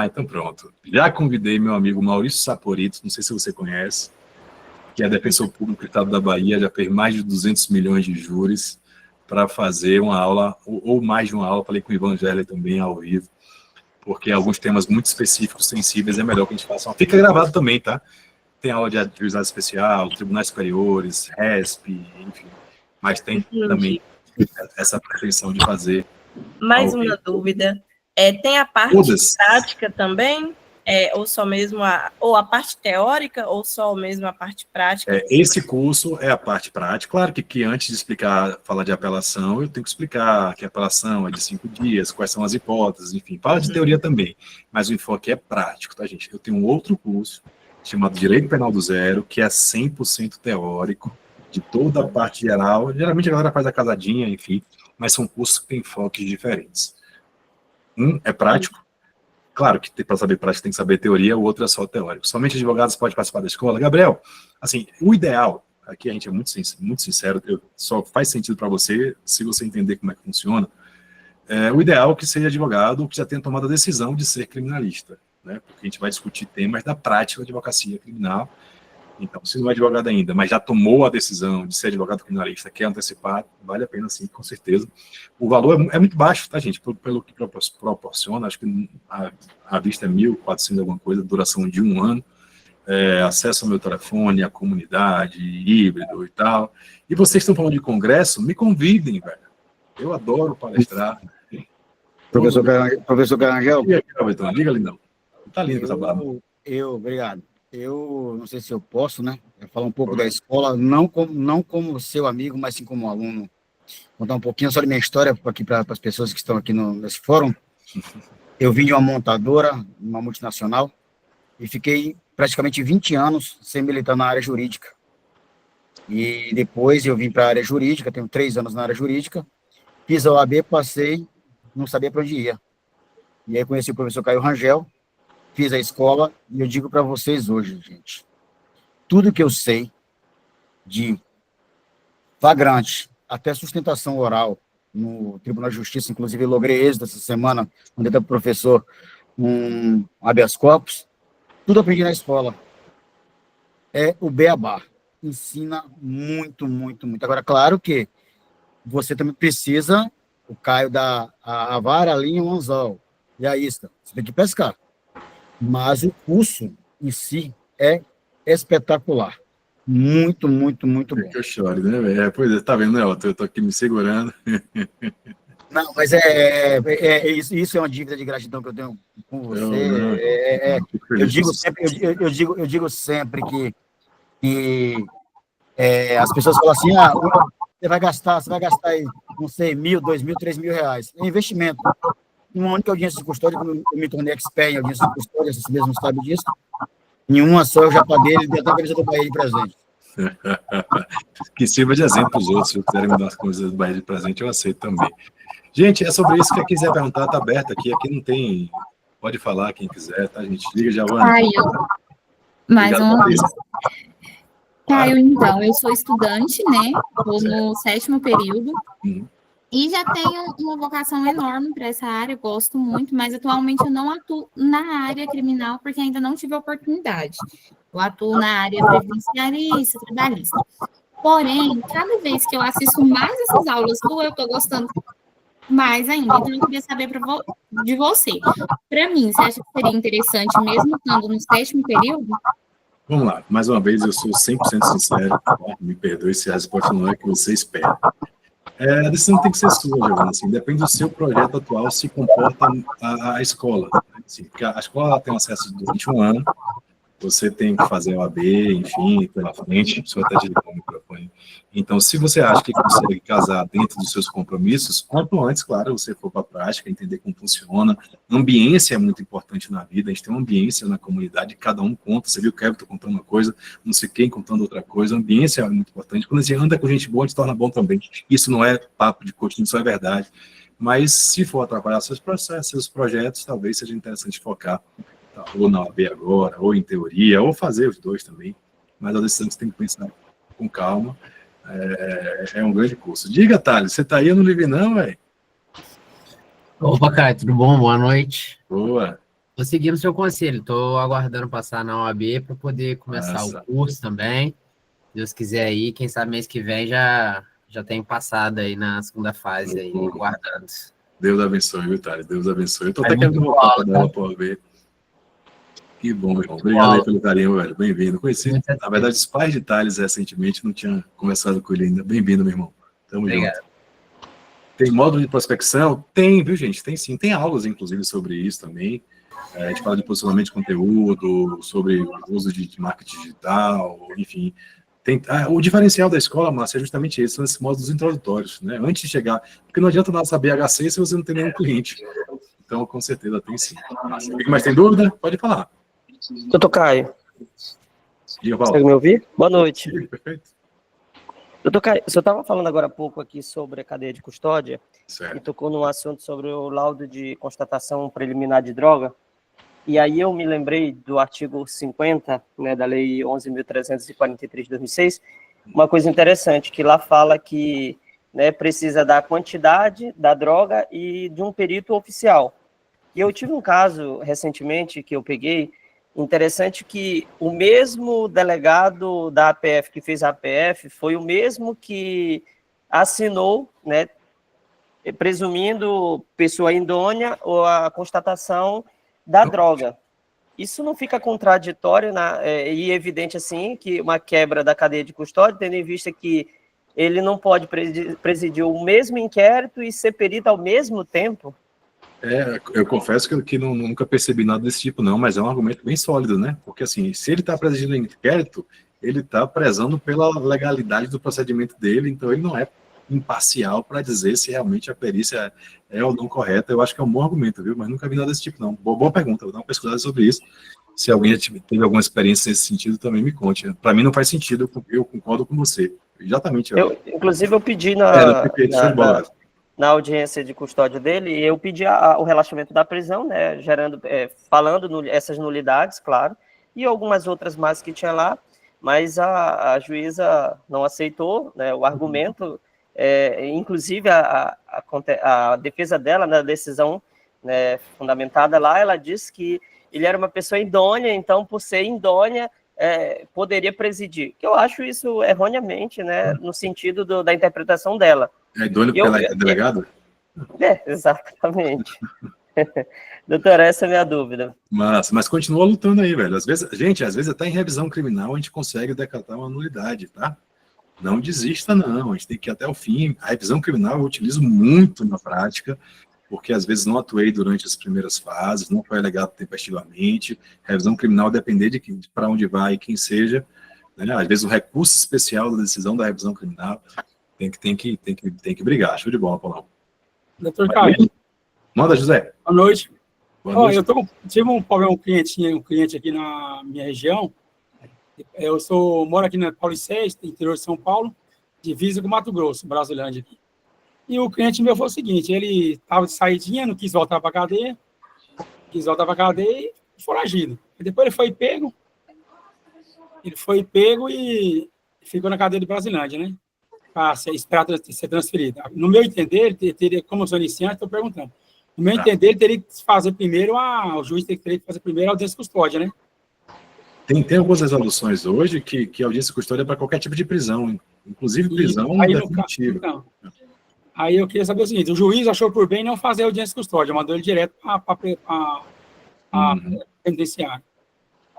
Então pronto. Já convidei meu amigo Maurício Saporito, não sei se você conhece, que é defensor público do estado da Bahia, já fez mais de 200 milhões de júris, para fazer uma aula, ou mais de uma aula, falei com o Evangelho também ao vivo, porque alguns temas muito específicos, sensíveis, é melhor que a gente faça. Fica gravado também, tá? Tem aula de juizado especial, tribunais superiores, RESP, enfim, mas tem também essa pretensão de fazer. Mais uma dúvida. Tem a parte prática também? Ou só mesmo a parte teórica, ou só mesmo a parte prática? Esse curso é a parte prática. Claro que antes de falar de apelação, eu tenho que explicar que a apelação é de 5 dias, quais são as hipóteses, enfim, fala de teoria também, mas o enfoque é prático, tá, gente? Eu tenho um outro curso, chamado Direito Penal do Zero, que é 100% teórico, de toda a parte geral. Geralmente a galera faz a casadinha, enfim, mas são cursos que têm enfoques diferentes. Um é prático, claro que para saber prática tem que saber teoria, o outro é só teórico. Somente advogados podem participar da escola. Gabriel, assim, o ideal, aqui a gente é muito sincero, só faz sentido para você, se você entender como é que funciona, o ideal é que seja advogado que já tenha tomado a decisão de ser criminalista, né? Porque a gente vai discutir temas da prática da advocacia criminal. Então, se não é advogado ainda, mas já tomou a decisão de ser advogado criminalista, quer antecipar, vale a pena sim, com certeza. O valor é muito baixo, tá, gente? Pelo que proporciona, acho que a vista é 1.400 alguma coisa, duração de 1 ano, acesso ao meu telefone, à comunidade, híbrido e tal. E vocês estão falando de congresso, me convidem, velho. Eu adoro palestrar. Professor Carangel? Diga, lindão. Tá lindo essa barba. Obrigado. Eu não sei se eu posso, né? Falar um pouco da escola, não como seu amigo, mas sim como aluno. Contar um pouquinho sobre minha história aqui para as pessoas que estão aqui nesse fórum. Eu vim de uma montadora, uma multinacional, e fiquei praticamente 20 anos sem militar na área jurídica. E depois eu vim para a área jurídica, tenho 3 anos na área jurídica, fiz a OAB, passei, não sabia para onde ia. E aí conheci o professor Caio Rangel, fiz a escola, e eu digo para vocês hoje, gente, tudo que eu sei de flagrante até sustentação oral no Tribunal de Justiça, inclusive eu logrei êxito essa semana, quando eu estava professor habeas corpus, tudo aprendi na escola. É o beabá. Ensina muito, muito, muito. Agora, claro que você também precisa, o Caio dá a vara, a linha, o anzol, e a isca. Você tem que pescar. Mas o curso em si é espetacular. Muito, muito, muito bom. Que eu choro, né, velho? Pois é, tá vendo, né? Eu tô aqui me segurando. Não, mas isso é uma dívida de gratidão que eu tenho com você. Eu digo sempre que as pessoas falam assim, você vai gastar aí, não sei, 1.000, 2.000, 3.000 reais. É investimento. Uma única audiência de custódia, quando eu me tornei expert em audiência de custódia, vocês mesmos sabem disso, em uma só eu já paguei, ele deu até a camisa do Bahia de presente. Que sirva de exemplo para os outros. Se quiserem me dar as coisas do Bahia de presente, eu aceito também. Gente, é sobre isso. Quem quiser perguntar, tá aberto aqui. Aqui não tem... Pode falar quem quiser, tá, gente? Liga, Giovana. Caio, mais Obrigado, uma vez. Patrícia. Caio, então, eu sou estudante, né? Estou no 7º período. Uhum. E já tenho uma vocação enorme para essa área, gosto muito, mas atualmente eu não atuo na área criminal porque ainda não tive a oportunidade. Eu atuo na área previdenciarista, trabalhista. Porém, cada vez que eu assisto mais essas aulas eu estou gostando mais ainda. Então, eu queria saber de você. Para mim, você acha que seria interessante, mesmo estando no 7º período? Vamos lá. Mais uma vez, eu sou 100% sincero. Tá? Me perdoe se a resposta não é a que você espera. A decisão tem que ser sua, Giovana. Assim, depende do seu projeto atual, se comporta a escola. Assim, porque a escola tem um acesso durante um ano, você tem que fazer o AB, enfim, pela frente, o senhor até desligou o microfone. Então, se você acha que consegue casar dentro dos seus compromissos, quanto antes, claro, você for para a prática, entender como funciona. Ambiência é muito importante na vida, a gente tem uma ambiência na comunidade, cada um conta, você viu o Kevin contando uma coisa, não sei quem contando outra coisa, a ambiência é muito importante. Quando a gente anda com gente boa, a gente se torna bom também. Isso não é papo de coaching, isso é verdade. Mas, se for atrapalhar seus processos, seus projetos, talvez seja interessante focar ou na OAB agora, ou em teoria, ou fazer os dois também, mas a decisão que você tem que pensar com calma, é um grande curso. Diga, Thales, você tá aí? Eu não lhe vi não, velho? Opa, Caio, tudo bom? Boa noite. Boa. Tô seguindo o seu conselho, tô aguardando passar na OAB para poder começar o curso também. Se Deus quiser aí, quem sabe mês que vem já tem passado aí na segunda fase, aí, aguardando. Deus abençoe, viu, Thales? Deus abençoe. Eu tô até querendo voltar para ela para OAB. Que bom, irmão. Obrigado aí pelo carinho, velho. Bem-vindo. Conheci, na verdade, os pais de Thales recentemente, não tinha conversado com ele ainda. Bem-vindo, meu irmão. Tamo junto. Tem módulo de prospecção? Tem, viu, gente? Tem sim. Tem aulas, inclusive, sobre isso também. A gente fala de posicionamento de conteúdo, sobre o uso de marketing digital, enfim. O diferencial da escola, Márcia, é justamente esse, são esses módulos introdutórios, né? Antes de chegar, porque não adianta nada saber HC se você não tem nenhum cliente. Então, com certeza, tem sim. Mas tem dúvida? Pode falar. Doutor Caio, Diga, Paulo. consegue me ouvir? Boa noite. Sim, perfeito. Doutor Caio, o senhor estava falando agora há pouco aqui sobre a cadeia de custódia, Certo. e tocou num assunto sobre o laudo de constatação preliminar de droga, e aí eu me lembrei do artigo 50, né, da Lei 11.343 de 2006, uma coisa interessante, que lá fala que, né, precisa da quantidade da droga e de um perito oficial. E eu tive um caso recentemente que eu peguei, interessante, que o mesmo delegado da APF que fez a APF foi o mesmo que assinou, né, presumindo pessoa idônea ou a constatação da droga. Isso não fica contraditório e evidente assim que uma quebra da cadeia de custódia, tendo em vista que ele não pode presidir o mesmo inquérito e ser perito ao mesmo tempo? Eu confesso que nunca percebi nada desse tipo, não, mas é um argumento bem sólido, né? Porque, assim, se ele está presidindo o inquérito, ele está prezando pela legalidade do procedimento dele, então ele não é imparcial para dizer se realmente a perícia é ou não correta. Eu acho que é um bom argumento, viu? Mas nunca vi nada desse tipo, não. Boa pergunta, vou dar uma pesquisada sobre isso. Se alguém já teve alguma experiência nesse sentido, também me conte. Para mim não faz sentido, eu concordo com você. Exatamente. Inclusive, eu pedi na audiência de custódia dele, eu pedi o relaxamento da prisão, né, falando essas nulidades, claro, e algumas outras mais que tinha lá, mas a juíza não aceitou, né, o argumento, inclusive a defesa dela, na decisão, né, fundamentada lá, ela disse que ele era uma pessoa idônea, então, por ser idônea, poderia presidir. Eu acho isso erroneamente, né, no sentido da interpretação dela. É idôneo porque ela é delegada? Exatamente. Doutor, essa é a minha dúvida. Mas continua lutando aí, velho. Às vezes até em revisão criminal a gente consegue decretar uma nulidade, tá? Não desista, não. A gente tem que ir até o fim. A revisão criminal eu utilizo muito na prática, porque às vezes não atuei durante as primeiras fases, não foi alegado tempestivamente. Revisão criminal depender de para onde vai e quem seja, né? Às vezes o recurso especial da decisão da revisão criminal tem que brigar. Show de bola, Paulão. Doutor Caio. Manda, José. Boa noite. Boa noite. Eu tive um problema, um cliente aqui na minha região, Eu moro aqui na Pauliceste, interior de São Paulo, divisa com Mato Grosso, Brasilândia aqui. E o cliente meu foi o seguinte, ele estava de saidinha, não quis voltar para a cadeia, e foragido. E depois ele foi pego e ficou na cadeia de Brasilândia, né? Para esperar ser transferido. No meu entender, ele teria, como eu sou iniciante, estou perguntando, no meu entender, ele teria que fazer primeiro, o juiz teria que fazer primeiro a audiência de custódia, né? Tem algumas resoluções hoje que a audiência de custódia é para qualquer tipo de prisão, inclusive prisão definitiva. Então, aí eu queria saber o seguinte, o juiz achou por bem não fazer a audiência de custódia, mandou ele direto para penitenciária.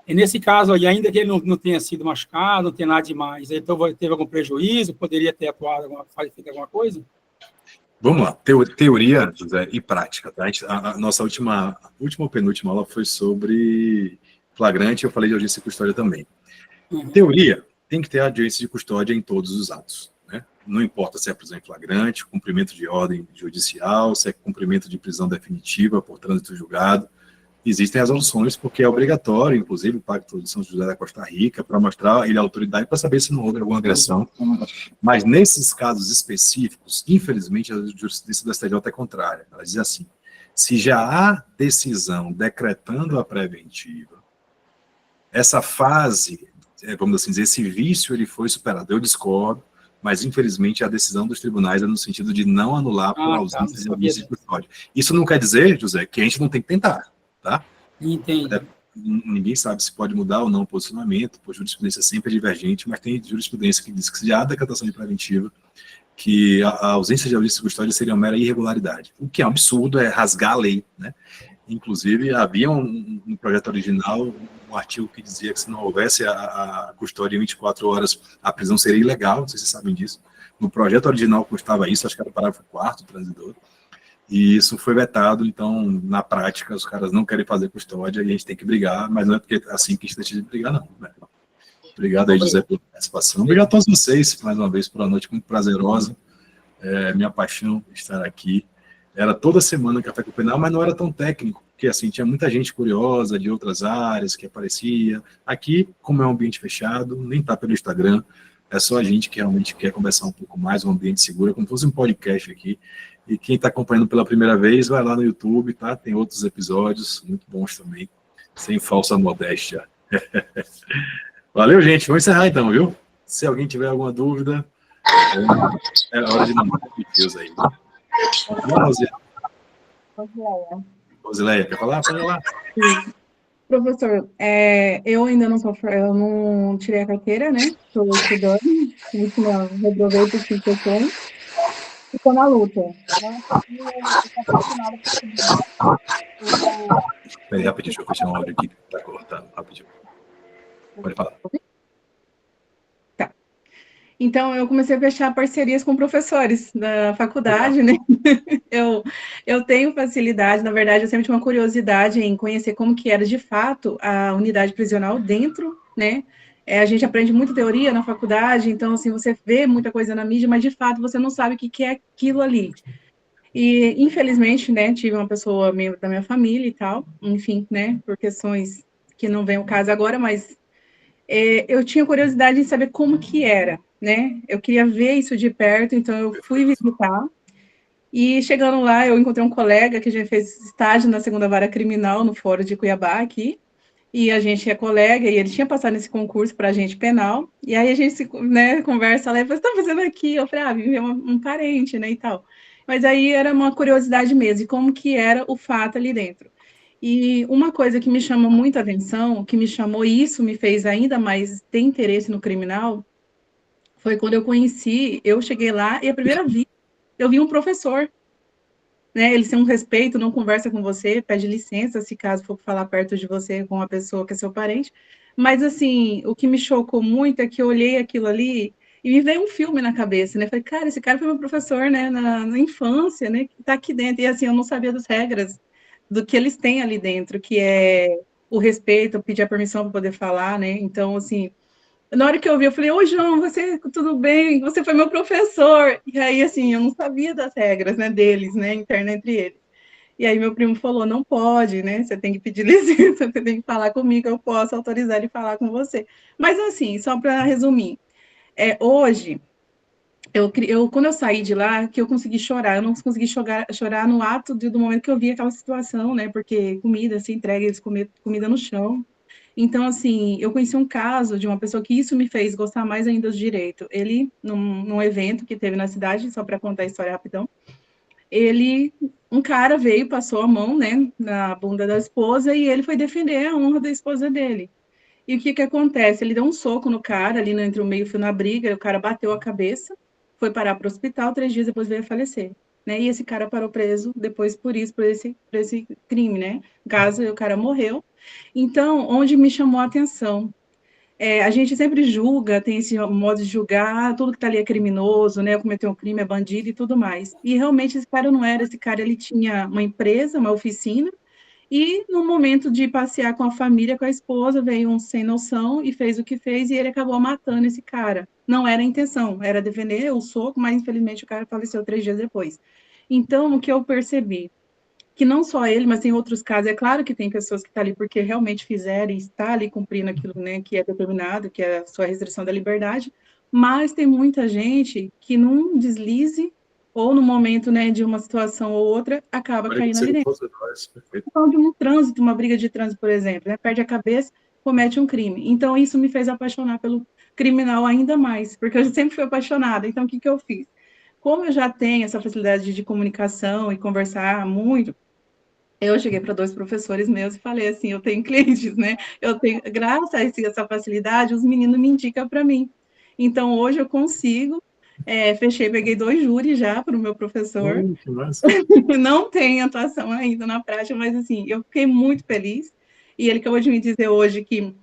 E nesse caso, aí, ainda que ele não tenha sido machucado, não tenha nada demais, ele teve algum prejuízo, poderia ter atuado, feito alguma coisa? Vamos lá, teoria, José, e prática. Tá? A nossa última ou penúltima aula foi sobre flagrante, eu falei de audiência de custódia também. Teoria, tem que ter audiência de custódia em todos os atos. Né? Não importa se é prisão em flagrante, cumprimento de ordem judicial, se é cumprimento de prisão definitiva por trânsito julgado. Existem resoluções, porque é obrigatório, inclusive, o Pacto de São José da Costa Rica, para mostrar ele a autoridade, para saber se não houve alguma agressão. Mas nesses casos específicos, infelizmente, a jurisprudência do STJ é contrária. Ela diz assim, se já há decisão decretando a preventiva, essa fase, vamos assim dizer, esse vício ele foi superado. Eu discordo, mas infelizmente a decisão dos tribunais é no sentido de não anular por ausência de audiência de custódia. Isso não quer dizer, José, que a gente não tem que tentar, tá? Entendi. Ninguém sabe se pode mudar ou não o posicionamento, por jurisprudência sempre é divergente, mas tem jurisprudência que diz que se há decretação de preventiva, que a ausência de audiência de custódia seria uma mera irregularidade. O que é um absurdo, é rasgar a lei, né? Inclusive, havia no projeto original um artigo que dizia que se não houvesse a custódia em 24 horas, a prisão seria ilegal, não sei se vocês sabem disso. No projeto original constava isso, acho que era o parágrafo 4º, transidor, e isso foi vetado, então, na prática, os caras não querem fazer custódia e a gente tem que brigar, mas não é porque é assim que a gente decide brigar, não. Né? Obrigado aí, José, pela participação. Obrigado a todos vocês, mais uma vez, por uma noite muito prazerosa. Minha paixão estar aqui. Era toda semana Café com Penal, mas não era tão técnico, porque assim, tinha muita gente curiosa de outras áreas que aparecia. Aqui, como é um ambiente fechado, nem tá pelo Instagram, é só a gente que realmente quer conversar um pouco mais, um ambiente seguro, é como se fosse um podcast aqui. E quem está acompanhando pela primeira vez, vai lá no YouTube, tá? Tem outros episódios muito bons também, sem falsa modéstia. Valeu, gente. Vamos encerrar então, viu? Se alguém tiver alguma dúvida, é hora de mandar Deus aí. Rosileia, quer falar? Pode lá. Professor, eu ainda não eu não tirei a carteira, né? Estou estudando, reprovei por 5 questões. Estou na luta. Peraí, rapidinho, deixa eu fechar um áudio aqui que está cortando, rapidinho. Pode falar. Tá. Então, eu comecei a fechar parcerias com professores da faculdade, né? Eu tenho facilidade, na verdade, eu sempre tive uma curiosidade em conhecer como que era, de fato, a unidade prisional dentro, né? A gente aprende muita teoria na faculdade, então, assim, você vê muita coisa na mídia, mas, de fato, você não sabe o que é aquilo ali. E, infelizmente, né, tive uma pessoa membro da minha família e tal, enfim, né, por questões que não vem ao caso agora, mas eu tinha curiosidade em saber como que era, né? Eu queria ver isso de perto, então eu fui visitar. E chegando lá, eu encontrei um colega que já fez estágio na 2ª Vara Criminal, no Fórum de Cuiabá, aqui. E a gente é colega, e ele tinha passado nesse concurso para agente penal. E aí a gente, né, conversa lá, e falou, você está fazendo aqui? Eu falei, vim ver um parente, né, e tal. Mas aí era uma curiosidade mesmo, de como que era o fato ali dentro. E uma coisa que me chamou muita atenção, que me chamou, e isso me fez ainda mais ter interesse no criminal, foi quando eu cheguei lá, e a primeira vez, eu vi um professor, né, ele tem um respeito, não conversa com você, pede licença, se caso for falar perto de você com uma pessoa que é seu parente, mas, assim, o que me chocou muito é que eu olhei aquilo ali e me veio um filme na cabeça, né, falei, cara, esse cara foi meu professor, né, na infância, né, que tá aqui dentro, e, assim, eu não sabia das regras do que eles têm ali dentro, que é o respeito, pedir a permissão para poder falar, né, então, assim, na hora que eu vi, eu falei, João, você, tudo bem? Você foi meu professor. E aí, assim, eu não sabia das regras, né, deles, né, interna entre eles. E aí meu primo falou, não pode, né? Você tem que pedir licença, você tem que falar comigo, eu posso autorizar ele falar com você. Mas assim, só para resumir, hoje, quando eu saí de lá, que eu consegui chorar, eu não consegui chorar no ato do momento que eu vi aquela situação, né? Porque comida, se entrega, eles comem comida no chão. Então, assim, eu conheci um caso de uma pessoa que isso me fez gostar mais ainda do direito. Ele, num evento que teve na cidade, só para contar a história rapidão, um cara veio, passou a mão, né, na bunda da esposa e ele foi defender a honra da esposa dele. E o que que acontece? Ele deu um soco no cara, ali entre o meio-fio na briga, o cara bateu a cabeça, foi parar para o hospital, 3 dias depois veio a falecer. Né? E esse cara parou preso depois por esse crime, né? Caso o cara morreu. Então, onde me chamou a atenção? A gente sempre julga, tem esse modo de julgar, tudo que está ali é criminoso, né? Cometeu um crime, é bandido e tudo mais. E realmente esse cara não era, esse cara ele tinha uma empresa, uma oficina, e no momento de passear com a família, com a esposa, veio um sem noção e fez o que fez, e ele acabou matando esse cara. Não era a intenção, era defender o soco, mas infelizmente o cara faleceu 3 dias depois. Então, o que eu percebi? Que não só ele, mas tem outros casos. É claro que tem pessoas que estão ali porque realmente fizeram e está ali cumprindo aquilo, né, que é determinado, que é a sua restrição da liberdade, mas tem muita gente que num deslize ou no momento, né, de uma situação ou outra, acaba caindo ali dentro. Então, de um trânsito, uma briga de trânsito, por exemplo, né, perde a cabeça, comete um crime. Então, isso me fez apaixonar pelo criminal ainda mais, porque eu sempre fui apaixonada. Então, o que que eu fiz? Como eu já tenho essa facilidade de comunicação e conversar muito, eu cheguei para 2 professores meus e falei assim, eu tenho clientes, né? Eu tenho, graças a essa facilidade, os meninos me indicam para mim. Então, hoje eu consigo, peguei 2 júris já para o meu professor. Que massa. Não tem atuação ainda na prática, mas assim, eu fiquei muito feliz. E ele acabou de me dizer hoje que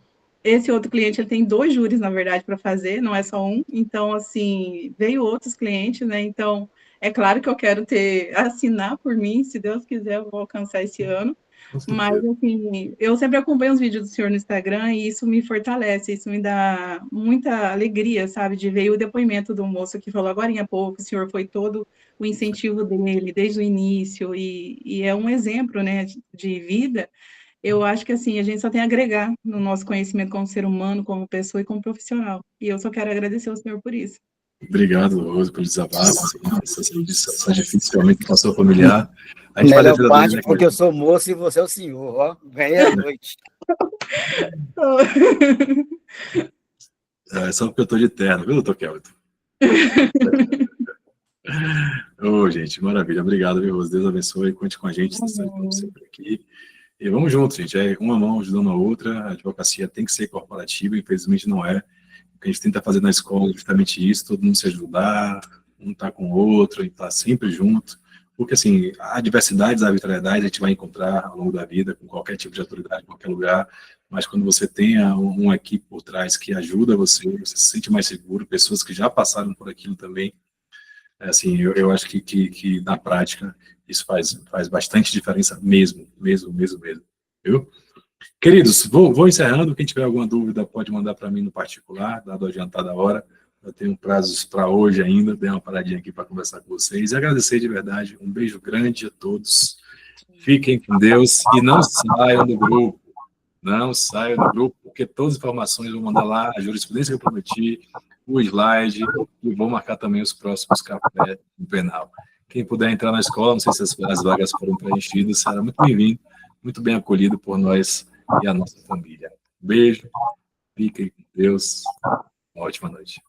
esse outro cliente ele tem 2 júris, na verdade, para fazer, não é só um. Então, assim, veio outros clientes, né? Então, é claro que eu quero assinar por mim, se Deus quiser, eu vou alcançar esse ano. Mas, assim, eu sempre acompanho os vídeos do senhor no Instagram e isso me fortalece, isso me dá muita alegria, sabe, de ver o depoimento do moço que falou agora há pouco, o senhor foi todo o incentivo dele desde o início e é um exemplo, né, de vida. Eu acho que, assim, a gente só tem a agregar no nosso conhecimento como ser humano, como pessoa e como profissional. E eu só quero agradecer ao senhor por isso. Obrigado, Rose, pelo desabafo. Essa dificilmente com a sua familiar. A gente melhor faz a parte né, porque eu sou moço e você é o senhor, ó. Ganhei a noite. É só porque eu estou de terno, viu, doutor Kelvin? Ô, gente, maravilha. Obrigado, viu, Rose? Deus abençoe. Conte com a gente, estamos sempre aqui. E vamos juntos, gente. É uma mão ajudando a outra. A advocacia tem que ser corporativa, infelizmente não é. O que a gente tenta fazer na escola é justamente isso, todo mundo se ajudar, um tá com o outro, e tá sempre junto. Porque, assim, a diversidade, a arbitrariedade, a gente vai encontrar ao longo da vida, com qualquer tipo de autoridade, em qualquer lugar, mas quando você tem uma equipe por trás que ajuda você se sente mais seguro, pessoas que já passaram por aquilo também, assim, eu acho que na prática isso faz bastante diferença mesmo, viu? Queridos, vou encerrando, quem tiver alguma dúvida pode mandar para mim no particular, dado a adiantada hora, eu tenho prazos para hoje ainda, dei uma paradinha aqui para conversar com vocês, e agradecer de verdade, um beijo grande a todos, fiquem com Deus e não saiam do grupo, porque todas as informações eu vou mandar lá, a jurisprudência que eu prometi, o slide, e vou marcar também os próximos cafés no penal. Quem puder entrar na escola, não sei se as vagas foram preenchidas, será muito bem-vindo, muito bem acolhido por nós e a nossa família. Beijo, fiquem com Deus, uma ótima noite.